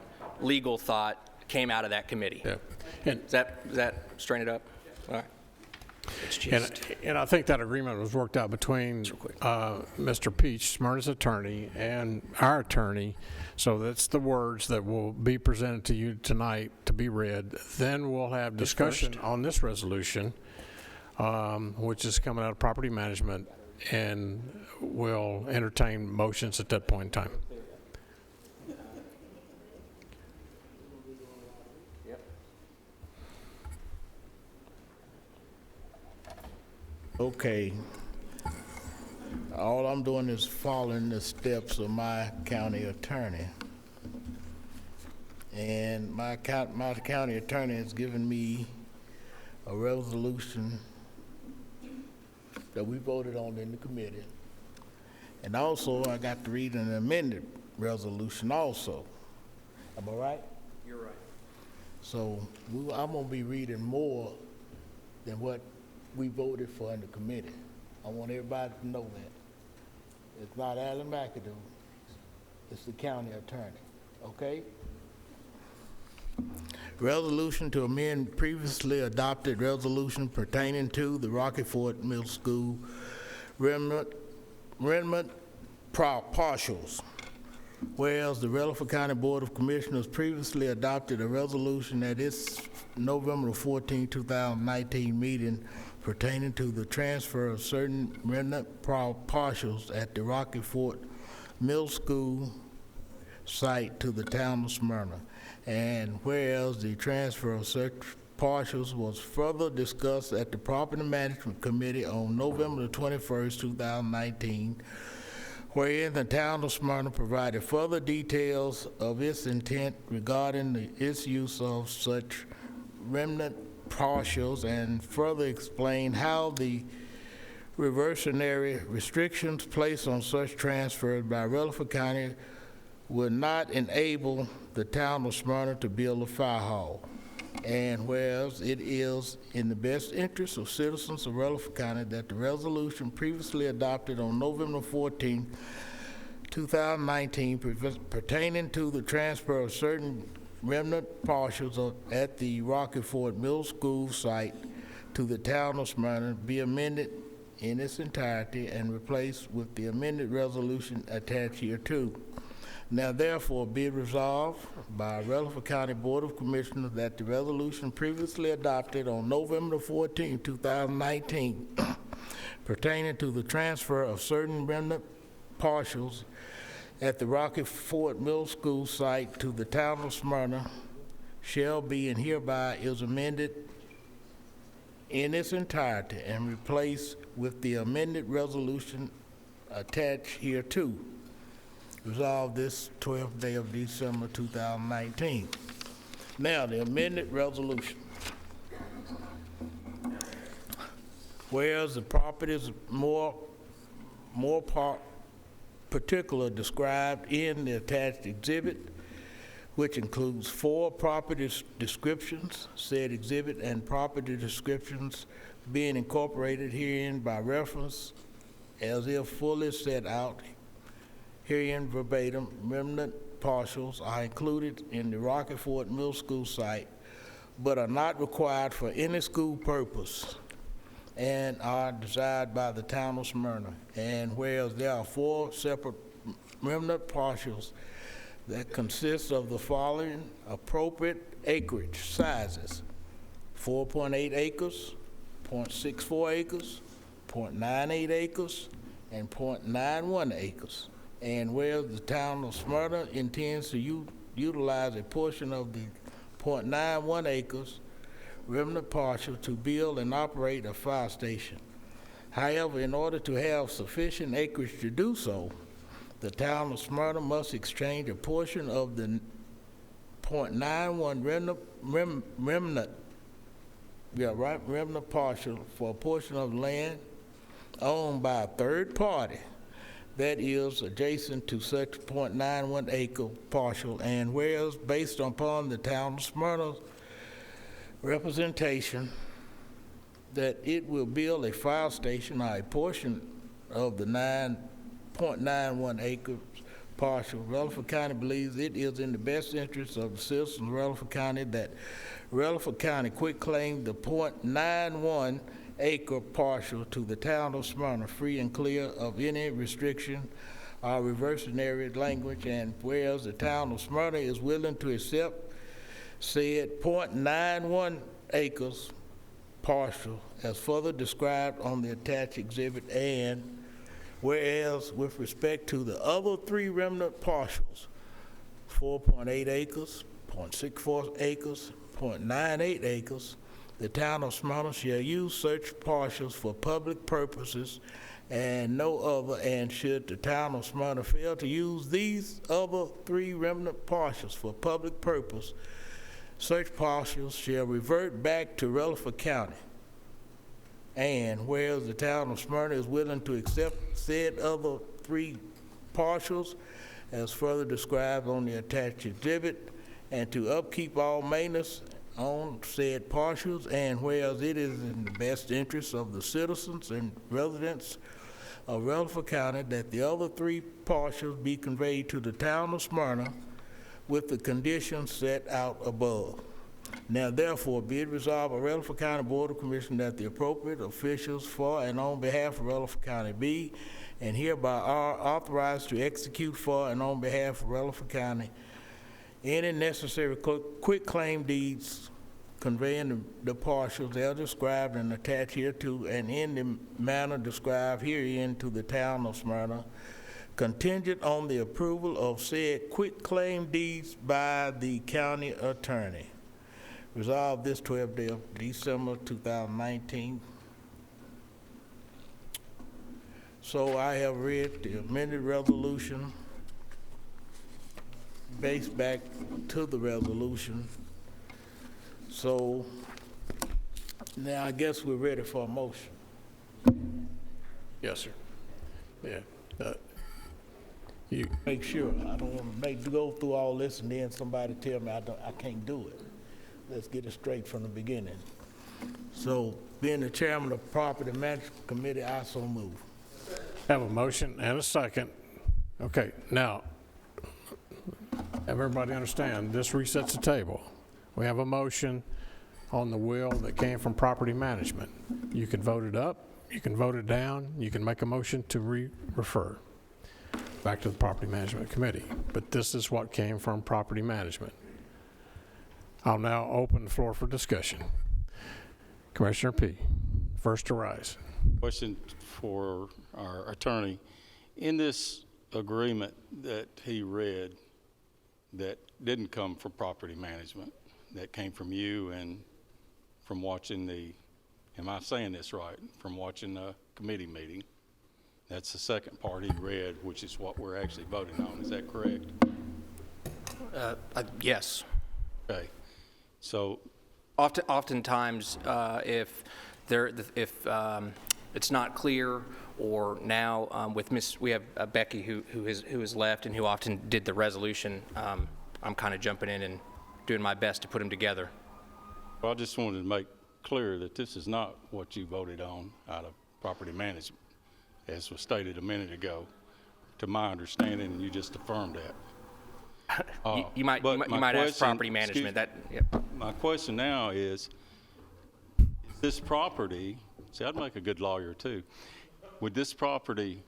legal thought came out of that committee. Yeah. And Does that straighten it up? All right. It's just, and I think that agreement was worked out between Mr. Peach, Smyrna's attorney, and our attorney. So that's the words that will be presented to you tonight to be read. Then we'll have discussion on this resolution, which is coming out of property management, and we'll entertain motions at that point in time. Okay. All I'm doing is following the steps of my county attorney. And my county attorney has given me a resolution that we voted on in the committee. And also, I got to read an amended resolution also. Am I right? You're right. So I'm gonna be reading more than what we voted for in the committee. I want everybody to know that. It's not Alan McAdoo, it's the county attorney, okay? Resolution to amend previously adopted resolution pertaining to the Rocky Ford Middle School remnant partials. Whereas the Rutherford County Board of Commissioners previously adopted a resolution at its November 14, 2019 meeting pertaining to the transfer of certain remnant partials at the Rocky Ford Middle School site to the town of Smyrna. And whereas the transfer of such partials was further discussed at the Property Management Committee on November the 21st, 2019, wherein the town of Smyrna provided further details of its intent regarding its use of such remnant partials and further explained how the reversionary restrictions placed on such transfers by Rutherford County would not enable the town of Smyrna to build a fire hall. And whereas it is in the best interest of citizens of Rutherford County that the resolution previously adopted on November 14, 2019 pertaining to the transfer of certain remnant partials at the Rocky Ford Middle School site to the town of Smyrna be amended in its entirety and replaced with the amended resolution attached hereto. Now therefore be it resolved by Rutherford County Board of Commissioners that the resolution previously adopted on November 14, 2019 pertaining to the transfer of certain remnant partials at the Rocky Ford Middle School site to the town of Smyrna shall be and hereby is amended in its entirety and replaced with the amended resolution attached hereto. Resolved this 12th day of December 2019. Now, the amended resolution. Whereas the property is more particular described in the attached exhibit, which includes 4 property descriptions, said exhibit and property descriptions being incorporated herein by reference as if fully set out herein verbatim. Remnant partials are included in the Rocky Ford Middle School site, but are not required for any school purpose and are desired by the town of Smyrna. And whereas there are 4 separate remnant partials that consist of the following appropriate acreage sizes: 4.8 acres, 0.64 acres, 0.98 acres, and 0.91 acres. And whereas the town of Smyrna intends to utilize a portion of the 0.91 acres remnant partial to build and operate a fire station. However, in order to have sufficient acreage to do so, the town of Smyrna must exchange a portion of the .91 remnant partial for a portion of land owned by a third party that is adjacent to such .91 acre partial, and whereas based upon the town of Smyrna's representation that it will build a fire station or a portion of the 9.91 acres partial, Rutherford County believes it is in the best interest of the citizens of Rutherford County that Rutherford County quit claim the .91 acre partial to the town of Smyrna, free and clear of any restriction or reversionary language, and whereas the town of Smyrna is willing to accept said .91 acres partial as further described on the attached exhibit, and whereas with respect to the other 3 remnant partials, 4.8 acres, 0.64 acres, 0.98 acres, the town of Smyrna shall use such partials for public purposes and no other, and should the town of Smyrna fail to use these other 3 remnant partials for public purpose, such partials shall revert back to Rutherford County. And whereas the town of Smyrna is willing to accept said other 3 partials as further described on the attached exhibit, and to upkeep all maintenance on said partials, and whereas it is in the best interest of the citizens and residents of Rutherford County that the other 3 partials be conveyed to the town of Smyrna with the conditions set out above. Now therefore be it resolved by Rutherford County Board of Commissioners that the appropriate officials for and on behalf of Rutherford County be and hereby are authorized to execute for and on behalf of Rutherford County any necessary quitclaim deeds conveying the partials as described and attached hereto, and in the manner described herein to the town of Smyrna, contingent on the approval of said quitclaim deeds by the county attorney. Resolved this 12th day of December 2019. So I have read the amended resolution based back to the resolution. So now I guess we're ready for a motion. Yes, sir. Yeah. You make sure. I don't want to go through all this and then somebody tell me I can't do it. Let's get it straight from the beginning. So, being the chairman of the Property Management Committee, I so move. Have a motion and a second. Okay, now, everybody understand, this resets the table. We have a motion on the will that came from Property Management. You can vote it up, you can vote it down, you can make a motion to refer back to the Property Management Committee. But this is what came from Property Management. I'll now open the floor for discussion. Commissioner P., first to rise. Question for our attorney. In this agreement that he read that didn't come from Property Management, that came from you and from watching the, am I saying this right, from watching the committee meeting, that's the second part he read, which is what we're actually voting on. Is that correct? Yes. Okay. So oftentimes, if it's not clear, or now we have Becky who has left and who often did the resolution. I'm kind of jumping in and doing my best to put them together. Well, I just wanted to make clear that this is not what you voted on out of Property Management, as was stated a minute ago. To my understanding, you just affirmed that. You might ask Property Management that. Yep. My question now is this property, see, I'd make a good lawyer too. Would this property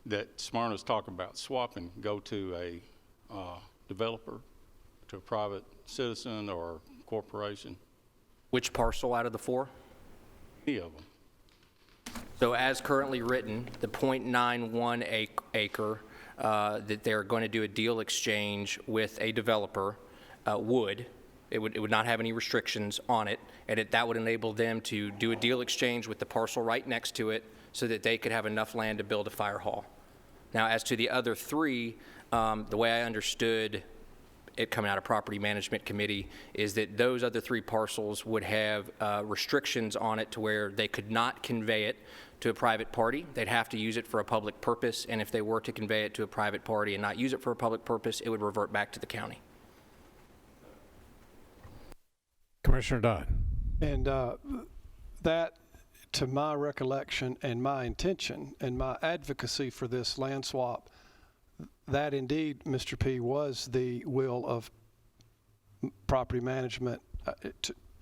that Smyrna's talking about swapping go to a developer, to a private citizen or corporation? Which parcel out of the 4? Any of them. So as currently written, the .91 acre that they're going to do a deal exchange with a developer would not have any restrictions on it, and that would enable them to do a deal exchange with the parcel right next to it so that they could have enough land to build a fire hall. Now, as to the other 3, the way I understood it coming out of Property Management Committee is that those other 3 parcels would have restrictions on it to where they could not convey it to a private party. They'd have to use it for a public purpose, and if they were to convey it to a private party and not use it for a public purpose, it would revert back to the county. Commissioner Dodd. And that, to my recollection and my intention and my advocacy for this land swap, that indeed, Mr. P., was the will of property management.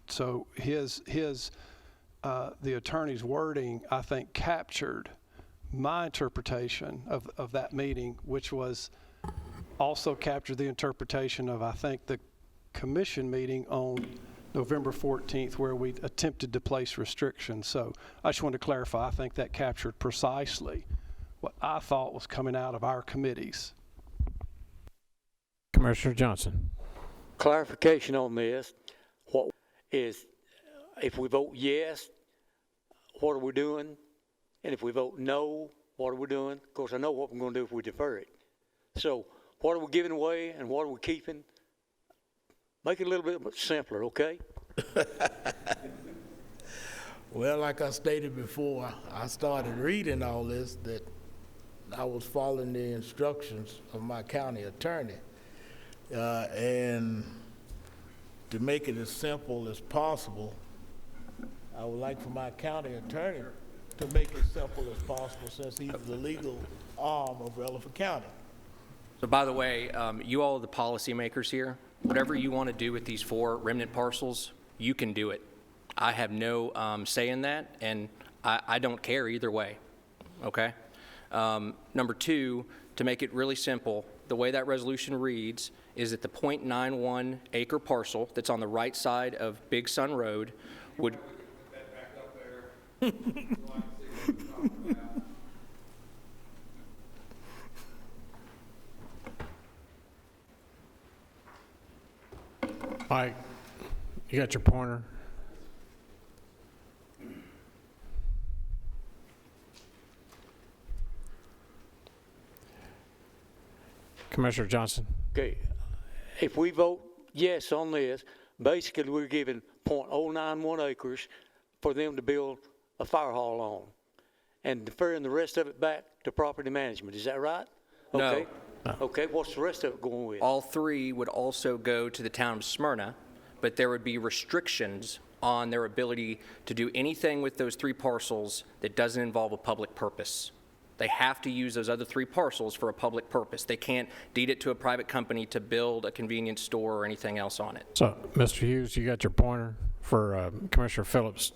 So the attorney's wording, I think, captured my interpretation of that meeting, which was also captured the interpretation of, I think, the commission meeting on November 14th, where we attempted to place restrictions. So I just wanted to clarify, I think that captured precisely what I thought was coming out of our committees. Commissioner Johnson. Clarification on this. What is, if we vote yes, what are we doing? And if we vote no, what are we doing? Of course, I know what we're going to do if we defer it. So what are we giving away and what are we keeping? Make it a little bit simpler, okay? Well, like I stated before, I started reading all this, that I was following the instructions of my county attorney. And to make it as simple as possible, I would like for my county attorney to make it simple as possible, since he's the legal arm of Rutherford County. So by the way, you all are the policymakers here. Whatever you want to do with these 4 remnant parcels, you can do it. I have no say in that, and I don't care either way, okay? Number 2, to make it really simple, the way that resolution reads is that the .91 acre parcel that's on the right side of Big Sun Road would... Mike, you got your pointer? Commissioner Johnson. Okay. If we vote yes on this, basically we're giving .091 acres for them to build a fire hall on and deferring the rest of it back to property management. Is that right? Okay. No. Okay, what's the rest of it going with? All 3 would also go to the town of Smyrna, but there would be restrictions on their ability to do anything with those 3 parcels that doesn't involve a public purpose. They have to use those other 3 parcels for a public purpose. They can't deed it to a private company to build a convenience store or anything else on it. So, Mr. Hughes, you got your pointer for Commissioner Phillips.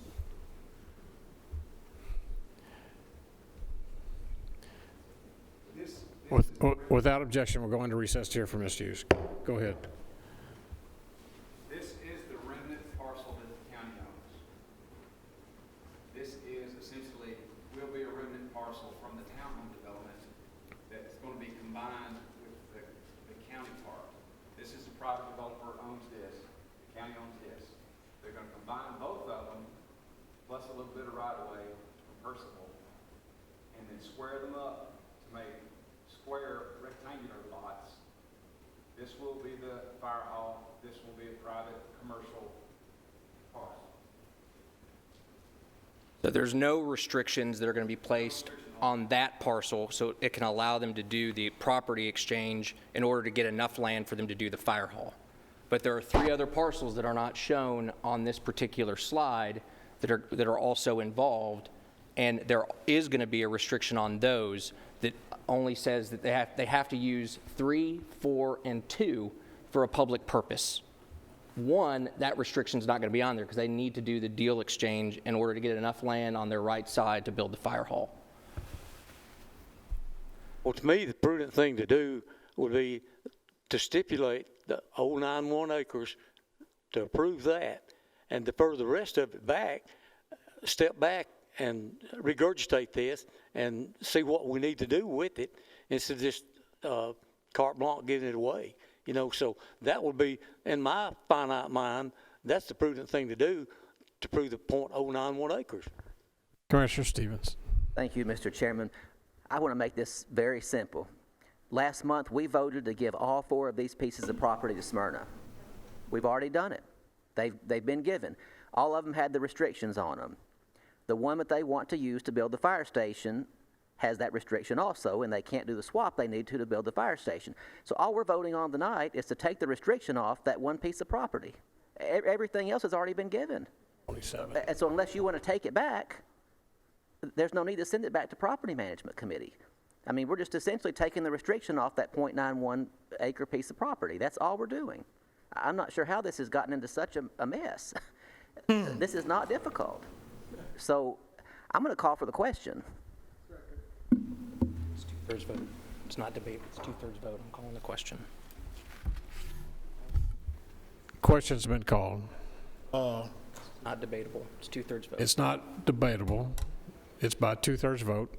Without objection, we're going to recess here for Mr. Hughes. Go ahead. This is the remnant parcel that the county owns. This is essentially, will be a remnant parcel from the townhome development that's going to be combined with the county part. This is a private developer owns this, the county owns this. They're going to combine both of them, plus a little bit of right-of-way from Percival, and then square them up to make square rectangular lots. This will be the fire hall. This will be a private commercial parcel. So there's no restrictions that are going to be placed on that parcel, so it can allow them to do the property exchange in order to get enough land for them to do the fire hall. But there are 3 other parcels that are not shown on this particular slide that are also involved, and there is going to be a restriction on those that only says that they have to use 3, 4, and 2 for a public purpose. 1, that restriction is not going to be on there because they need to do the deal exchange in order to get enough land on their right side to build the fire hall. Well, to me, the prudent thing to do would be to stipulate the 091 acres, to approve that, and defer the rest of it back, step back and regurgitate this and see what we need to do with it instead of just carte blanche giving it away. You know, so that would be, in my finite mind, that's the prudent thing to do to prove the .091 acres. Commissioner Stevens. Thank you, Mr. Chairman. I want to make this very simple. Last month, we voted to give all 4 of these pieces of property to Smyrna. We've already done it. They've been given. All of them had the restrictions on them. The one that they want to use to build the fire station has that restriction also, and they can't do the swap they need to build the fire station. So all we're voting on tonight is to take the restriction off that one piece of property. Everything else has already been given. 27. And so unless you want to take it back, there's no need to send it back to Property Management Committee. I mean, we're just essentially taking the restriction off that .91 acre piece of property. That's all we're doing. I'm not sure how this has gotten into such a mess. This is not difficult. So I'm going to call for the question. It's two-thirds vote. It's not debate, it's two-thirds vote. I'm calling the question. Question's been called. Not debatable. It's two-thirds vote. It's not debatable. It's by 2/3 vote.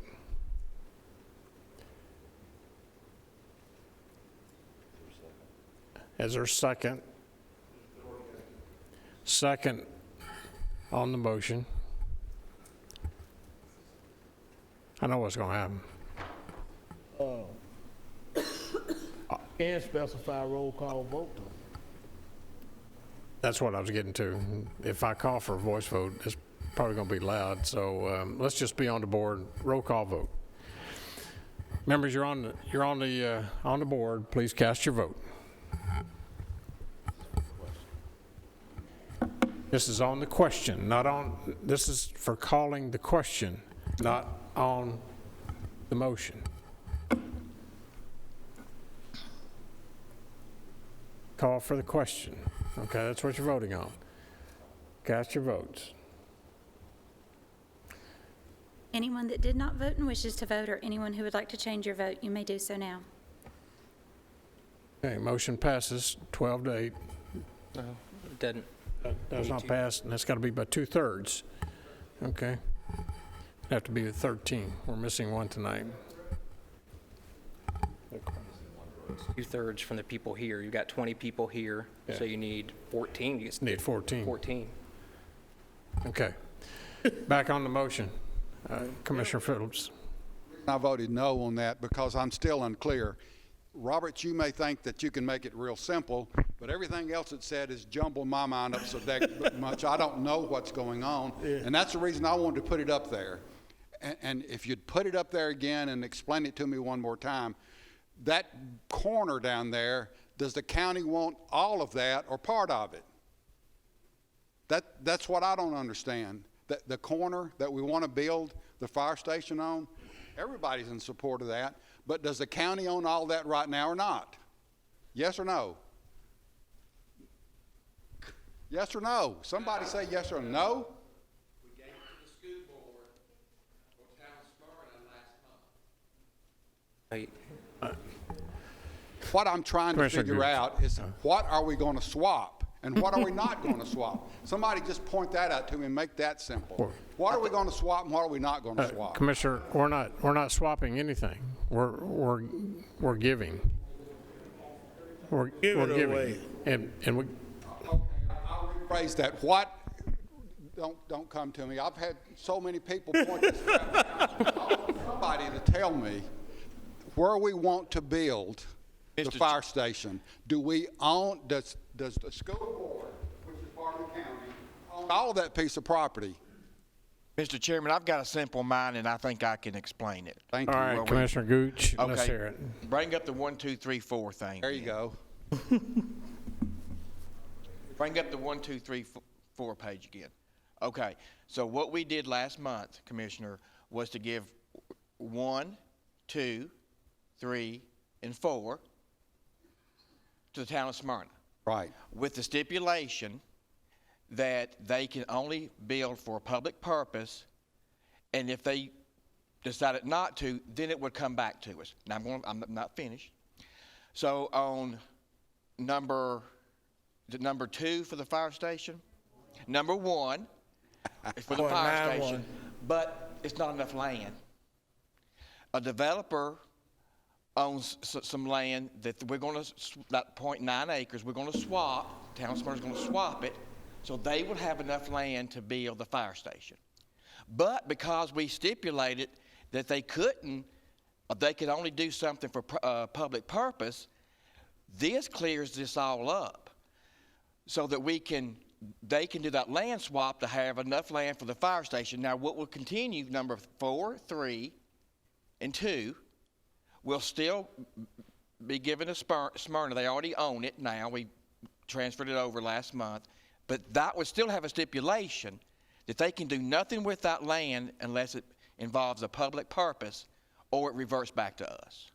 Is there a second? Second on the motion. I know what's going to happen. Can specify roll call vote. That's what I was getting to. If I call for a voice vote, it's probably going to be loud. So let's just be on the board. Roll call vote. Members, you're on the board. Please cast your vote. This is on the question, not on. This is for calling the question, not on the motion. Call for the question. Okay, that's what you're voting on. Cast your votes. Anyone that did not vote and wishes to vote, or anyone who would like to change your vote, you may do so now. Okay, motion passes 12 to 8. No, it doesn't. Does not pass, and that's got to be by 2/3. Okay. Have to be at 13. We're missing one tonight. Two-thirds from the people here. You've got 20 people here, so you need 14. You need 14. 14. Okay. Back on the motion. Commissioner Phillips. I voted no on that because I'm still unclear. Robert, you may think that you can make it real simple, but everything else it said is jumbled my mind up so much I don't know what's going on. Yeah. And that's the reason I wanted to put it up there. And if you'd put it up there again and explain it to me one more time, that corner down there, does the county want all of that or part of it? That's what I don't understand. The corner that we want to build the fire station on, everybody's in support of that. But does the county own all that right now or not? Yes or no? Yes or no? Somebody say yes or no. We gave it to the school board for town of Smyrna last month. What I'm trying to figure out is what are we going to swap and what are we not going to swap? Somebody just point that out to me and make that simple. What are we going to swap and what are we not going to swap? Commissioner, we're not swapping anything. We're giving. We're giving away. And we. Okay, I'll rephrase that. What? Don't come to me. I've had so many people point this out. Somebody to tell me where we want to build the fire station. Do we own? Does the school board, which is part of the county, own all of that piece of property? Mr. Chairman, I've got a simple mind, and I think I can explain it. Thank you. All right, Commissioner Gooch, let's hear it. Bring up the 1, 2, 3, 4 thing. There you go. Bring up the 1, 2, 3, 4 page again. Okay, so what we did last month, Commissioner, was to give 1, 2, 3, and 4 to the town of Smyrna. Right. With the stipulation that they can only build for a public purpose, and if they decided not to, then it would come back to us. Now, I'm not finished. So on number 2 for the fire station, number 1 is for the fire station, but it's not enough land. A developer owns some land that we're going to, that 0.9 acres, we're going to swap. Town of Smyrna's going to swap it, so they would have enough land to build the fire station. But because we stipulated that they couldn't they can only do something for public purpose, this clears this all up so that they can do that land swap to have enough land for the fire station. Now, what will continue, number 4, 3, and 2, will still be given to Smyrna. They already own it now. We transferred it over last month. But that would still have a stipulation that they can do nothing with that land unless it involves a public purpose or it reverts back to us.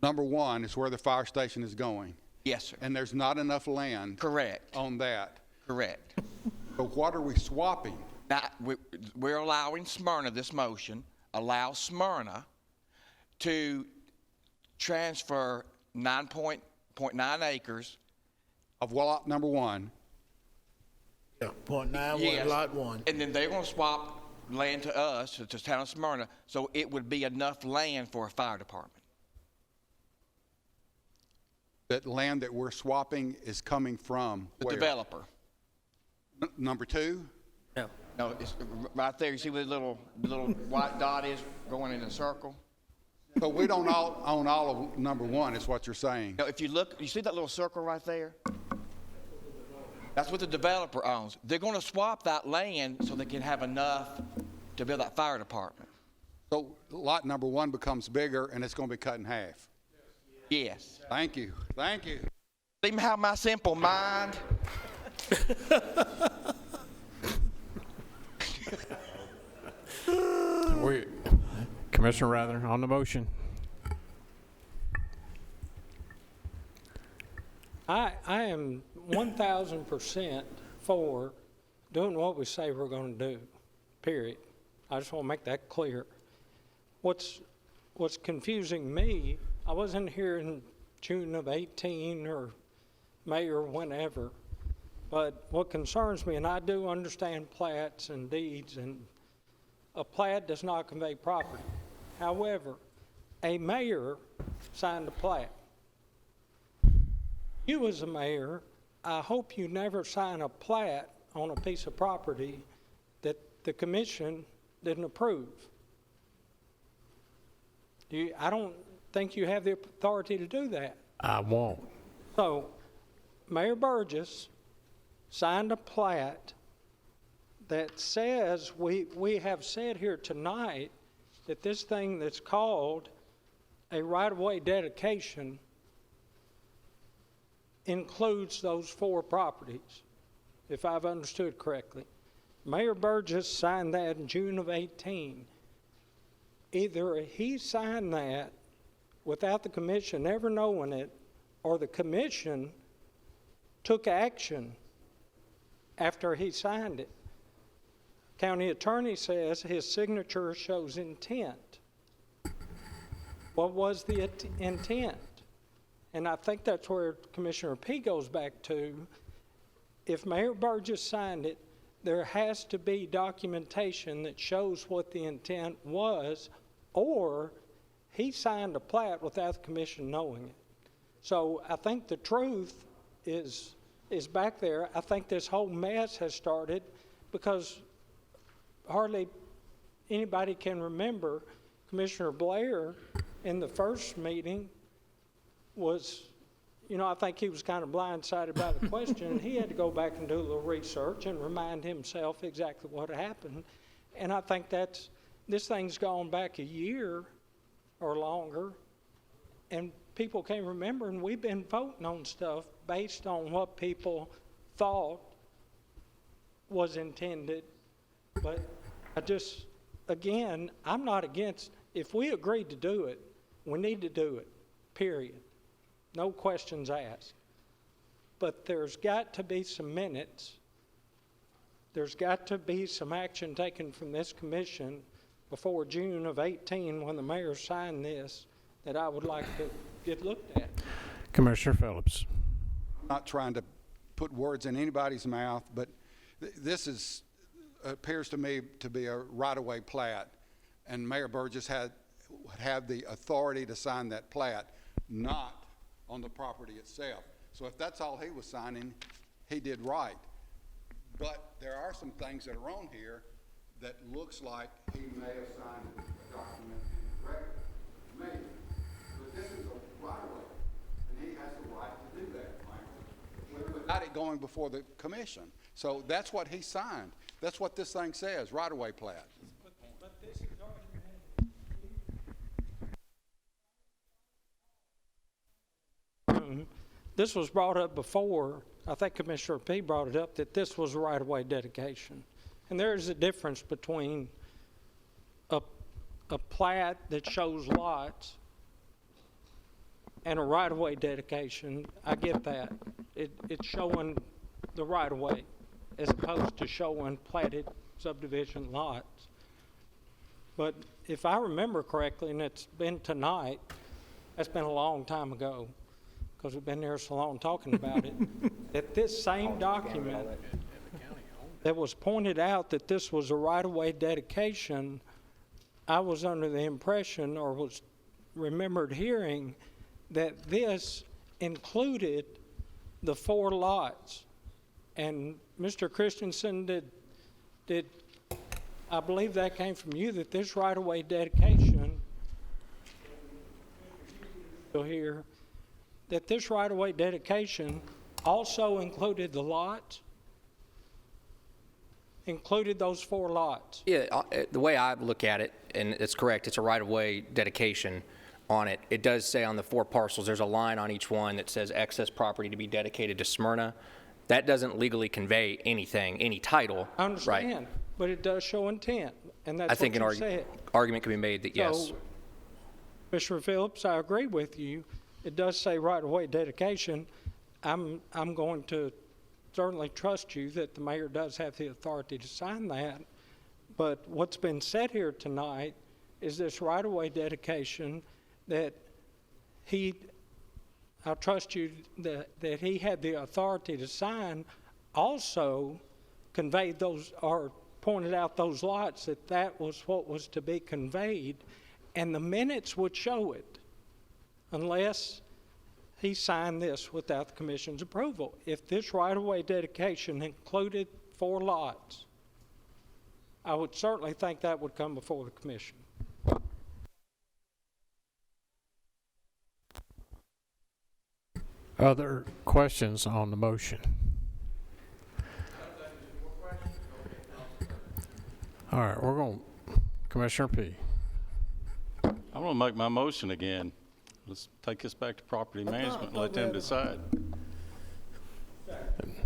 Number 1 is where the fire station is going. Yes, sir. And there's not enough land. Correct. On that. Correct. So what are we swapping? Now, we're allowing Smyrna, this motion allows Smyrna to transfer 9.9 acres. Of lot number 1? Yeah, .91, Yes. lot 1. And then they're going to swap land to us, to town of Smyrna, so it would be enough land for a fire department. That land that we're swapping is coming from The where? developer. Number 2? No. No, it's right there. You see where the little white dot is going in a circle? So we don't all own all of number 1 is what you're saying? No, if you look, you see that little circle right there? That's what the developer owns. They're going to swap that land so they can have enough to build that fire department. So lot number 1 becomes bigger and it's going to be cut in half? Yes. Thank you. Thank you. See how my simple mind? Commissioner Rather, on the motion. I am 1,000% for doing what we say we're going to do, period. I just want to make that clear. What's confusing me, I wasn't here in June of 18 or May or whenever, but what concerns me, and I do understand plats and deeds, and a plat does not convey property. However, a mayor signed a plat. You as a mayor, I hope you never sign a plat on a piece of property that the commission didn't approve. I don't think you have the authority to do that. I won't. So, Mayor Burgess signed a plat that says, we have said here tonight that this thing that's called a right-of-way dedication includes those 4 properties, if I've understood correctly. Mayor Burgess signed that in June of 18. Either he signed that without the commission ever knowing it, or the commission took action after he signed it. County attorney says his signature shows intent. What was the intent? And I think that's where Commissioner P goes back to. If Mayor Burgess signed it, there has to be documentation that shows what the intent was, or he signed a plat without the commission knowing it. So I think the truth is back there. I think this whole mess has started because hardly anybody can remember Commissioner Blair in the first meeting was, I think he was kind of blindsided by the question, and he had to go back and do a little research and remind himself exactly what happened. And I think this thing's gone back a year or longer, and people can't remember, and we've been voting on stuff based on what people thought was intended. But again, I'm not against, if we agreed to do it, we need to do it, period. No questions asked. But there's got to be some minutes. There's got to be some action taken from this commission before June of 18 when the mayor signed this that I would like to get looked at. Commissioner Phillips. I'm not trying to put words in anybody's mouth, but this appears to me to be a right-of-way plat, and Mayor Burgess would have the authority to sign that plat, not on the property itself. So if that's all he was signing, he did right. But there are some things that are on here that looks like he may have signed a document incorrectly. me. But this is a right of way, and he has the right to do that, Michael. Without it going before the commission. So that's what he signed. That's what this thing says, right of way plat. But this is already This was brought up before. I think Commissioner P brought it up, that this was a right-of-way dedication. And there is a difference between a plat that shows lots and a right-of-way dedication. I get that. It's showing the right-of-way as opposed to showing platted subdivision lots. But if I remember correctly, and it's been tonight, that's been a long time ago, because we've been there so long talking about it, that this same document that was pointed out that this was a right-of-way dedication, I was under the impression, or was remembered hearing, that this included the 4 lots. And Mr. Christensen, did I believe that came from you, that this right-of-way dedication, here, that this right-of-way dedication also included the lots, included those 4 lots? Yeah, the way I look at it, and it's correct, it's a right-of-way dedication on it. It does say on the 4 parcels, there's a line on each one that says excess property to be dedicated to Smyrna. That doesn't legally convey anything, any title. I understand, right? But it does show intent, and that's I think what an you said. argument can be made that yes. So, Mr. Phillips, I agree with you. It does say right-of-way dedication. I'm going to certainly trust you that the mayor does have the authority to sign that. But what's been said here tonight is this right-of-way dedication that I trust you that he had the authority to sign, also conveyed those, or pointed out those lots, that was what was to be conveyed, and the minutes would show it, unless he signed this without the commission's approval. If this right-of-way dedication included 4 lots, I would certainly think that would come before the commission. Other questions on the motion? All right, we're going, Commissioner P. I'm going to make my motion again. Let's take this back to property management and let them decide.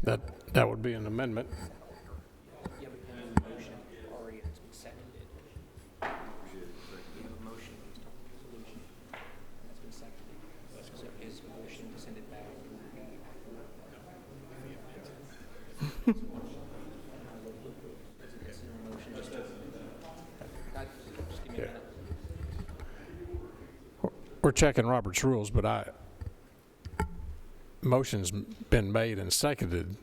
That would be an amendment. We're checking Robert's rules, but motion's been made and seconded.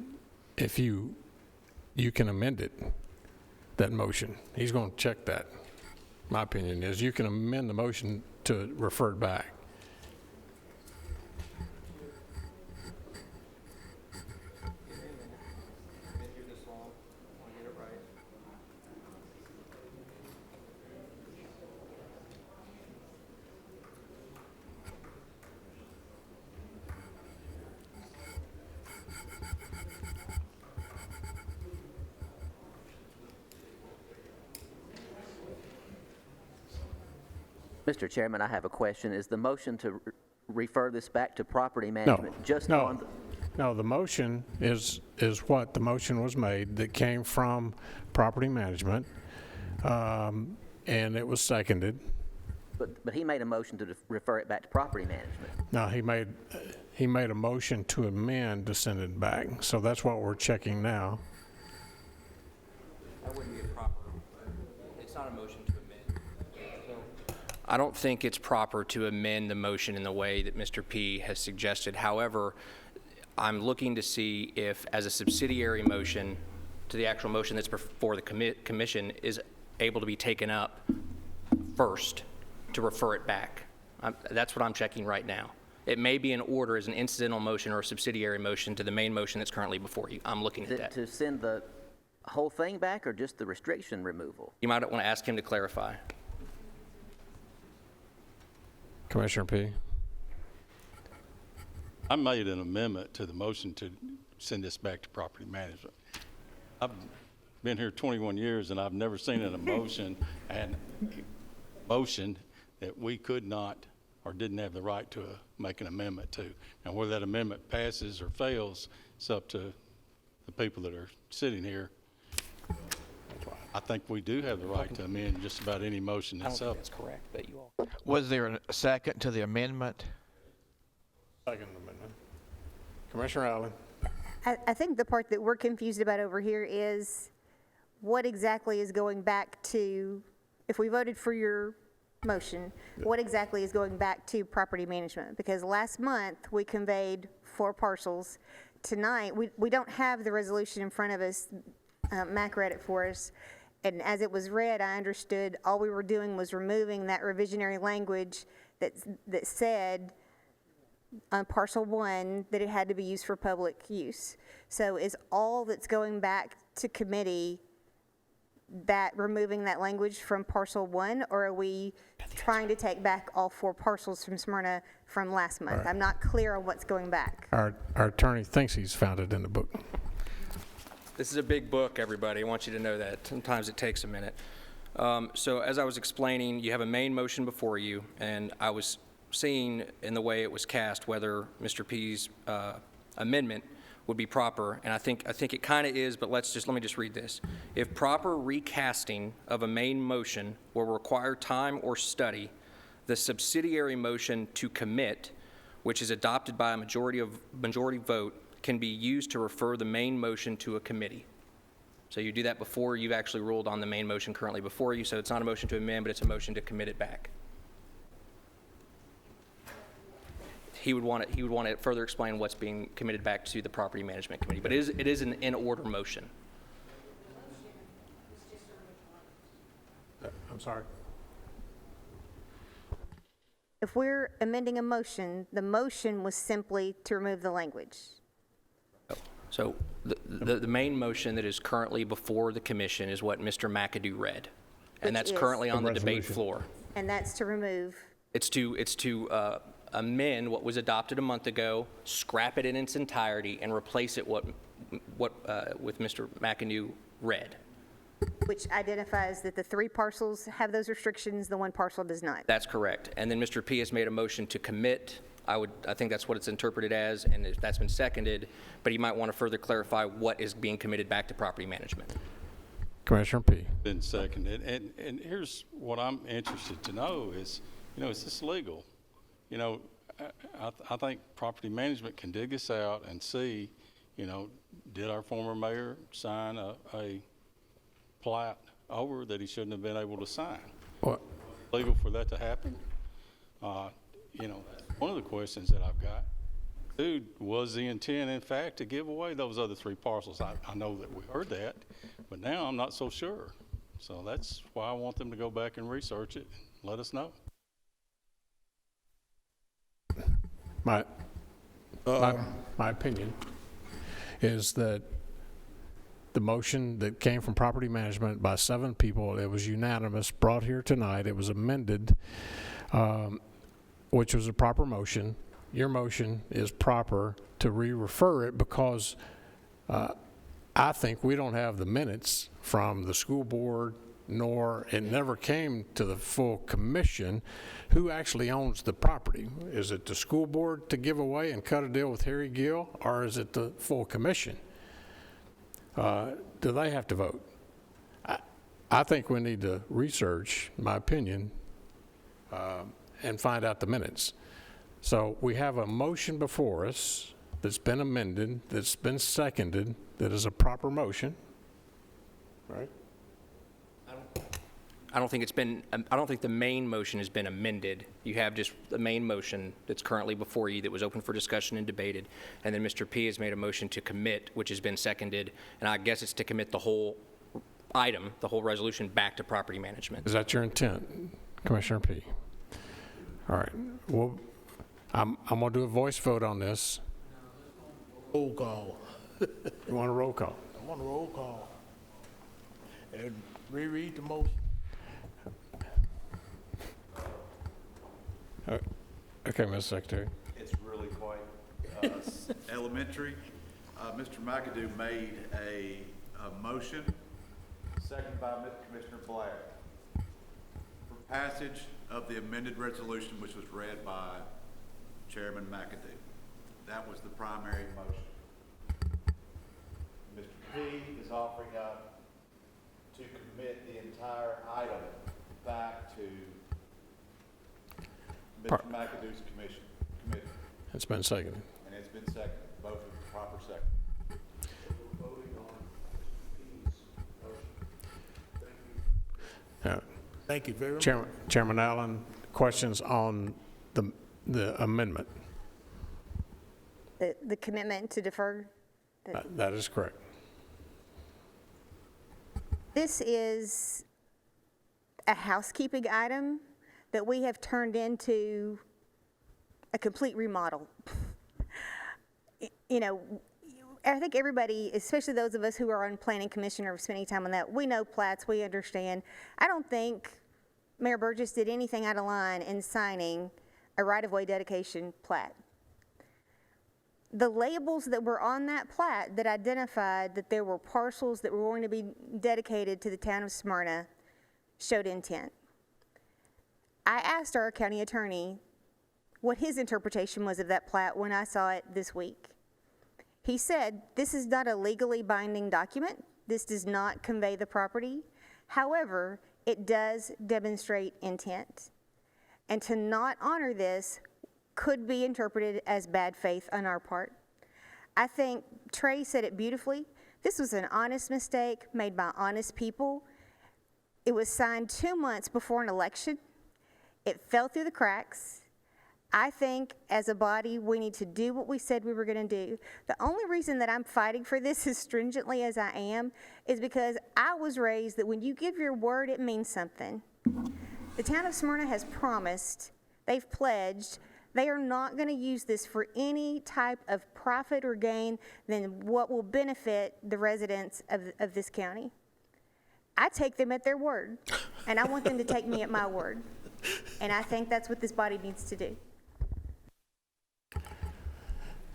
If you can amend it, that motion. He's going to check that. My opinion is you can amend the motion to refer it back. Mr. Chairman, I have a question. Is the motion to refer this back to property management on the... No, the motion is what the motion was made that came from property management, and it was seconded. But he made a motion to refer it back to property management. No, he made a motion to amend to send it back. So that's what we're checking now. That wouldn't be proper. It's not a motion to amend. I don't think it's proper to amend the motion in the way that Mr. P has suggested. However, I'm looking to see if, as a subsidiary motion to the actual motion that's before the commission, is able to be taken up first to refer it back. That's what I'm checking right now. It may be in order as an incidental motion or a subsidiary motion to the main motion that's currently before you. I'm looking at that. To send the whole thing back, or just the restriction removal? You might want to ask him to clarify. Commissioner P. I made an amendment to the motion to send this back to property management. I've been here 21 years and I've never seen an motion that we could not or didn't have the right to make an amendment to. And whether that amendment passes or fails, it's up to the people that are sitting here. I think we do have the right to amend just about any motion I don't that's think up. that's correct, but you all. Was there a second to the amendment? Second amendment. Commissioner Allen. I think the part that we're confused about over here is what exactly is going back to, if we voted for your motion, what exactly is going back to property management? Because last month, we conveyed 4 parcels. Tonight, we don't have the resolution in front of us. Mac read it for us. And as it was read, I understood all we were doing was removing that revisionary language that said on parcel 1 that it had to be used for public use. So is all that's going back to committee that removing that language from parcel 1, or are we trying to take back all 4 parcels from Smyrna from last month? Right. I'm not clear on what's going back. Our attorney thinks he's found it in the book. This is a big book, everybody. I want you to know that. Sometimes it takes a minute. So as I was explaining, you have a main motion before you, and I was seeing in the way it was cast whether Mr. P's amendment would be proper, and I think it kind of is, but let me just read this. If proper recasting of a main motion will require time or study, the subsidiary motion to commit, which is adopted by a majority vote, can be used to refer the main motion to a committee. So you do that before you've actually ruled on the main motion currently before you, so it's not a motion to amend, but it's a motion to commit it back. He would want to further explain what's being committed back to the property management committee, but it is an in-order motion. I'm sorry. If we're amending a motion, the motion was simply to remove the language. So the main motion that is currently before the commission is what Mr. McAdoo read, and that's currently on the debate floor. And that's to remove. It's to amend what was adopted a month ago, scrap it in its entirety, and replace it with Mr. McAdoo read. Which identifies that the 3 parcels have those restrictions, the 1 parcel does not. That's correct. And then Mr. P has made a motion to commit. I think that's what it's interpreted as, and if that's been seconded, but he might want to further clarify what is being committed back to property management. Commissioner P. Been seconded. And here's what I'm interested to know is, is this legal? I think property management can dig this out and see, did our former mayor sign a plat over that he shouldn't have been able to sign? What? Legal for that to happen? One of the questions that I've got, dude, was the intent, in fact, to give away those other 3 parcels? I know that we heard that, but now I'm not so sure. So that's why I want them to go back and research it and let us know. My opinion is that the motion that came from property management by 7 people, it was unanimous, brought here tonight, it was amended, which was a proper motion. Your motion is proper to re-refer it because I think we don't have the minutes from the school board, nor it never came to the full commission. Who actually owns the property? Is it the school board to give away and cut a deal with Harry Gill, or is it the full commission? Do they have to vote? I think we need to research, in my opinion, and find out the minutes. So we have a motion before us that's been amended, that's been seconded, that is a proper motion, right? I don't think the main motion has been amended. You have just the main motion that's currently before you that was open for discussion and debated. And then Mr. P has made a motion to commit, which has been seconded. And I guess it's to commit the whole item, the whole resolution, back to property management. Is that your intent, Commissioner P? All right. Well, I'm going to do a voice vote on this. Roll call. You want a roll call? I want a roll call. And reread the motion. Okay, Mr. Secretary. It's really quite elementary. Mr. McAdoo made a motion, seconded by Commissioner Blair, for passage of the amended resolution, which was read by Chairman McAdoo. That was the primary motion. Mr. P is offering up to commit the entire item back to Mr. McAdoo's committee. It's been seconded. And it's been seconded. Both of the proper second. We're voting on P's motion. Thank you very much. Chairman Allen, questions on the amendment? The commitment to defer? That is correct. This is a housekeeping item that we have turned into a complete remodel. You know, I think everybody, especially those of us who are on planning commission or spending time on that, we know plats, we understand. I don't think Mayor Burgess did anything out of line in signing a right-of-way dedication plat. The labels that were on that plat that identified that there were parcels that were going to be dedicated to the town of Smyrna showed intent. I asked our county attorney what his interpretation was of that plat when I saw it this week. He said, this is not a legally binding document. This does not convey the property. However, it does demonstrate intent. And to not honor this could be interpreted as bad faith on our part. I think Trey said it beautifully. This was an honest mistake made by honest people. It was signed 2 months before an election. It fell through the cracks. I think as a body, we need to do what we said we were going to do. The only reason that I'm fighting for this as stringently as I am is because I was raised that when you give your word, it means something. The town of Smyrna has promised, they've pledged, they are not going to use this for any type of profit or gain than what will benefit the residents of this county. I take them at their word, and I want them to take me at my word. And I think that's what this body needs to do.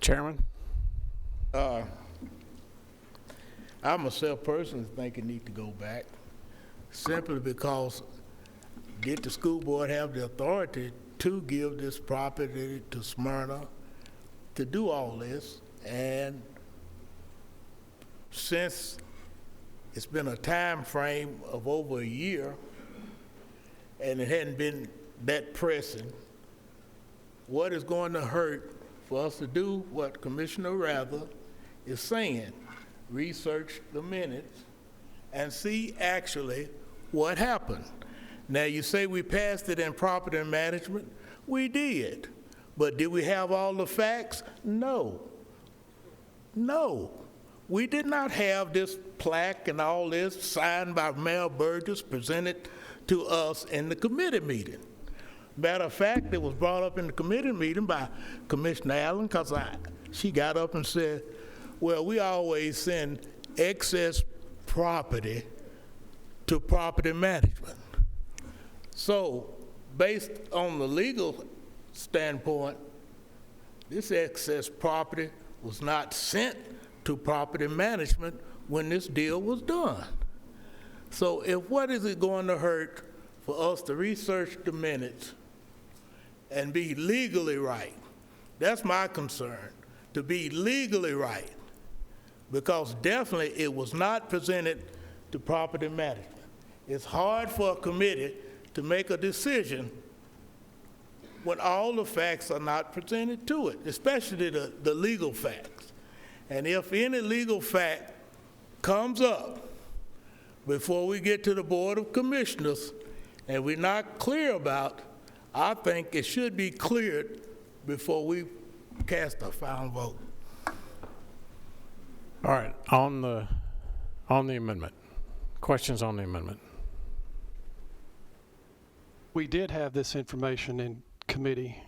Chairman? I myself personally think it needs to go back, simply because did the school board have the authority to give this property to Smyrna to do all this? And since it's been a time frame of over a year and it hadn't been that pressing, what is going to hurt for us to do what Commissioner Rather is saying? Research the minutes and see actually what happened. Now, you say we passed it in property management. We did. But did we have all the facts? No. No. We did not have this plaque and all this signed by Mayor Burgess presented to us in the committee meeting. Matter of fact, it was brought up in the committee meeting by Commissioner Allen, because she got up and said, well, we always send excess property to property management. So, based on the legal standpoint, this excess property was not sent to property management when this deal was done. So, what is it going to hurt for us to research the minutes and be legally right? That's my concern, to be legally right, because definitely it was not presented to property management. It's hard for a committee to make a decision when all the facts are not presented to it, especially the legal facts. And if any legal fact comes up before we get to the Board of Commissioners and we're not clear about, I think it should be cleared before we cast a final vote. All right, on the amendment. Questions on the amendment? We did have this information in committee.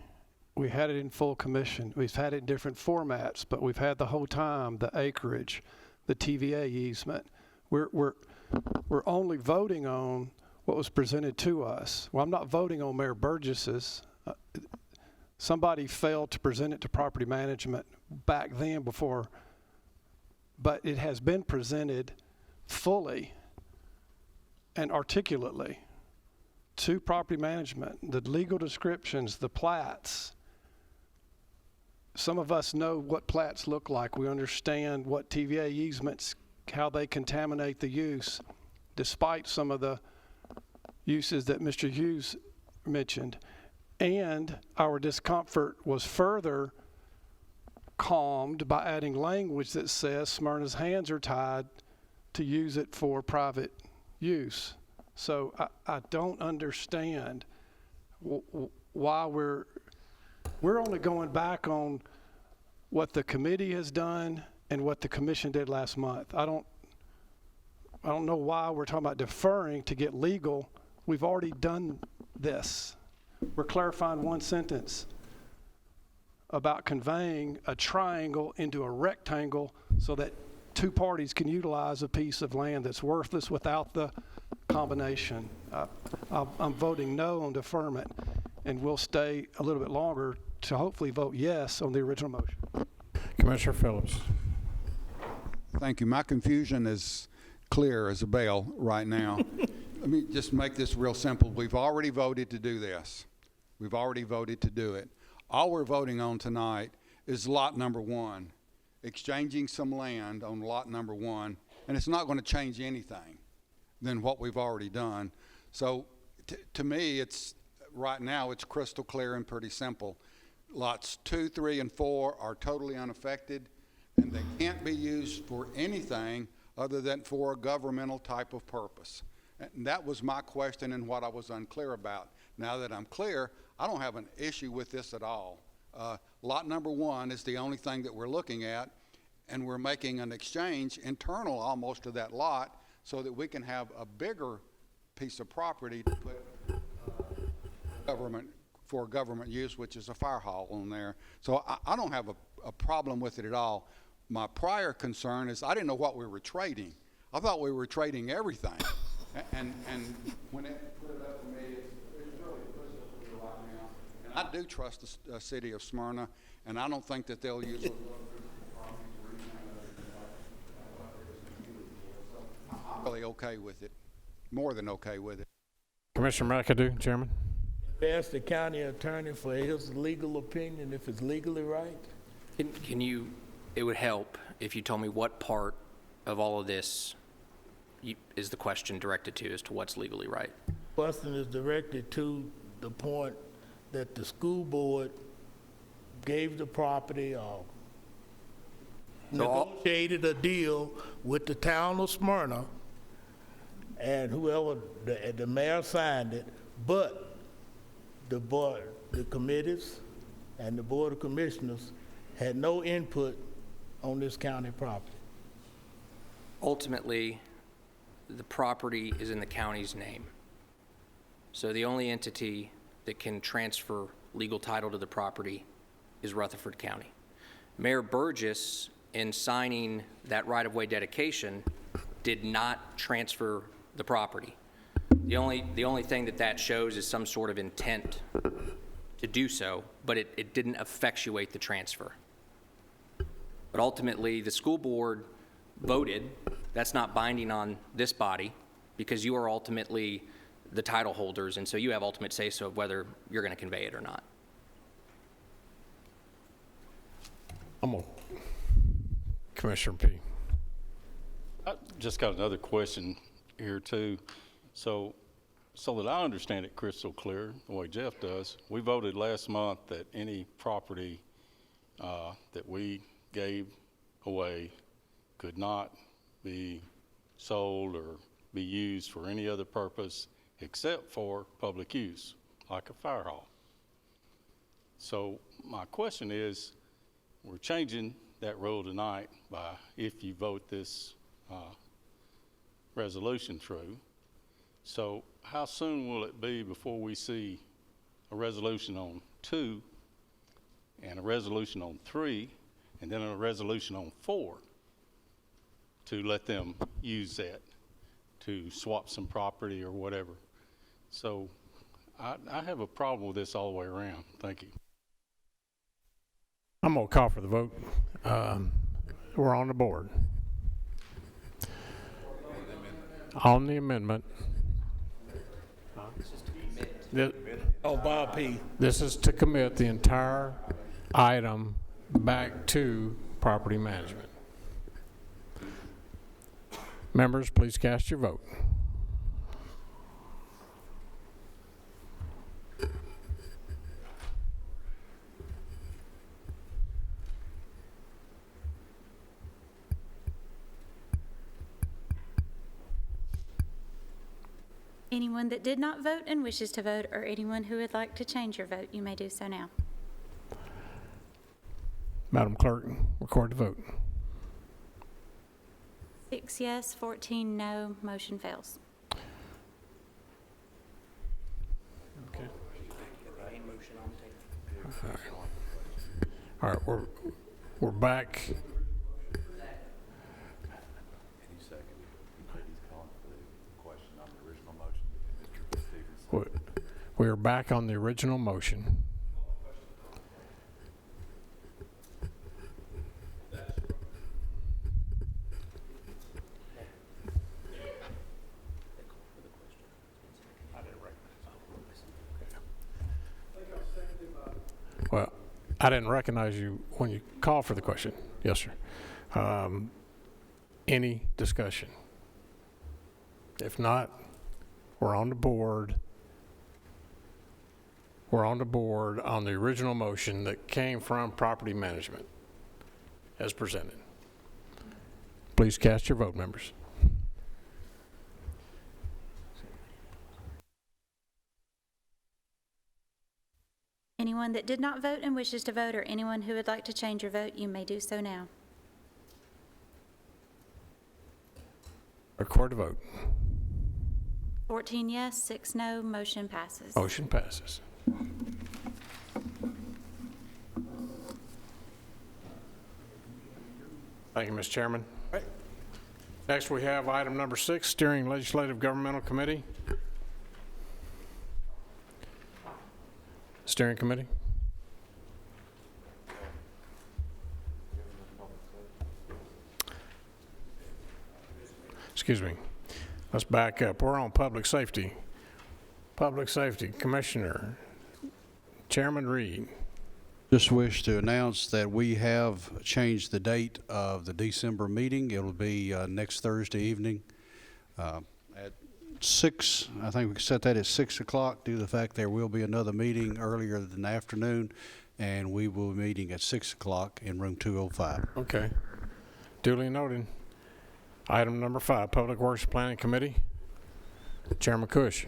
We had it in full commission. We've had it in different formats, but we've had the whole time the acreage, the TVA easement. We're only voting on what was presented to us. Well, I'm not voting on Mayor Burgess's. somebody failed to present it to property management back then before, but it has been presented fully and articulately to property management, the legal descriptions, the plats. Some of us know what plats look like. We understand what TVA easements, how they contaminate the use, despite some of the uses that Mr. Hughes mentioned. And our discomfort was further calmed by adding language that says Smyrna's hands are tied to use it for private use. So I don't understand why we're only going back on what the committee has done and what the commission did last month. I don't know why we're talking about deferring to get legal. We've already done this. We're clarifying one sentence about conveying a triangle into a rectangle so that two parties can utilize a piece of land that's worthless without the combination. I'm voting no on deferment, and we'll stay a little bit longer to hopefully vote yes on the original motion. Commissioner Phillips. Thank you. My confusion is clear as a bell right now. Let me just make this real simple. We've already voted to do this. We've already voted to do it. All we're voting on tonight is lot number 1, exchanging some land on lot number 1, and it's not going to change anything than what we've already done. So to me, right now it's crystal clear and pretty simple. Lots 2, 3, and 4 are totally unaffected, and they can't be used for anything other than for a governmental type of purpose. And that was my question and what I was unclear about. Now that I'm clear, I don't have an issue with this at all. Lot number 1 is the only thing that we're looking at, and we're making an exchange internal almost to that lot so that we can have a bigger piece of property to put for government use, which is a fire hall on there. So I don't have a problem with it at all. My prior concern is I didn't know what we were trading. I thought we were trading everything. And when it put it up to me, it's really crystal clear right now. And I do trust the city of Smyrna, and I don't think that they'll use it. I'm really okay with it, more than okay with it. Commissioner McAdoo, Chairman. Ask the county attorney for his legal opinion if it's legally right. Can you, it would help if you told me what part of all of this is the question directed to as to what's legally right? Question is directed to the point that the school board gave the property or negotiated a deal with the town of Smyrna, and whoever, the mayor signed it, but the board, the committees, and the board of commissioners had no input on this county property. Ultimately, the property is in the county's name. So the only entity that can transfer legal title to the property is Rutherford County. Mayor Burgess, in signing that right-of-way dedication, did not transfer the property. The only thing that shows is some sort of intent to do so, but it didn't effectuate the transfer. But ultimately, the school board voted. That's not binding on this body because you are ultimately the title holders, and so you have ultimate say-so of whether you're going to convey it or not. Commissioner P. I just got another question here too. So that I understand it crystal clear, the way Jeff does, we voted last month that any property that we gave away could not be sold or be used for any other purpose except for public use, like a fire hall. So my question is, we're changing that rule tonight by, if you vote this resolution through. So how soon will it be before we see a resolution on 2 and a resolution on 3 and then a resolution on 4 to let them use that to swap some property or whatever? So I have a problem with this all the way around. Thank you. I'm going to call for the vote. We're on the board. On the amendment. Oh, Bob P. This is to commit the entire item back to property management. Members, please cast your vote. Anyone that did not vote and wishes to vote, or anyone who would like to change your vote, you may do so now. Madam Clerk, record the vote. 6 yes, 14 no, motion fails. Okay. All right, we're back. We are back on the original motion. Well, I didn't recognize you when you called for the question. Yes, sir. Any discussion? If not, we're on the board. We're on the board on the original motion that came from property management as presented. Please cast your vote, members. Anyone that did not vote and wishes to vote, or anyone who would like to change your vote, you may do so now. Record the vote. 14 yes, 6 no, motion passes. Motion passes. Thank you, Mr. Chairman. Next, we have item number 6, Steering Legislative Governmental Committee. Steering Committee. Excuse me. Let's back up. We're on Public Safety. Public Safety Commissioner, Chairman Reed. Just wish to announce that we have changed the date of the December meeting. It'll be next Thursday evening at 6. I think we set that at 6 o'clock due to the fact there will be another meeting earlier in the afternoon, and we will be meeting at 6 o'clock in room 205. Okay. Duly noted. Item number 5, Public Works Planning Committee. Chairman Cush.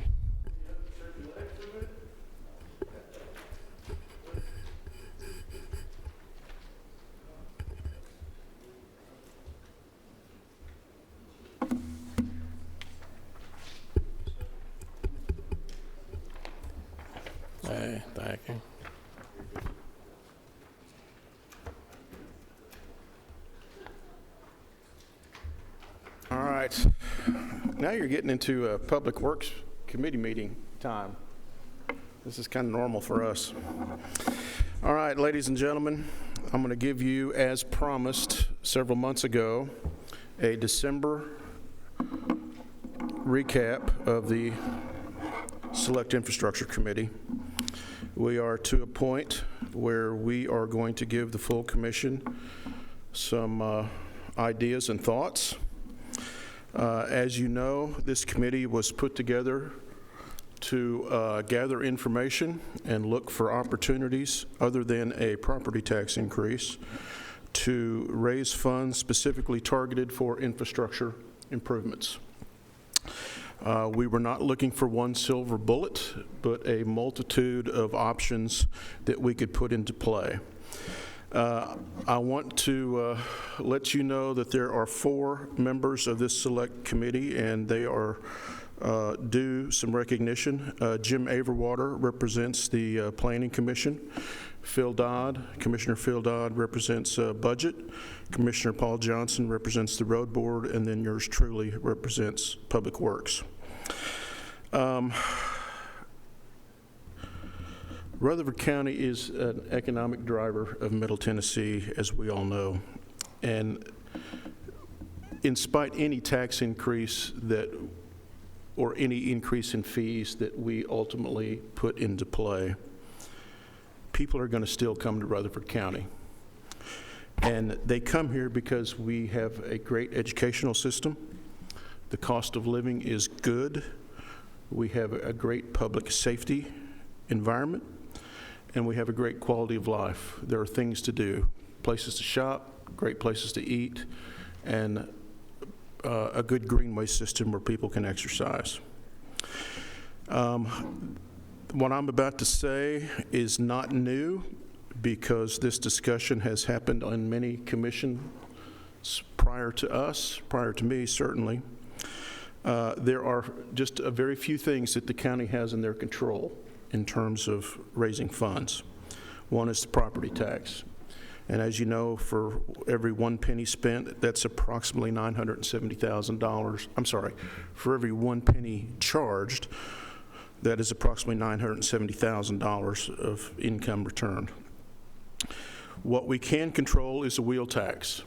Hey, thank you. All right. Now you're getting into a Public Works Committee meeting time. This is kind of normal for us. All right, ladies and gentlemen, I'm going to give you, as promised several months ago, a December recap of the Select Infrastructure Committee. We are to a point where we are going to give the full commission some ideas and thoughts. As you know, this committee was put together to gather information and look for opportunities other than a property tax increase to raise funds specifically targeted for infrastructure improvements. We were not looking for one silver bullet, but a multitude of options that we could put into play. I want to let you know that there are 4 members of this select committee, and they are due some recognition. Jim Averwater represents the Planning Commission. Commissioner Phil Dodd represents Budget. Commissioner Paul Johnson represents the Road Board, and then yours truly represents Public Works. Rutherford County is an economic driver of Middle Tennessee, as we all know. And in spite any tax increase or any increase in fees that we ultimately put into play, people are going to still come to Rutherford County. And they come here because we have a great educational system. The cost of living is good. We have a great public safety environment, and we have a great quality of life. There are things to do, places to shop, great places to eat, and a good greenway system where people can exercise. What I'm about to say is not new, because this discussion has happened on many commissions prior to us, prior to me certainly. There are just a very few things that the county has in their control in terms of raising funds. One is the property tax. And as you know, for every 1 penny spent, that's approximately $970,000. I'm sorry, for every 1 penny charged, that is approximately $970,000 of income returned. What we can control is the wheel tax.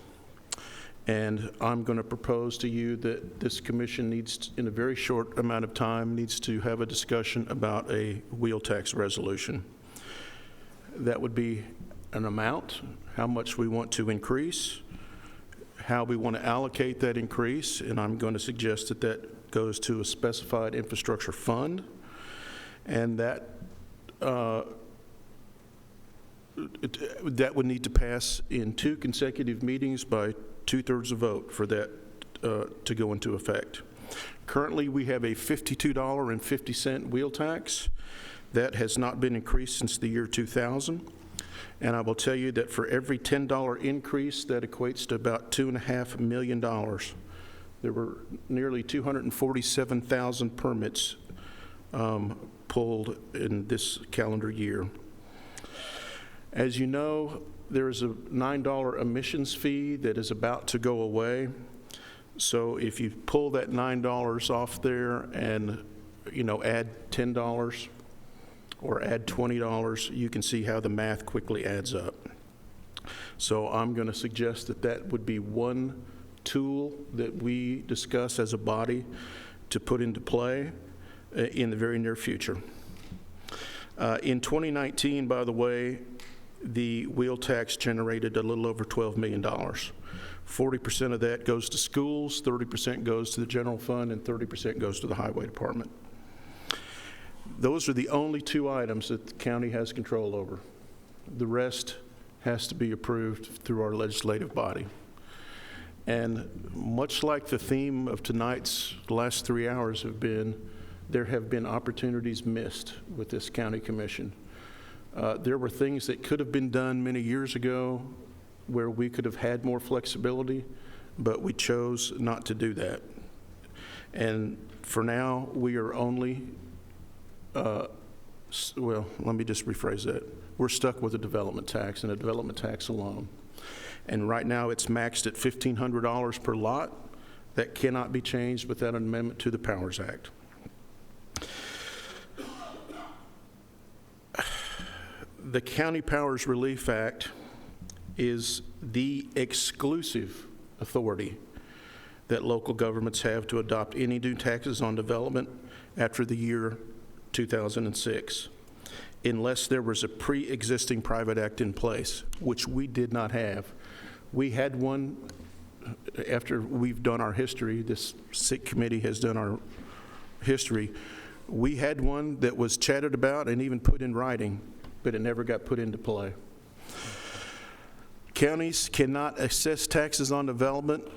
And I'm going to propose to you that this commission needs, in a very short amount of time, needs to have a discussion about a wheel tax resolution. That would be an amount, how much we want to increase, how we want to allocate that increase, and I'm going to suggest that that goes to a specified infrastructure fund, and that that would need to pass in 2 consecutive meetings by 2/3 of vote for that to go into effect. Currently, we have a $52.50 wheel tax. That has not been increased since the year 2000. And I will tell you that for every $10 increase, that equates to about $2.5 million. There were nearly 247,000 permits pulled in this calendar year. As you know, there is a $9 emissions fee that is about to go away. So if you pull that $9 off there and, add $10 or add $20, you can see how the math quickly adds up. So I'm going to suggest that that would be one tool that we discuss as a body to put into play in the very near future. In 2019, by the way, the wheel tax generated a little over $12 million. 40% of that goes to schools, 30% goes to the general fund, and 30% goes to the highway department. Those are the only 2 items that the county has control over. The rest has to be approved through our legislative body. And much like the theme of tonight's last 3 hours have been, there have been opportunities missed with this county commission. There were things that could have been done many years ago where we could have had more flexibility, but we chose not to do that. And for now, we are only, well, let me just rephrase that. We're stuck with a development tax and a development tax alone. And right now, it's maxed at $1,500 per lot. That cannot be changed without an amendment to the Powers Act. The County Powers Relief Act is the exclusive authority that local governments have to adopt any new taxes on development after the year 2006, unless there was a pre-existing private act in place, which we did not have. We had one after we've done our history. This SIC committee has done our history. We had one that was chatted about and even put in writing, but it never got put into play. Counties cannot assess taxes on development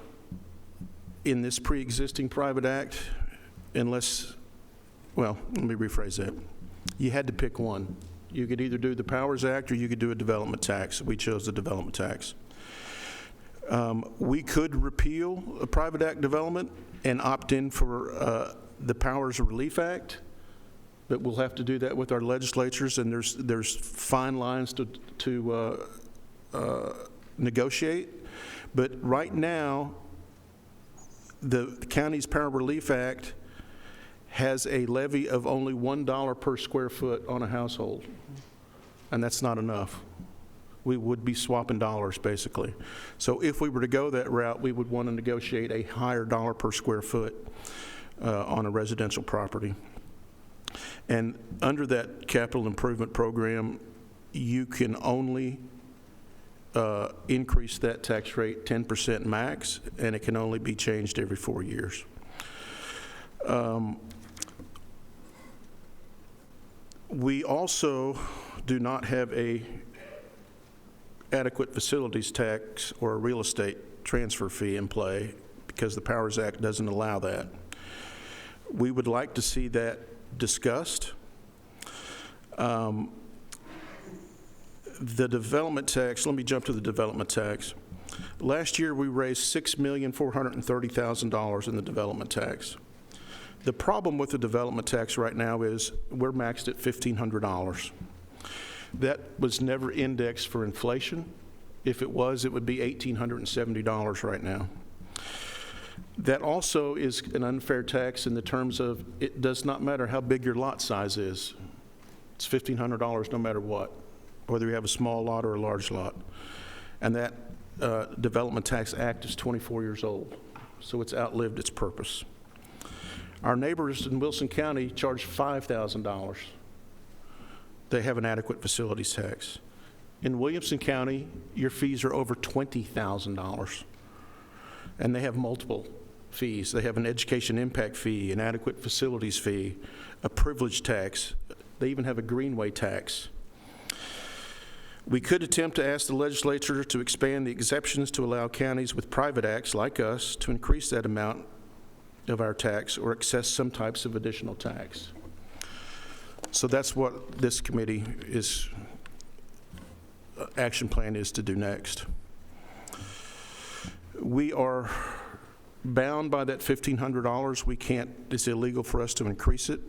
in this pre-existing private act unless, well, let me rephrase that. You had to pick one. You could either do the Powers Act or you could do a development tax. We chose the development tax. We could repeal a private act development and opt in for the Powers Relief Act, but we'll have to do that with our legislatures, and there's fine lines to negotiate. But right now, the county's Power Relief Act has a levy of only $1 per square foot on a household. and that's not enough. We would be swapping dollars, basically. So if we were to go that route, we would want to negotiate a higher dollar per square foot on a residential property. And under that capital improvement program, you can only increase that tax rate 10% max, and it can only be changed every 4 years. We also do not have a adequate facilities tax or a real estate transfer fee in play because the Powers Act doesn't allow that. We would like to see that discussed. The development tax, let me jump to the development tax. Last year, we raised $6,430,000 in the development tax. The problem with the development tax right now is we're maxed at $1,500. That was never indexed for inflation. If it was, it would be $1,870 right now. That also is an unfair tax in the terms of it does not matter how big your lot size is. It's $1,500 no matter what, whether you have a small lot or a large lot. And that Development Tax Act is 24 years old, so it's outlived its purpose. Our neighbors in Wilson County charge $5,000. They have an adequate facilities tax. In Williamson County, your fees are over $20,000, and they have multiple fees. They have an education impact fee, an adequate facilities fee, a privilege tax. They even have a greenway tax. We could attempt to ask the legislature to expand the exceptions to allow counties with private acts like us to increase that amount of our tax or access some types of additional tax. So that's what this committee is, action plan is to do next. We are bound by that $1,500. We can't, it's illegal for us to increase it.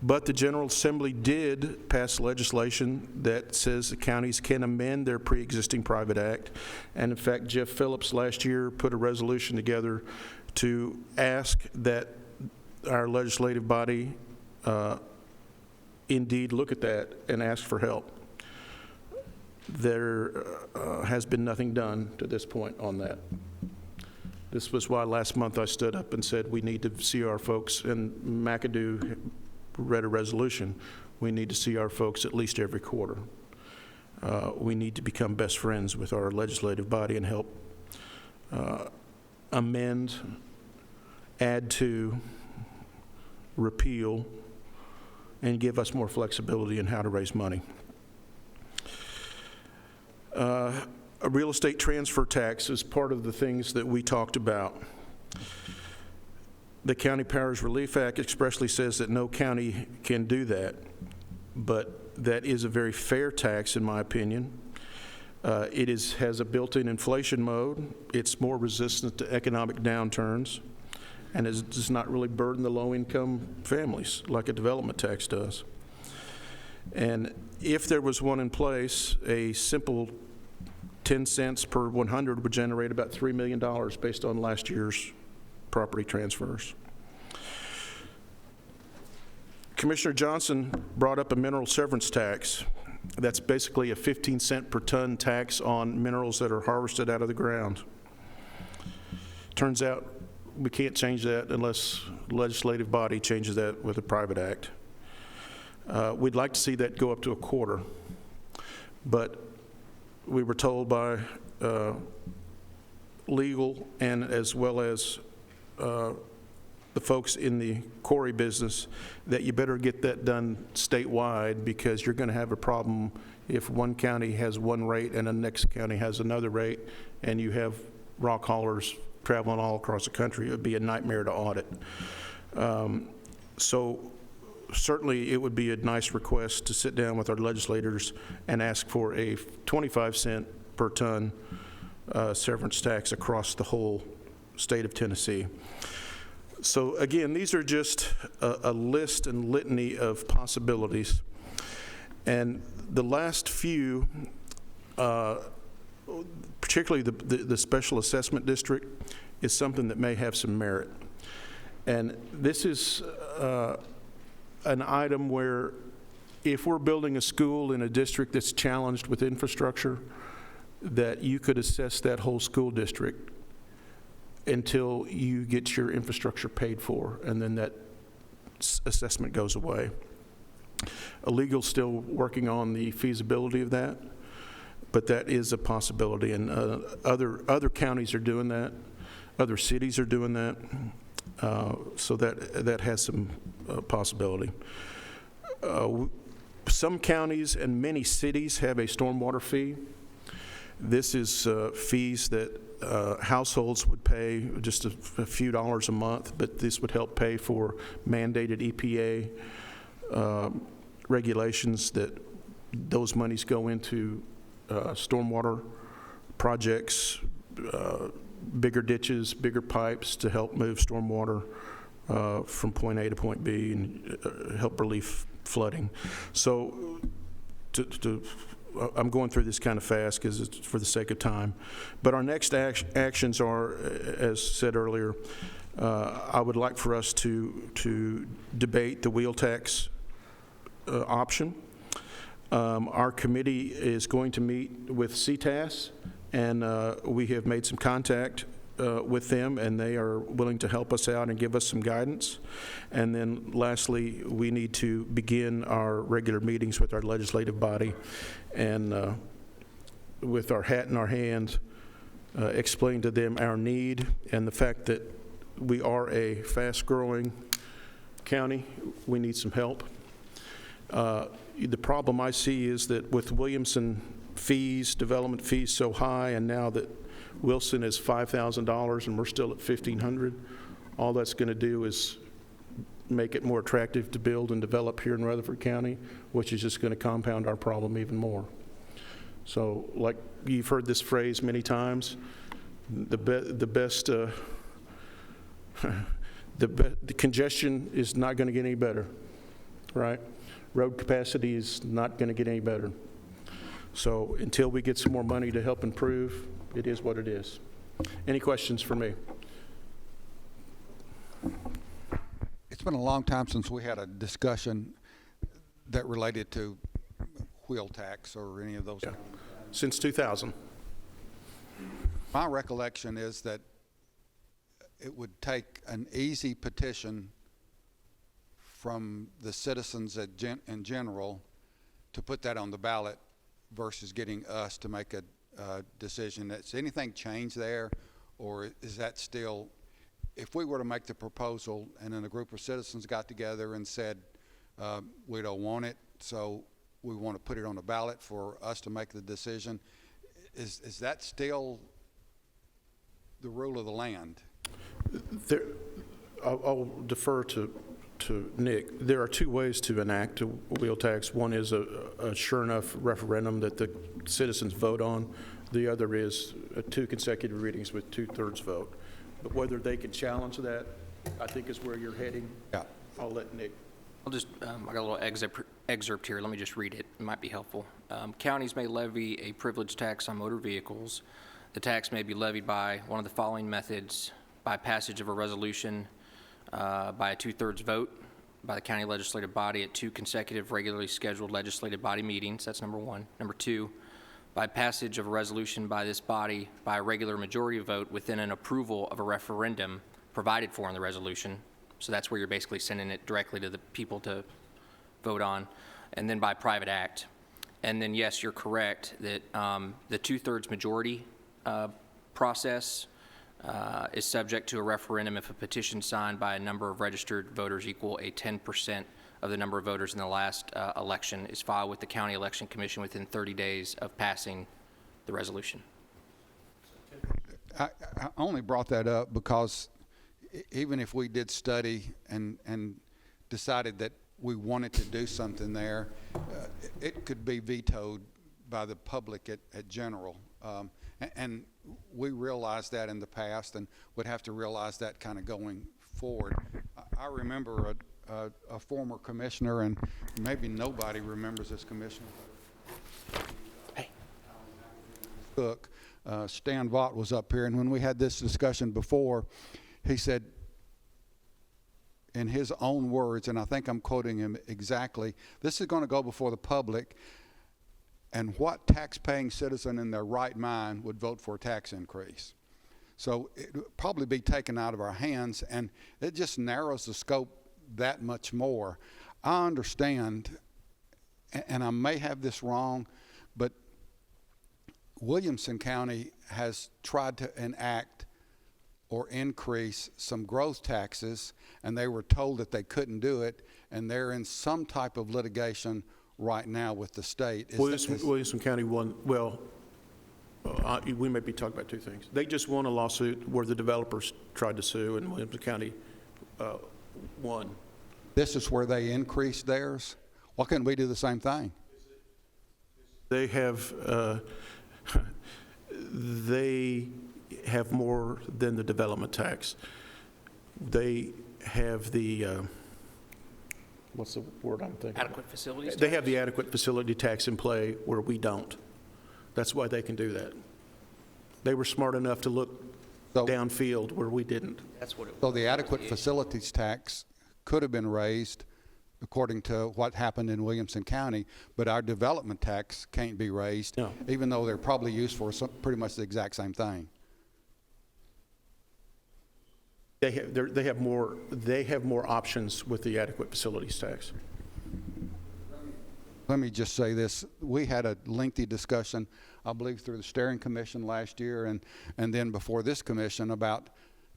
But the General Assembly did pass legislation that says the counties can amend their pre-existing private act. And in fact, Jeff Phillips last year put a resolution together to ask that our legislative body indeed look at that and ask for help. There has been nothing done to this point on that. This was why last month I stood up and said we need to see our folks, and McAdoo read a resolution. We need to see our folks at least every quarter. We need to become best friends with our legislative body and help amend, add to, repeal, and give us more flexibility in how to raise money. A real estate transfer tax is part of the things that we talked about. The County Powers Relief Act expressly says that no county can do that, but that is a very fair tax in my opinion. It has a built-in inflation mode. It's more resistant to economic downturns, and it does not really burden the low-income families like a development tax does. And if there was one in place, a simple 10 cents per 100 would generate about $3 million based on last year's property transfers. Commissioner Johnson brought up a mineral severance tax. That's basically a 15-cent per ton tax on minerals that are harvested out of the ground. Turns out we can't change that unless the legislative body changes that with a private act. We'd like to see that go up to a quarter, but we were told by legal and as well as the folks in the quarry business that you better get that done statewide, because you're going to have a problem if one county has one rate and the next county has another rate, and you have rock haulers traveling all across the country. It would be a nightmare to audit. So certainly it would be a nice request to sit down with our legislators and ask for a 25-cent per ton severance tax across the whole state of Tennessee. So again, these are just a list and litany of possibilities. And the last few, particularly the special assessment district, is something that may have some merit. And this is an item where if we're building a school in a district that's challenged with infrastructure, that you could assess that whole school district until you get your infrastructure paid for, and then that assessment goes away. Legal's still working on the feasibility of that, but that is a possibility, and other counties are doing that, other cities are doing that, so that has some possibility. Some counties and many cities have a stormwater fee. This is fees that households would pay, just a few dollars a month, but this would help pay for mandated EPA regulations that those monies go into stormwater projects, bigger ditches, bigger pipes to help move stormwater from point A to point B and help relieve flooding. So I'm going through this kind of fast because it's for the sake of time. But our next actions are, as said earlier, I would like for us to debate the wheel tax option. Our committee is going to meet with CTAS, and we have made some contact with them, and they are willing to help us out and give us some guidance. And then lastly, we need to begin our regular meetings with our legislative body and with our hat in our hand, explain to them our need and the fact that we are a fast-growing county. We need some help. The problem I see is that with Williamson fees, development fees so high, and now that Wilson is $5,000 and we're still at $1,500, all that's going to do is make it more attractive to build and develop here in Rutherford County, which is just going to compound our problem even more. So, like you've heard this phrase many times, the congestion is not going to get any better, right? Road capacity is not going to get any better. So until we get some more money to help improve, it is what it is. Any questions for me? It's been a long time since we had a discussion that related to wheel tax or any of those. Yeah. Since 2000. My recollection is that it would take an easy petition from the citizens in general to put that on the ballot versus getting us to make a decision. Has anything changed there, or is that still, if we were to make the proposal and then a group of citizens got together and said, we don't want it, so we want to put it on the ballot for us to make the decision, is that still the rule of the land? I'll defer to Nick. There are two ways to enact a wheel tax. One is a sure enough referendum that the citizens vote on. The other is 2 consecutive readings with 2/3 vote. But whether they can challenge that, I think is where you're heading. Yeah. I'll let Nick. I'll just, I got a little excerpt here. Let me just read it. It might be helpful. Counties may levy a privilege tax on motor vehicles. The tax may be levied by one of the following methods: by passage of a resolution, by a 2/3 vote by the county legislative body at 2 consecutive regularly scheduled legislative body meetings. That's number one. Number two, by passage of a resolution by this body by a regular majority vote within an approval of a referendum provided for in the resolution. So that's where you're basically sending it directly to the people to vote on. And then by private act. And then, yes, you're correct that the 2/3 majority process is subject to a referendum if a petition signed by a number of registered voters equal a 10% of the number of voters in the last election is filed with the County Election Commission within 30 days of passing the resolution. I only brought that up because even if we did study and decided that we wanted to do something there, it could be vetoed by the public at general. And we realized that in the past and would have to realize that kind of going forward. I remember a former commissioner, and maybe nobody remembers this commissioner. Hey. Cook, Stan Vaught was up here, and when we had this discussion before, he said in his own words, and I think I'm quoting him exactly, this is going to go before the public, and what tax-paying citizen in their right mind would vote for a tax increase? So it would probably be taken out of our hands, and it just narrows the scope that much more. I understand, and I may have this wrong, but Williamson County has tried to enact or increase some growth taxes, and they were told that they couldn't do it, and they're in some type of litigation right now with the state. Williamson County won, well, we may be talking about two things. They just won a lawsuit where the developers tried to sue, and Williamson County won. This is where they increased theirs? Why couldn't we do the same thing? They have more than the development tax. They have the, what's the word I'm thinking? Adequate facilities They tax? have the adequate facility tax in play where we don't. That's why they can do that. They were smart enough to look downfield where we didn't. That's what it was. So the adequate facilities tax could have been raised according to what happened in Williamson County, but our development tax can't be raised, even though they're probably used for pretty much the exact same thing. They have more options with the adequate facilities tax. Let me just say this. We had a lengthy discussion, I believe, through the Steering Commission last year and then before this commission about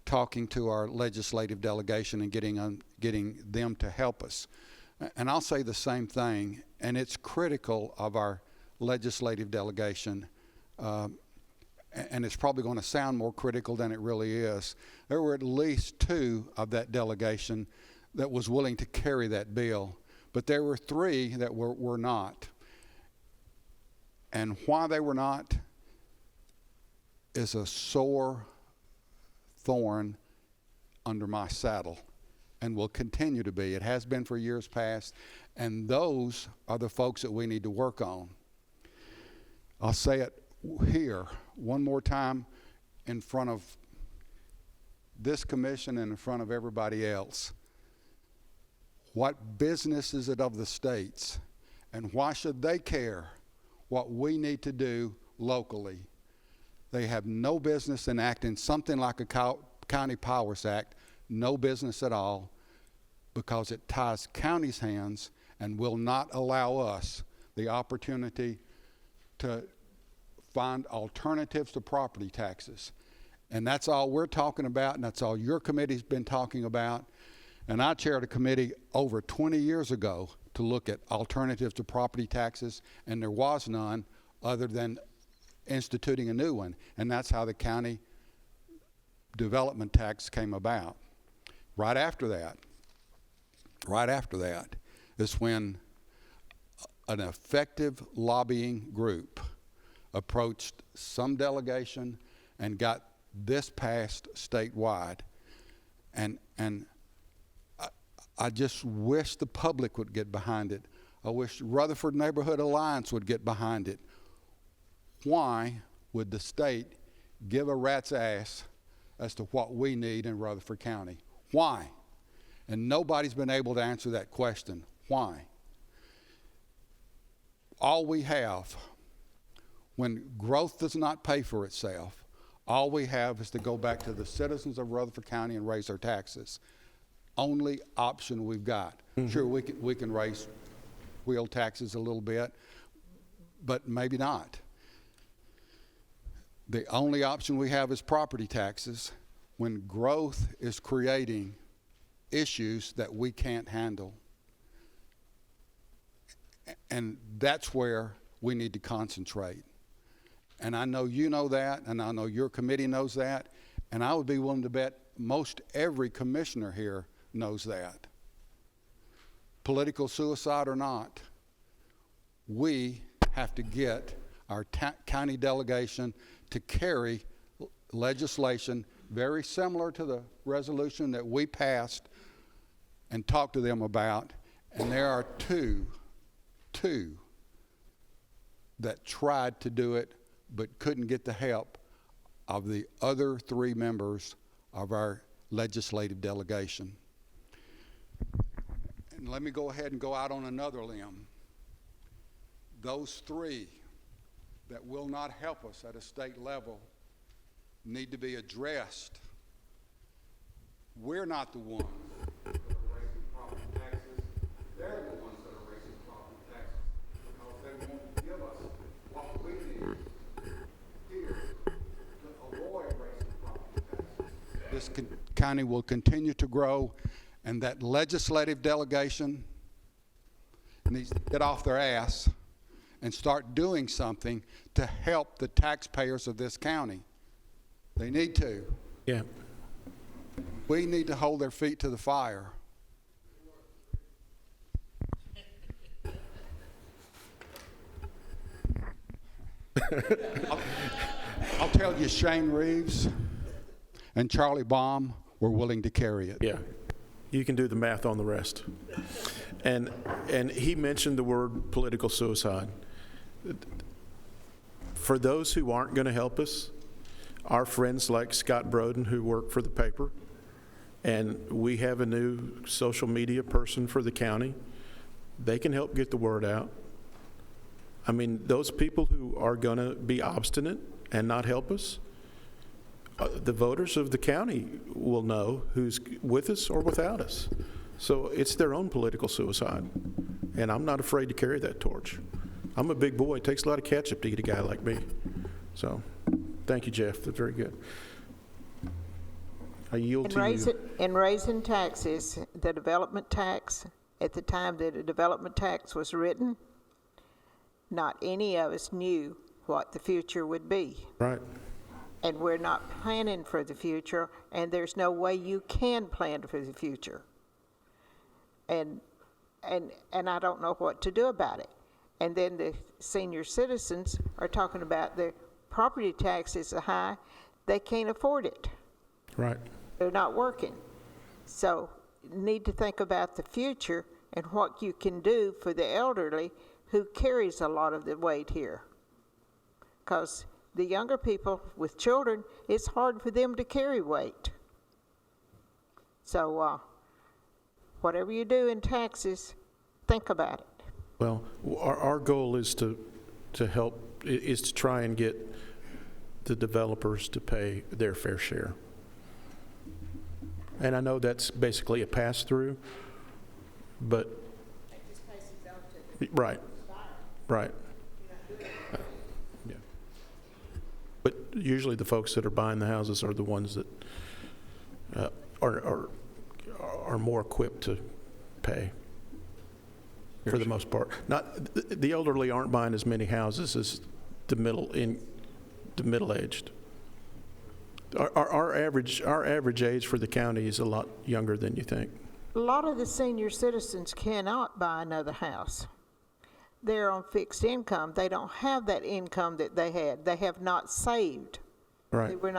talking to our legislative delegation and getting them to help us. And I'll say the same thing, and it's critical of our legislative delegation, and it's probably going to sound more critical than it really is. There were at least 2 of that delegation that was willing to carry that bill, but there were 3 that were not. And why they were not is a sore thorn under my saddle and will continue to be. It has been for years past, and those are the folks that we need to work on. I'll say it here one more time in front of this commission and in front of everybody else. What business is it of the states, and why should they care what we need to do locally? They have no business enacting something like a County Powers Act, no business at all, because it ties counties' hands and will not allow us the opportunity to find alternatives to property taxes. And that's all we're talking about, and that's all your committee's been talking about. And I chaired a committee over 20 years ago to look at alternatives to property taxes, and there was none other than instituting a new one. And that's how the county development tax came about. Right after that is when an effective lobbying group approached some delegation and got this passed statewide. And I just wish the public would get behind it. I wish Rutherford Neighborhood Alliance would get behind it. Why would the state give a rat's ass as to what we need in Rutherford County? Why? And nobody's been able to answer that question. Why? All we have, when growth does not pay for itself, all we have is to go back to the citizens of Rutherford County and raise our taxes. Only option we've got. Mm-hmm. Sure, we can raise wheel taxes a little bit, but maybe not. The only option we have is property taxes when growth is creating issues that we can't handle. And that's where we need to concentrate. And I know you know that, and I know your committee knows that, and I would be willing to bet most every commissioner here knows that. Political suicide or not, we have to get our county delegation to carry legislation very similar to the resolution that we passed and talked to them about. And there are two that tried to do it but couldn't get the help of the other 3 members of our legislative delegation. and let me go ahead and go out on another limb. Those three that will not help us at a state level need to be addressed. We're not the ones that are raising property taxes. They're the ones that are raising property taxes because they won't give us what we need here to avoid raising property taxes. This county will continue to grow, and that legislative delegation needs to get off their ass and start doing something to help the taxpayers of this county. They need to. Yeah. We need to hold their feet to the fire. I'll tell you, Shane Reeves and Charlie Baum were willing to carry it. Yeah. You can do the math on the rest. And he mentioned the word political suicide. For those who aren't going to help us, our friends like Scott Broden, who work for the paper, and we have a new social media person for the county, they can help get the word out. I mean, those people who are going to be obstinate and not help us, the voters of the county will know who's with us or without us. So it's their own political suicide, and I'm not afraid to carry that torch. I'm a big boy. It takes a lot of ketchup to eat a guy like me. So thank you, Jeff. That's very good. I yield to you. In raising taxes, the development tax, at the time that the development tax was written, not any of us knew what the future would be. Right. And we're not planning for the future, and there's no way you can plan for the future. And I don't know what to do about it. And then the senior citizens are talking about the property taxes are high, they can't afford it. Right. They're not working. So need to think about the future and what you can do for the elderly who carries a lot of the weight here. Because the younger people with children, it's hard for them to carry weight. So whatever you do in taxes, think about it. Well, our goal is to help, is to try and get the developers to pay their fair share. And I know that's basically a pass-through, but right, right. Yeah. But usually the folks that are buying the houses are the ones that are more equipped to pay. For the most part. Not the elderly aren't buying as many houses as the middle-aged. Our average age for the county is a lot younger than you think. A lot of the senior citizens cannot buy another house. They're on fixed income. They don't have that income that they had. They have not saved. Right. They were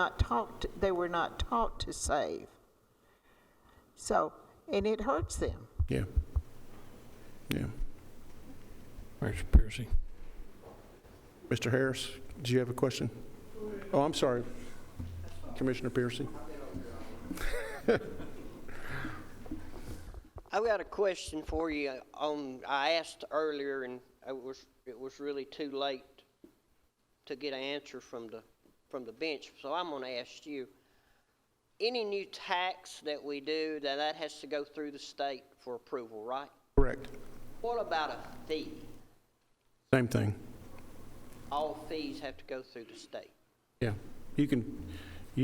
not taught to save. So, and it hurts them. Yeah. Yeah. Mr. Piercy. Mr. Harris, do you have a question? Oh, I'm sorry. Commissioner Piercy. I've got a question for you. I asked earlier, and it was really too late to get an answer from the bench. So I'm going to ask you: any new tax that we do, that has to go through the state for approval, right? Correct. What about a fee? Same thing. All fees have to go through the state. Yeah. You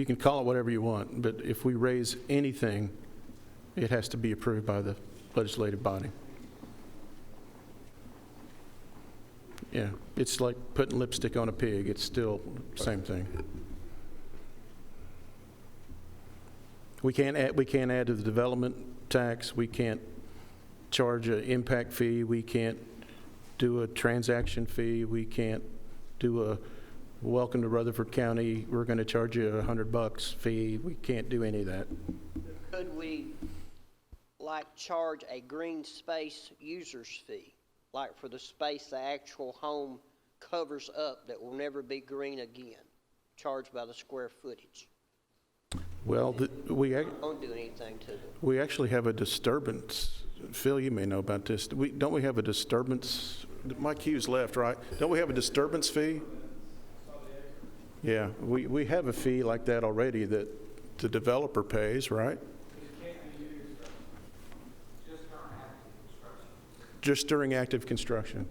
can call it whatever you want, but if we raise anything, it has to be approved by the legislative body. Yeah, it's like putting lipstick on a pig. It's still the same thing. We can't add to the development tax. We can't charge an impact fee. We can't do a transaction fee. We can't do a welcome to Rutherford County, we're going to charge you $100 fee. We can't do any of that. Could we charge a green space user's fee, like for the space the actual home covers up that will never be green again, charged by the square footage? Well, Won't do anything to them. we actually have a disturbance Phil, you may know about this. Don't we have a disturbance? Mike Hughes left, right? Don't we have a disturbance fee? Yeah, we have a fee like that already that the developer pays, right? Just during active construction.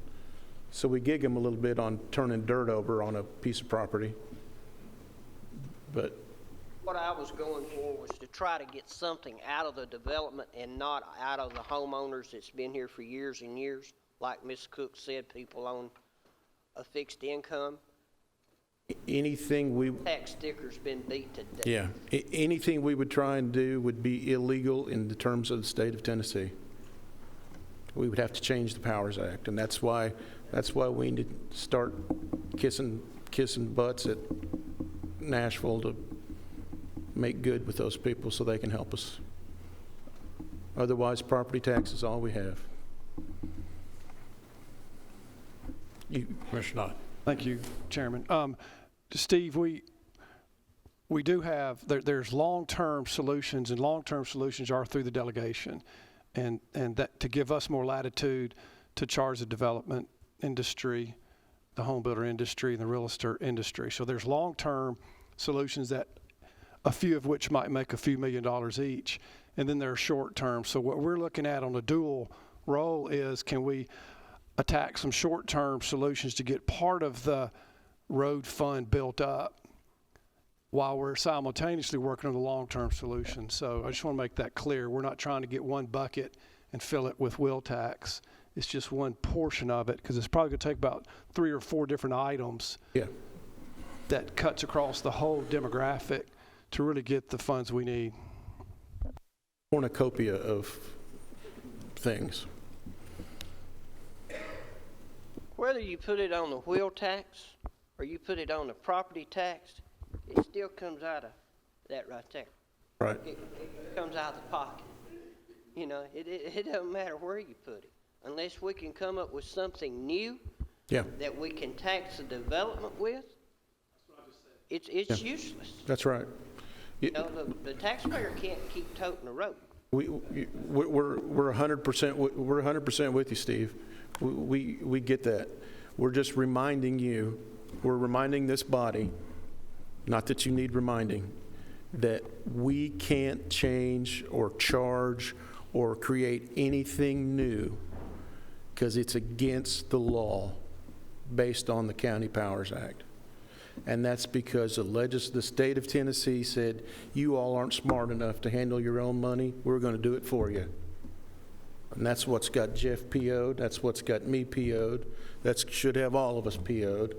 So we gig them a little bit on turning dirt over on a piece of property. But what I was going for was to try to get something out of the development and not out of the homeowners that's been here for years and years. Like Ms. Cook said, people on a fixed income. anything we... Tax sticker's been beat to death. Yeah. Anything we would try and do would be illegal in the terms of the state of Tennessee. We would have to change the Powers Act, and that's why we need to start kissing butts at Nashville to make good with those people so they can help us. Otherwise, property tax is all we have. Commissioner Dodd. Thank you, Chairman. Steve, we do have, there's long-term solutions, and long-term solutions are through the delegation, and that to give us more latitude to charge the development industry, the home builder industry, and the real estate industry. So there's long-term solutions that a few of which might make a few $1 million each, and then there are short-term. So what we're looking at on a dual role is, can we attack some short-term solutions to get part of the road fund built up while we're simultaneously working on the long-term solution. So I just want to make that clear. We're not trying to get one bucket and fill it with wheel tax. It's just one portion of it, because it's probably going to take about 3 or 4 different items that cuts across the whole demographic to really get the funds we need. Cornucopia of things. Whether you put it on the wheel tax or you put it on the property tax, it still comes out of that right there. Right. It comes out of the pocket. You know, it doesn't matter where you put it. Unless we can come up with something new that we can tax the development with, it's useless. That's right. You know, the taxpayer can't keep toting the road. We're 100% with you, Steve. We get that. We're just reminding you, we're reminding this body, not that you need reminding, that we can't change or charge or create anything new because it's against the law based on the County Powers Act. And that's because the state of Tennessee said, you all aren't smart enough to handle your own money. We're going to do it for you. And that's what's got Jeff PO'd. That's what's got me PO'd. That should have all of us PO'd,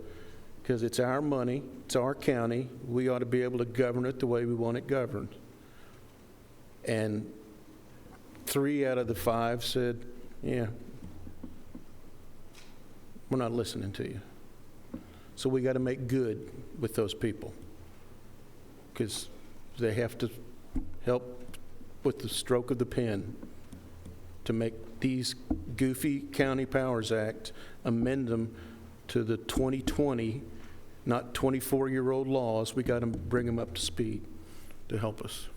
because it's our money. It's our county. We ought to be able to govern it the way we want it governed. And 3 out of the 5 said, yeah, we're not listening to you. So we got to make good with those people, because they have to help with the stroke of the pen to make these goofy County Powers Act, amend them to the 2020, not 24-year-old laws. We got to bring them up to speed to help us.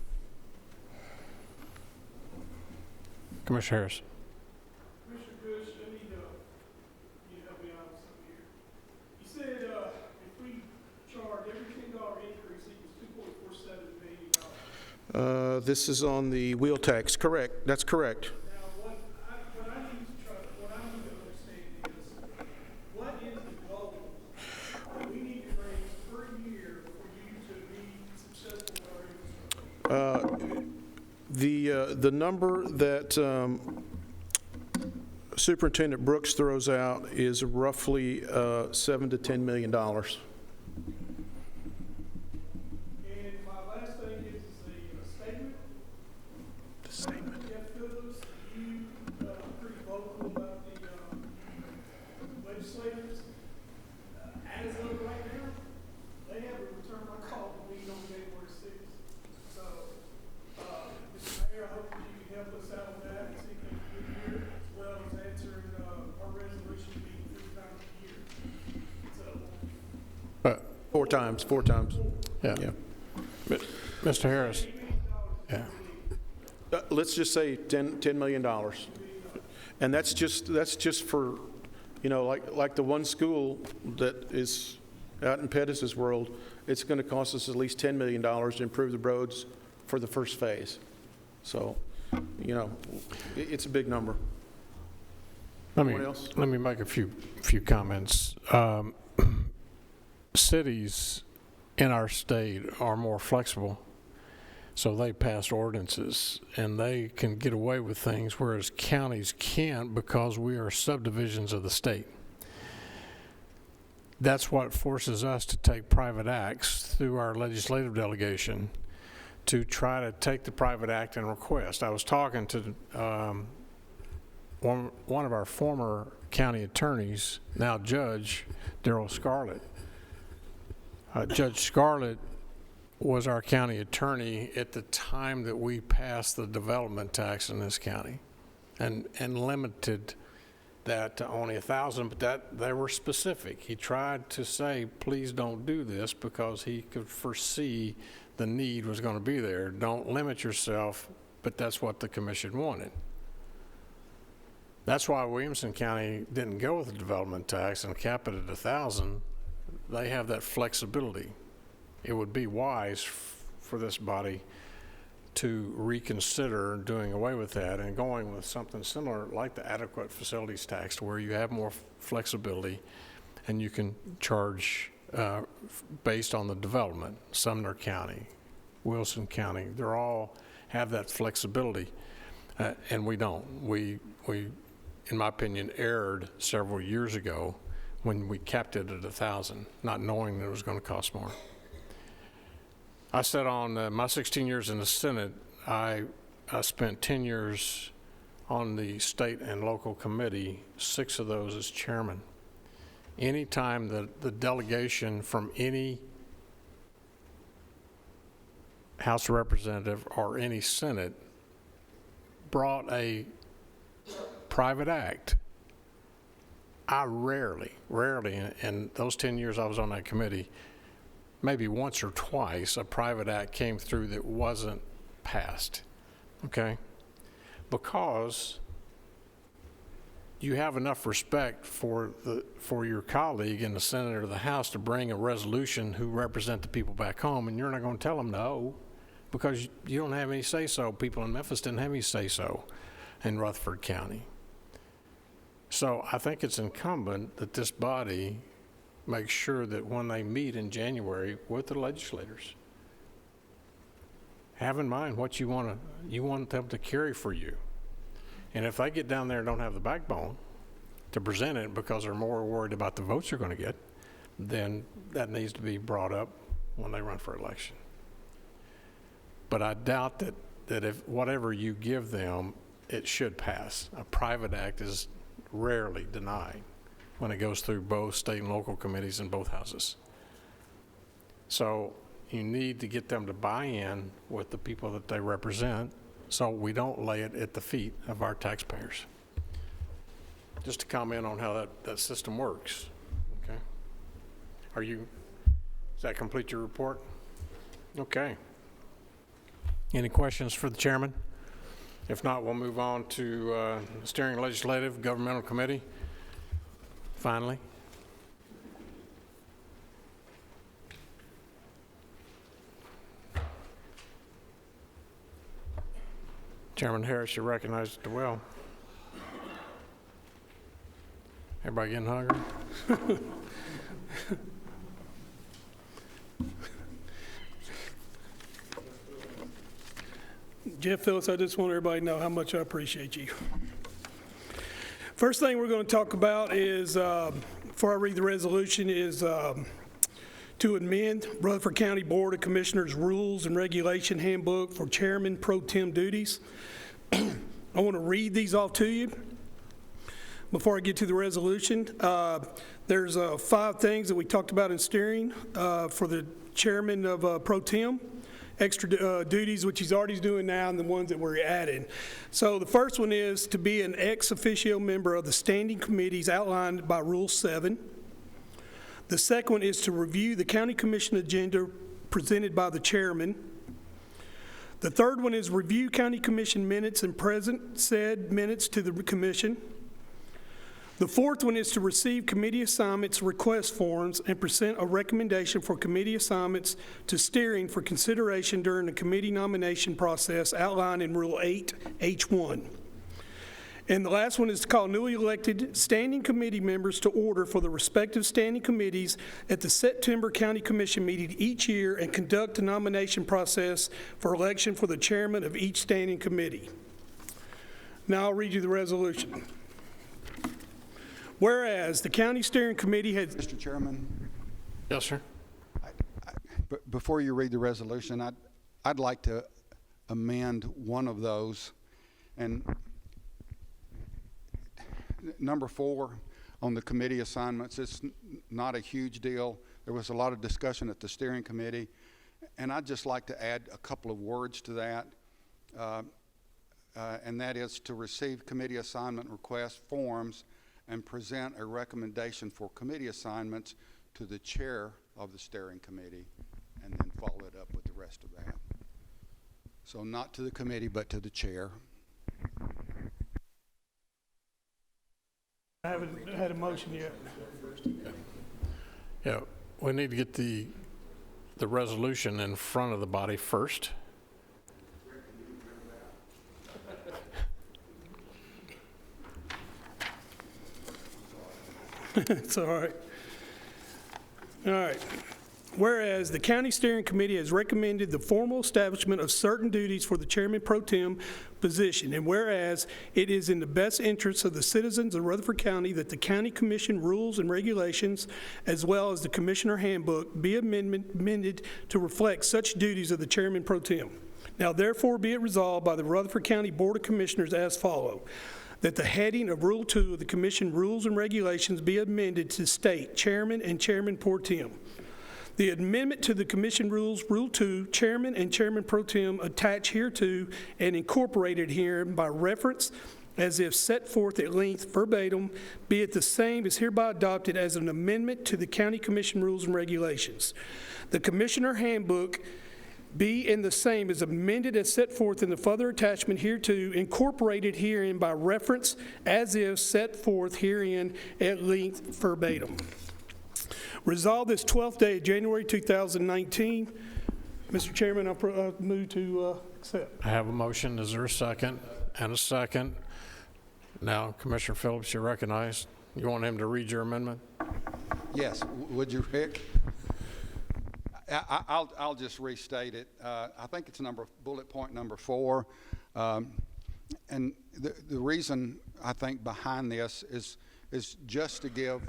Commissioner Harris. Commissioner Bush, I need you to help me out with something here. You said if we charge every $10 increase equals $2.47 million. This is on the wheel tax. Correct. That's correct. Now, what I need to understand is, what is the goal that we need to raise per year for you to be successful with our infrastructure? The number that Superintendent Brooks throws out is roughly $7 to $10 million. And my last thing is a statement. The statement. Jeff Phillips, you pretty vocal about the legislators. As of right now, they haven't returned my call to me on January 6th. So, Mr. Mayor, I hope that you can help us out with that and see if they can get here, as well as answering our resolution being 3 times a year. So, 4 times. Yeah. Mr. Harris. Yeah. Let's just say $10 million. And that's just for, you know, like the one school that is out in Pettis's world, it's going to cost us at least $10 million to improve the roads for the first phase. So, you know, it's a big number. Anyone else? Let me make a few comments. Cities in our state are more flexible, so they pass ordinances and they can get away with things, whereas counties can't because we are subdivisions of the state. That's what forces us to take private acts through our legislative delegation to try to take the private act and request. I was talking to one of our former county attorneys, now Judge Daryl Scarlett. Judge Scarlett was our county attorney at the time that we passed the development tax in this county and limited that to only 1,000, but they were specific. He tried to say, please don't do this, because he could foresee the need was going to be there. Don't limit yourself, but that's what the commission wanted. That's why Williamson County didn't go with the development tax and cap it at 1,000. They have that flexibility. It would be wise for this body to reconsider doing away with that and going with something similar like the adequate facilities tax, where you have more flexibility and you can charge based on the development. Sumner County, Wilson County, they're all have that flexibility, and we don't. We, in my opinion, erred several years ago when we capped it at 1,000, not knowing that it was going to cost more. I said on my 16 years in the Senate, I spent 10 years on the state and local committee, 6 of those as chairman. Anytime the delegation from any House Representative or any Senate brought a private act, I rarely, in those 10 years I was on that committee, maybe once or twice a private act came through that wasn't passed, okay? Because you have enough respect for your colleague in the Senate or the House to bring a resolution who represent the people back home, and you're not going to tell them no, because you don't have any say-so. People in Memphis didn't have any say-so in Rutherford County. So I think it's incumbent that this body make sure that when they meet in January with the legislators, have in mind what you want them to carry for you. And if they get down there and don't have the backbone to present it because they're more worried about the votes they're going to get, then that needs to be brought up when they run for election. But I doubt that if whatever you give them, it should pass. A private act is rarely denied when it goes through both state and local committees in both houses. So you need to get them to buy in with the people that they represent, so we don't lay it at the feet of our taxpayers. Just to comment on how that system works, okay? Does that complete your report? Okay. Any questions for the chairman? If not, we'll move on to Steering Legislative Governmental Committee. Finally. Chairman Harris, you're recognized at the well. Everybody getting hungry? Jeff Phillips, I just want everybody to know how much I appreciate you. First thing we're going to talk about is, before I read the resolution, is to amend Rutherford County Board of Commissioners Rules and Regulation Handbook for Chairman Pro Tem duties. I want to read these off to you before I get to the resolution. There's 5 things that we talked about in steering for the Chairman of Pro Tem. Extra duties, which he's already doing now, and the ones that we're adding. So the first one is to be an ex officio member of the standing committees outlined by Rule 7. The second one is to review the county commission agenda presented by the chairman. The third one is review county commission minutes and present said minutes to the commission. The fourth one is to receive committee assignments request forms and present a recommendation for committee assignments to steering for consideration during the committee nomination process outlined in Rule 8H1. And the last one is to call newly elected standing committee members to order for the respective standing committees at the September County Commission meeting each year and conduct a nomination process for election for the chairman of each standing committee. Now I'll read you the resolution. Whereas the County Steering Committee has... Mr. Chairman? Yes, sir. Before you read the resolution, I'd like to amend one of those. And number 4 on the committee assignments, it's not a huge deal. There was a lot of discussion at the steering committee, and I'd just like to add a couple of words to that, and that is to receive committee assignment request forms and present a recommendation for committee assignments to the chair of the steering committee, and then follow it up with the rest of that. So not to the committee, but to the chair. I haven't had a motion yet. Yeah, we need to get the resolution in front of the body first. It's all right. All right. Whereas the County Steering Committee has recommended the formal establishment of certain duties for the Chairman Pro Tem position, and whereas it is in the best interest of the citizens of Rutherford County that the County Commission rules and regulations, as well as the Commissioner Handbook, be amended to reflect such duties of the Chairman Pro Tem. Now therefore be it resolved by the Rutherford County Board of Commissioners as follows: that the heading of Rule 2 of the Commission Rules and Regulations be amended to state Chairman and Chairman Pro Tem. The amendment to the Commission Rules, Rule 2, Chairman and Chairman Pro Tem attached hereto and incorporated herein by reference as if set forth at length verbatim, be it the same as hereby adopted as an amendment to the County Commission Rules and Regulations. The Commissioner Handbook be in the same as amended as set forth in the further attachment hereto, incorporated herein by reference as if set forth herein at length verbatim. Resolved this 12th day of January 2019. Mr. Chairman, I move to accept. I have a motion. Is there a second? And a second. Now, Commissioner Phillips, you're recognized. You want him to read your amendment? Yes. Would you, Rick? I'll just restate it. I think it's bullet point number 4. And the reason I think behind this is just to give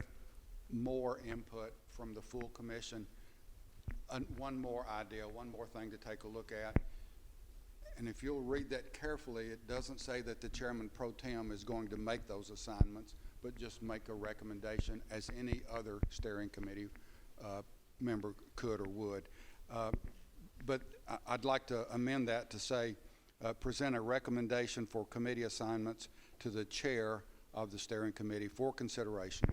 more input from the full commission. One more idea, one more thing to take a look at. And if you'll read that carefully, it doesn't say that the Chairman Pro Tem is going to make those assignments, but just make a recommendation as any other steering committee member could or would. But I'd like to amend that to say, present a recommendation for committee assignments to the chair of the steering committee for consideration.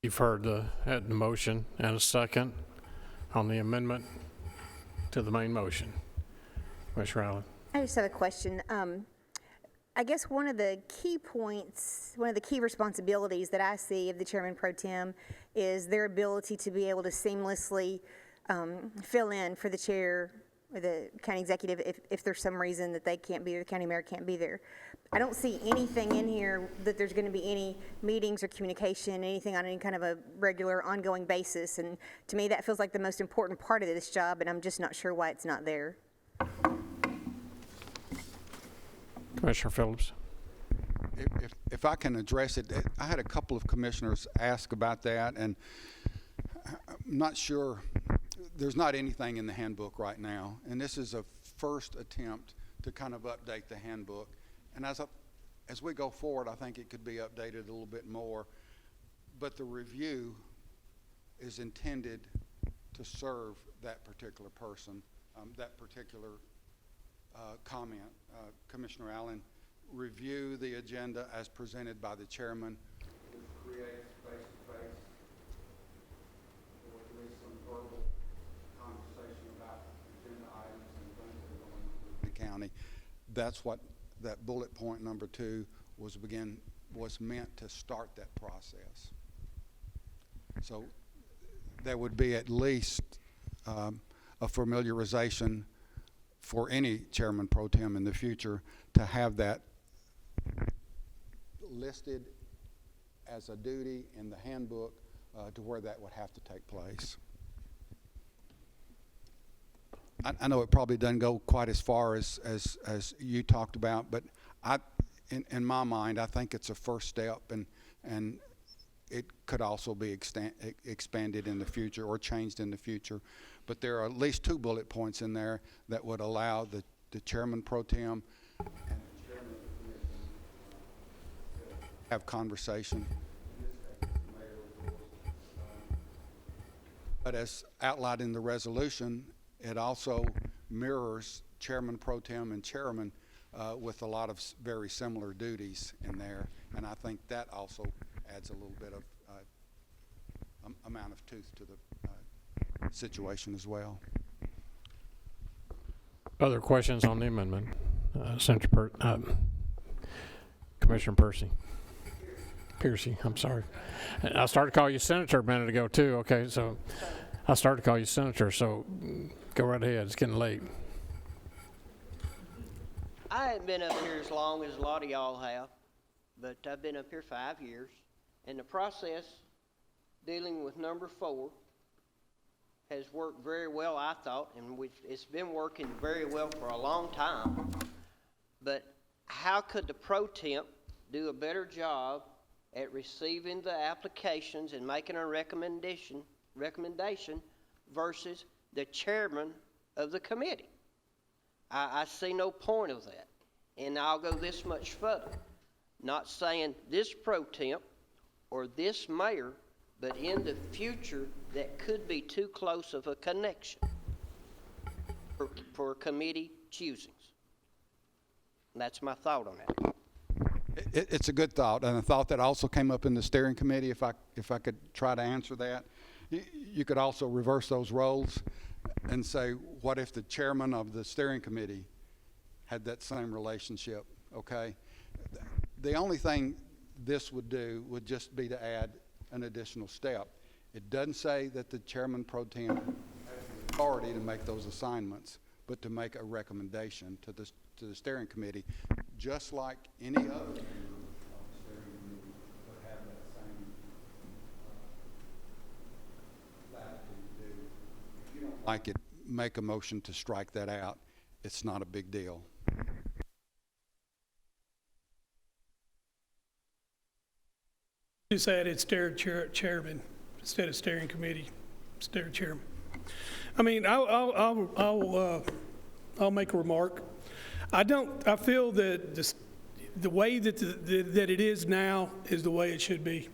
You've heard the motion and a second on the amendment to the main motion. Commissioner Allen. I just have a question. I guess one of the key points, one of the key responsibilities that I see of the Chairman Pro Tem is their ability to be able to seamlessly fill in for the chair or the county executive if there's some reason that they can't be there, the county mayor can't be there. I don't see anything in here that there's going to be any meetings or communication, anything on any kind of a regular ongoing basis. And to me, that feels like the most important part of this job, and I'm just not sure why it's not there. Commissioner Phillips. If I can address it, I had a couple of commissioners ask about that, and I'm not sure. There's not anything in the handbook right now, and this is a first attempt to kind of update the handbook. And as we go forward, I think it could be updated a little bit more. But the review is intended to serve that particular person, that particular comment. Commissioner Allen, review the agenda as presented by the chairman. Create face-to-face, or at least some verbal county. That's what that bullet point number 2 was meant to start that process. So there would be at least a familiarization for any chairman pro tem in the future to have that listed as a duty in the handbook to where that would have to take place. I know it probably doesn't go quite as far as you talked about, but in my mind, I think it's a first step, and it could also be expanded in the future or changed in the future. But there are at least 2 bullet points in there that would allow the chairman pro tem and the chairman of the commission to have conversation. But as outlined in the resolution, it also mirrors chairman pro tem and chairman with a lot of very similar duties in there. And I think that also adds a little bit of amount of tooth to the situation as well. Other questions on the amendment? Commissioner Piercy, I'm sorry. I started to call you Senator a minute ago too, okay, so I started to call you Senator, so go right ahead, it's getting late. I haven't been up here as long as a lot of y'all have, but I've been up here 5 years, and the process dealing with number 4 has worked very well, I thought, and it's been working very well for a long time. But how could the pro temp do a better job at receiving the applications and making a recommendation versus the chairman of the committee? I see no point of that. And I'll go this much further. Not saying this pro temp or this mayor, but in the future, that could be too close of a connection for committee choosings. And that's my thought on that. It's a good thought, and a thought that also came up in the steering committee. If I could try to answer that, you could also reverse those roles and say, what if the chairman of the steering committee had that same relationship? Okay, the only thing this would do would just be to add an additional step. It doesn't say that the chairman pro tem has the authority to make those assignments, but to make a recommendation to the steering committee, just like any other member of the steering committee would have that same latitude to do. If you don't like it, make a motion to strike that out. It's not a big deal. Just added chairman instead of steering committee, chairman. I mean, I'll make a remark. I feel that the way that it is now is the way it should be.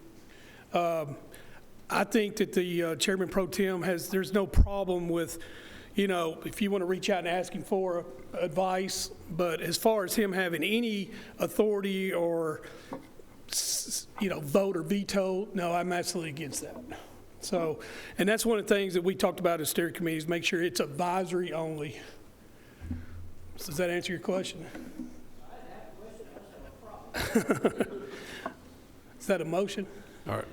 I think that the chairman pro tem there's no problem with, if you want to reach out and ask him for advice, but as far as him having any authority or vote or veto, no, I'm absolutely against that. So, and that's one of the things that we talked about as steering committees, make sure it's advisory only. So does that answer your question? Is that a motion? All right.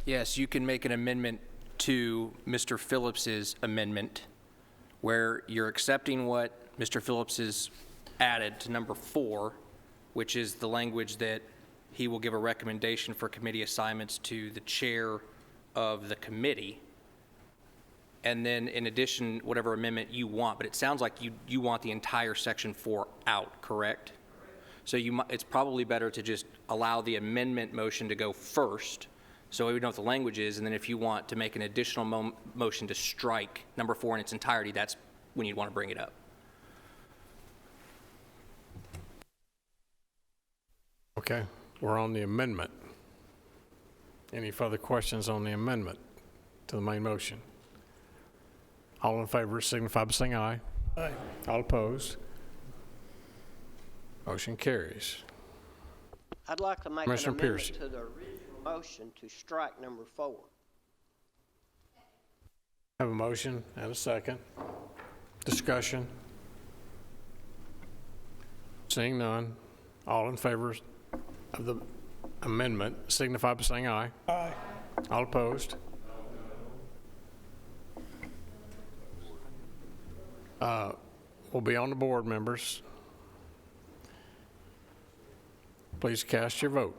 Yes, you can make an amendment to Mr. Phillips's amendment where you're accepting what Mr. Phillips has added to number 4, which is the language that he will give a recommendation for committee assignments to the chair of the committee. And then in addition, whatever amendment you want, but it sounds like you want the entire section 4 out, correct? So it's probably better to just allow the amendment motion to go first, so we know what the language is, and then if you want to make an additional motion to strike number 4 in its entirety, that's when you'd want to bring it up. Okay, we're on the amendment. Any further questions on the amendment to the main motion? All in favor signify by saying aye. Aye. All opposed? Motion carries. I'd like to make an Commissioner amendment Piercy. to the original motion to strike number 4. Have a motion and a second. Discussion. Seeing none, all in favor of the amendment signify by saying aye. Aye. All opposed? Will be on the board, members. Please cast your vote.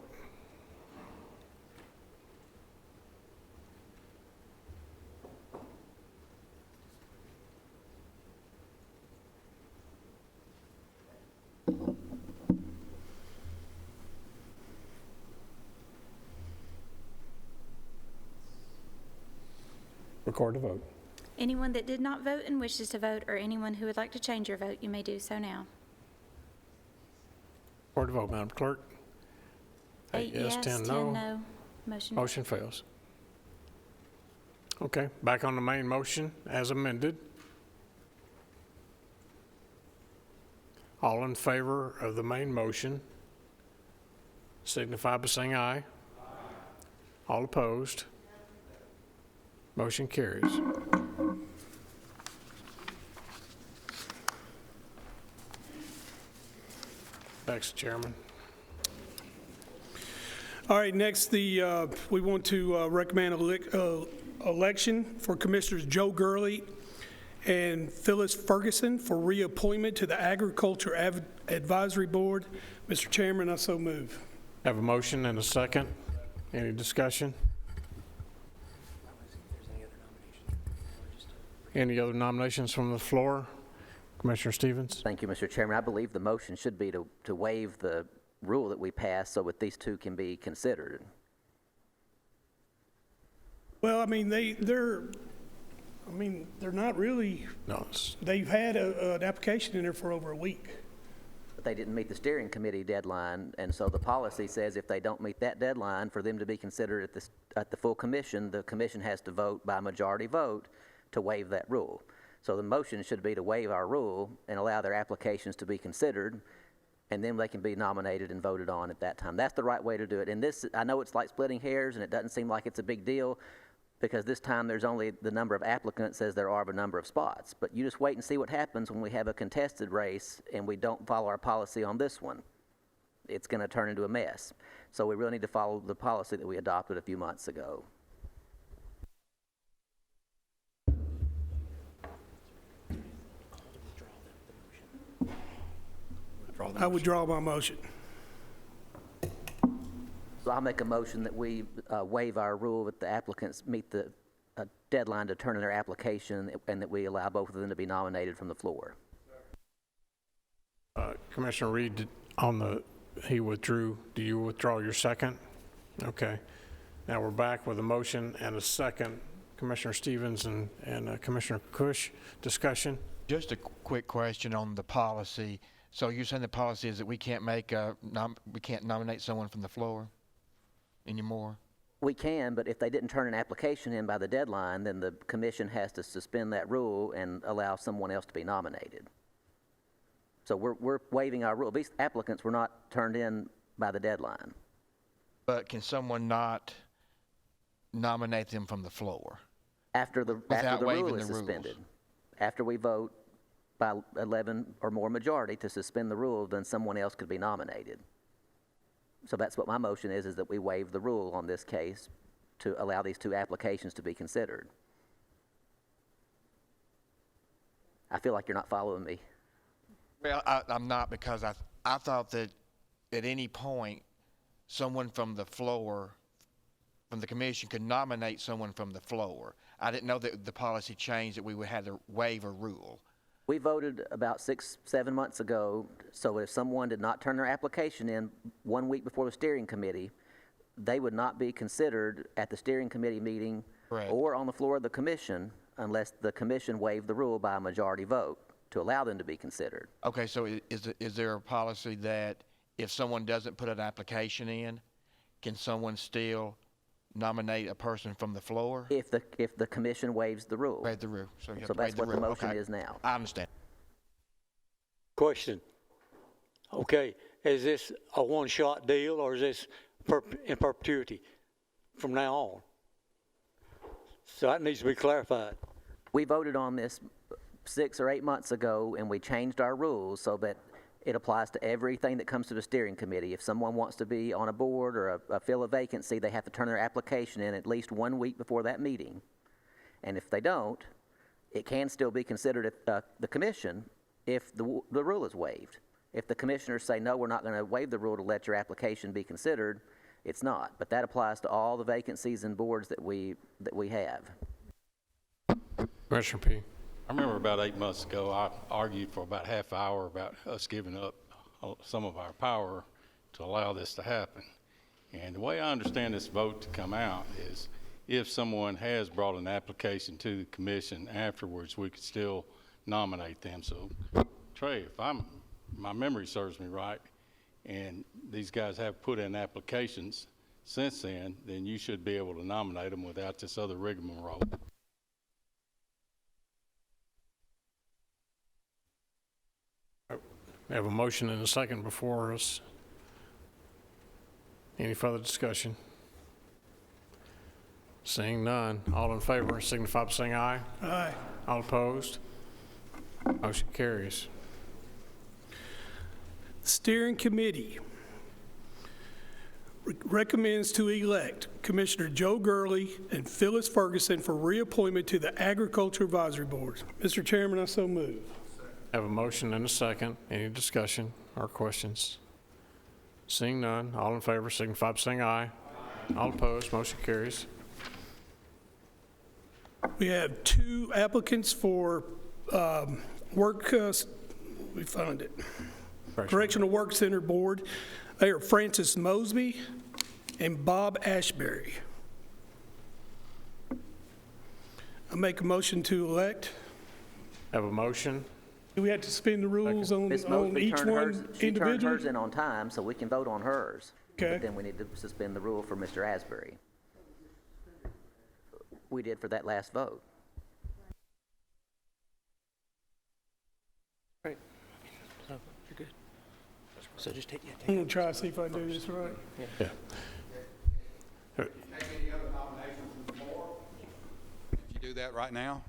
Record the vote. Anyone that did not vote and wishes to vote, or anyone who would like to change your vote, you may do so now. Record the vote, Madam Clerk. 8 yes, 10 no. Motion fails. Okay, back on the main motion as amended. All in favor of the main motion signify by saying aye. All opposed? Motion carries. Next, Chairman. All right, next, we want to recommend election for Commissioners Joe Gurley and Phyllis Ferguson for reappointment to the Agriculture Advisory Board. Mr. Chairman, I so move. Have a motion and a second. Any discussion? Any other nominations from the floor? Commissioner Stevens? Thank you, Mr. Chairman. I believe the motion should be to waive the rule that we passed so that these two can be considered. Well, I mean, they're not really, no. They've had an application in there for over a week. But they didn't meet the steering committee deadline, and so the policy says if they don't meet that deadline for them to be considered at the full commission, the commission has to vote by majority vote to waive that rule. So the motion should be to waive our rule and allow their applications to be considered, and then they can be nominated and voted on at that time. That's the right way to do it. And this, I know it's like splitting hairs, and it doesn't seem like it's a big deal, because this time there's only the number of applicants as there are the number of spots. But you just wait and see what happens when we have a contested race and we don't follow our policy on this one. It's going to turn into a mess. So we really need to follow the policy that we adopted a few months ago. I withdraw my motion. So I'll make a motion that we waive our rule that the applicants meet the deadline to turn in their application, and that we allow both of them to be nominated from the floor. Commissioner Reed, he withdrew. Do you withdraw your second? Okay. Now we're back with a motion and a second. Commissioner Stevens and Commissioner Cush, discussion? Just a quick question on the policy. So you're saying the policy is that we can't we can't nominate someone from the floor anymore? We can, but if they didn't turn an application in by the deadline, then the commission has to suspend that rule and allow someone else to be nominated. So we're waiving our rule. These applicants were not turned in by the deadline. But can someone not nominate them from the floor? After the rule is suspended. After we vote by 11 or more majority to suspend the rule, then someone else could be nominated. So that's what my motion is that we waive the rule on this case to allow these two applications to be considered. I feel like you're not following me. Well, I'm not, because I thought that at any point someone from the floor, from the commission, could nominate someone from the floor. I didn't know that the policy changed, that we would have to waive a rule. We voted about 6-7 months ago, so if someone did not turn their application in 1 week before the steering committee, they would not be considered at the steering committee meeting or on the floor of the commission unless the commission waived the rule by a majority vote to allow them to be considered. Okay, so is there a policy that if someone doesn't put an application in, can someone still nominate a person from the floor? If the commission waives the rule. Waive the rule. So that's what the motion is now. I understand. Question. Okay, is this a one-shot deal, or is this in perpetuity? from now on. So that needs to be clarified. We voted on this 6 or 8 months ago, and we changed our rules so that it applies to everything that comes to the steering committee. If someone wants to be on a board or fill a vacancy, they have to turn their application in at least 1 week before that meeting. And if they don't, it can still be considered at the commission if the rule is waived. If the commissioners say, no, we're not going to waive the rule to let your application be considered, it's not. But that applies to all the vacancies and boards that we have. Commissioner P. I remember about 8 months ago, I argued for about half an hour about us giving up some of our power to allow this to happen. And the way I understand this vote to come out is if someone has brought an application to the commission afterwards, we could still nominate them. So, Trey, if my memory serves me right, and these guys have put in applications since then you should be able to nominate them without this other rigmarole. We have a motion and a second before us. Any further discussion? Seeing none, all in favor signify by saying aye. Aye. All opposed? Motion carries. Steering Committee recommends to elect Commissioner Joe Gurley and Phyllis Ferguson for reappointment to the Agriculture Advisory Board. Mr. Chairman, I so move. Have a motion and a second. Any discussion or questions? Seeing none, all in favor signify by saying aye. All opposed, motion carries. We have 2 applicants for we found it. Correctional Work Center Board. They are Francis Mosby and Bob Ashbury. I make a motion to elect. Have a motion. Do we have to suspend the rules on Ms. Mosby each turned one hers, she turned individually? hers in on time, so we can vote on hers. Okay. But then we need to suspend the rule for Mr. Asbury. We did for that last vote. Right. So you're good. So just take I'm going to try to see if I do this right. Yeah. Take any other nominations from the floor? If you do that right now?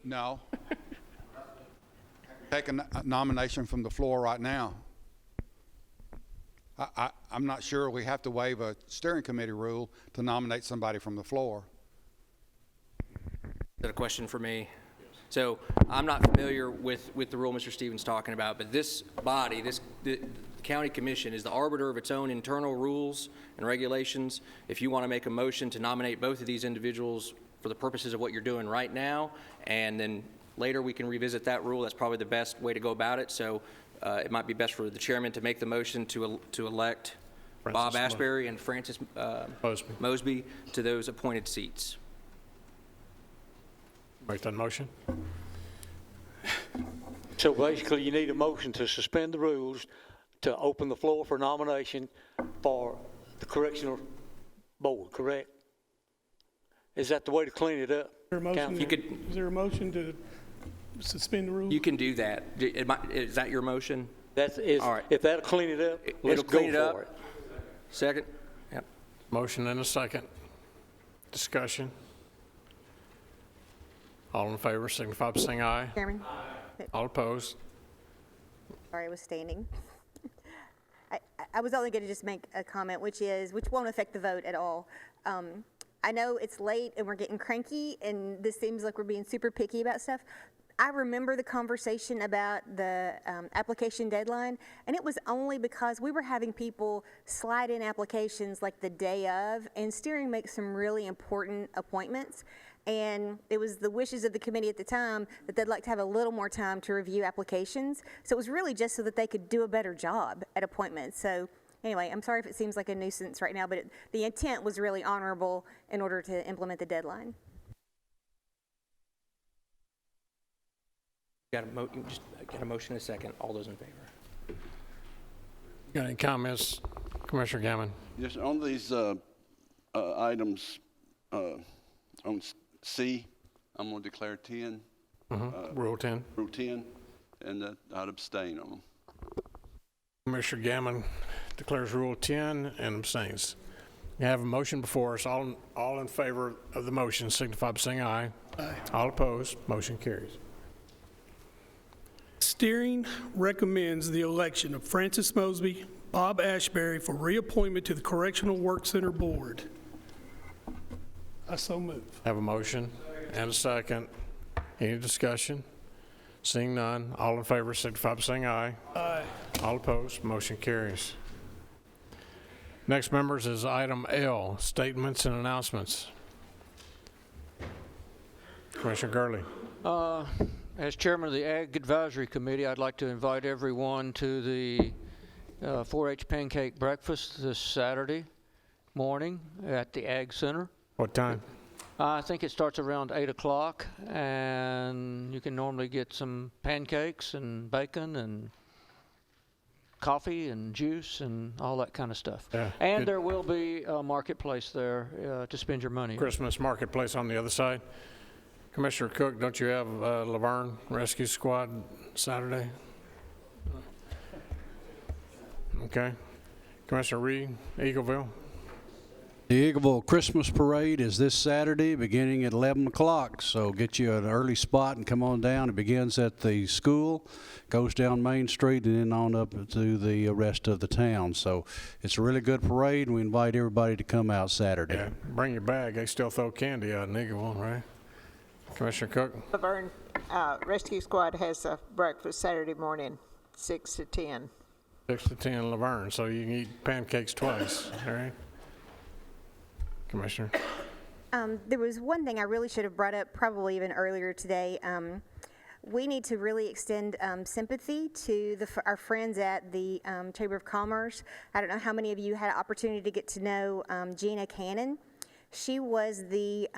No. Take a nomination from the floor right now. I'm not sure we have to waive a steering committee rule to nominate somebody from the floor. Is that a question for me? So I'm not familiar with the rule Mr. Stevens talking about, but this body, the county commission is the arbiter of its own internal rules and regulations. If you want to make a motion to nominate both of these individuals for the purposes of what you're doing right now, and then later we can revisit that rule, that's probably the best way to go about it. So it might be best for the chairman to make the motion to elect Bob Asbury and Francis Mosby to those appointed seats. Make that motion. So basically, you need a motion to suspend the rules to open the floor for nomination for the correctional board, correct? Is that the way to clean it up? Is there a motion to suspend the rules? You can do that. Is that your motion? All right. If that'll clean it up, let's go for it. Second? Yep. Motion and a second. Discussion. All in favor signify by saying aye. Chairman? All opposed? Sorry, I was standing. I was only going to just make a comment, which won't affect the vote at all. I know it's late and we're getting cranky, and this seems like we're being super picky about stuff. I remember the conversation about the application deadline, and it was only because we were having people slide in applications like the day of, and steering makes some really important appointments. And it was the wishes of the committee at the time that they'd like to have a little more time to review applications. So it was really just so that they could do a better job at appointments. So anyway, I'm sorry if it seems like a nuisance right now, but the intent was really honorable in order to implement the deadline. Got a motion and a second. All those in favor? Got any comments, Commissioner Gammon? Yes, on these items on C, I'm going to declare 10. Rule 10. Rule 10, and I'd abstain on them. Commissioner Gammon declares Rule 10 and abstains. We have a motion before us. All in favor of the motion signify by saying aye. Aye. All opposed, motion carries. Steering recommends the election of Francis Mosby, Bob Ashbury for reappointment to the Correctional Work Center Board. I so move. Have a motion and a second. Any discussion? Seeing none, all in favor signify by saying aye. Aye. All opposed, motion carries. Next, members, is item L, statements and announcements. Commissioner Gurley. As chairman of the Ag Advisory Committee, I'd like to invite everyone to the 4-H Pancake Breakfast this Saturday morning at the Ag Center. What time? I think it starts around 8 o'clock, and you can normally get some pancakes and bacon and coffee and juice and all that kind of stuff. Yeah, and there will be a marketplace there to spend your money. Christmas marketplace on the other side. Commissioner Cook, don't you have Laverne Rescue Squad Saturday? Okay. Commissioner Reed, Eagleville. The Eagleville Christmas Parade is this Saturday beginning at 11 o'clock, so get you an early spot and come on down. It begins at the school, goes down Main Street, and then on up to the rest of the town. So it's a really good parade, and we invite everybody to come out Saturday. Yeah, bring your bag. They still throw candy out in Eagleville, right? Commissioner Cook? Laverne Rescue Squad has a breakfast Saturday morning, 6 to 10. 6 to 10 Laverne, so you can eat pancakes twice, all right? Commissioner? There was one thing I really should have brought up probably even earlier today. We need to really extend sympathy to our friends at the Chamber of Commerce. I don't know how many of you had an opportunity to get to know Gina Cannon. She was the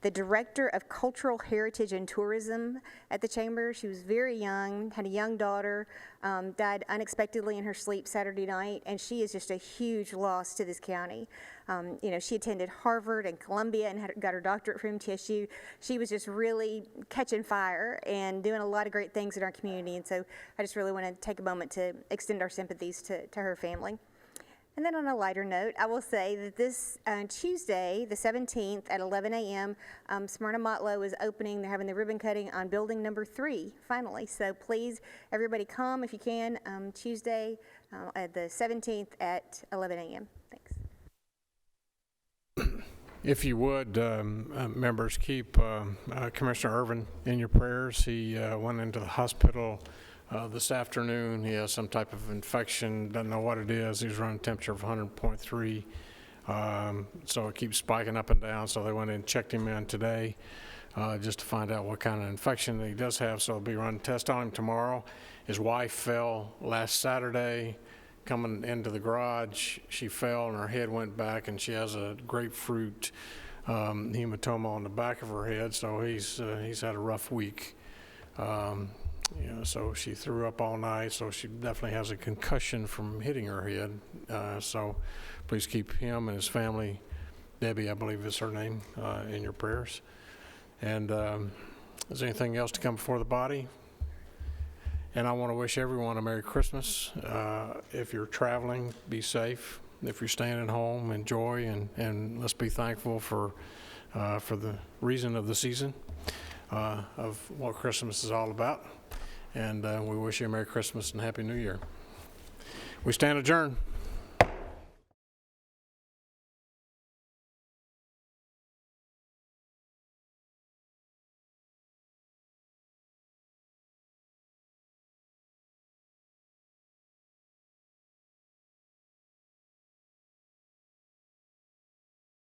Director of Cultural Heritage and Tourism at the Chamber. She was very young, had a young daughter, died unexpectedly in her sleep Saturday night, and she is just a huge loss to this county. You know, she attended Harvard and Columbia and got her doctorate from MTSU. She was just really catching fire and doing a lot of great things in our community, and so I just really want to take a moment to extend our sympathies to her family. And then on a lighter note, I will say that this Tuesday, the 17th at 11 a.m., Smyrna Motlow is opening. They're having the ribbon cutting on building number 3, finally. So please, everybody come if you can, Tuesday at the 17th at 11 a.m. Thanks. If you would, members, keep Commissioner Irvin in your prayers. He went into the hospital this afternoon. He has some type of infection, doesn't know what it is. He's running a temperature of 100.3, so it keeps spiking up and down. So they went in and checked him in today just to find out what kind of infection he does have. So they'll be running a test on him tomorrow. His wife fell last Saturday coming into the garage. She fell and her head went back, and she has a grapefruit hematoma on the back of her head. So he's had a rough week. You know, so she threw up all night, so she definitely has a concussion from hitting her head. So please keep him and his family, Debbie, I believe is her name, in your prayers. And is there anything else to come before the body? And I want to wish everyone a Merry Christmas. If you're traveling, be safe. If you're staying at home, enjoy, and let's be thankful for the reason of the season of what Christmas is all about. And we wish you a Merry Christmas and Happy New Year. We stand adjourned.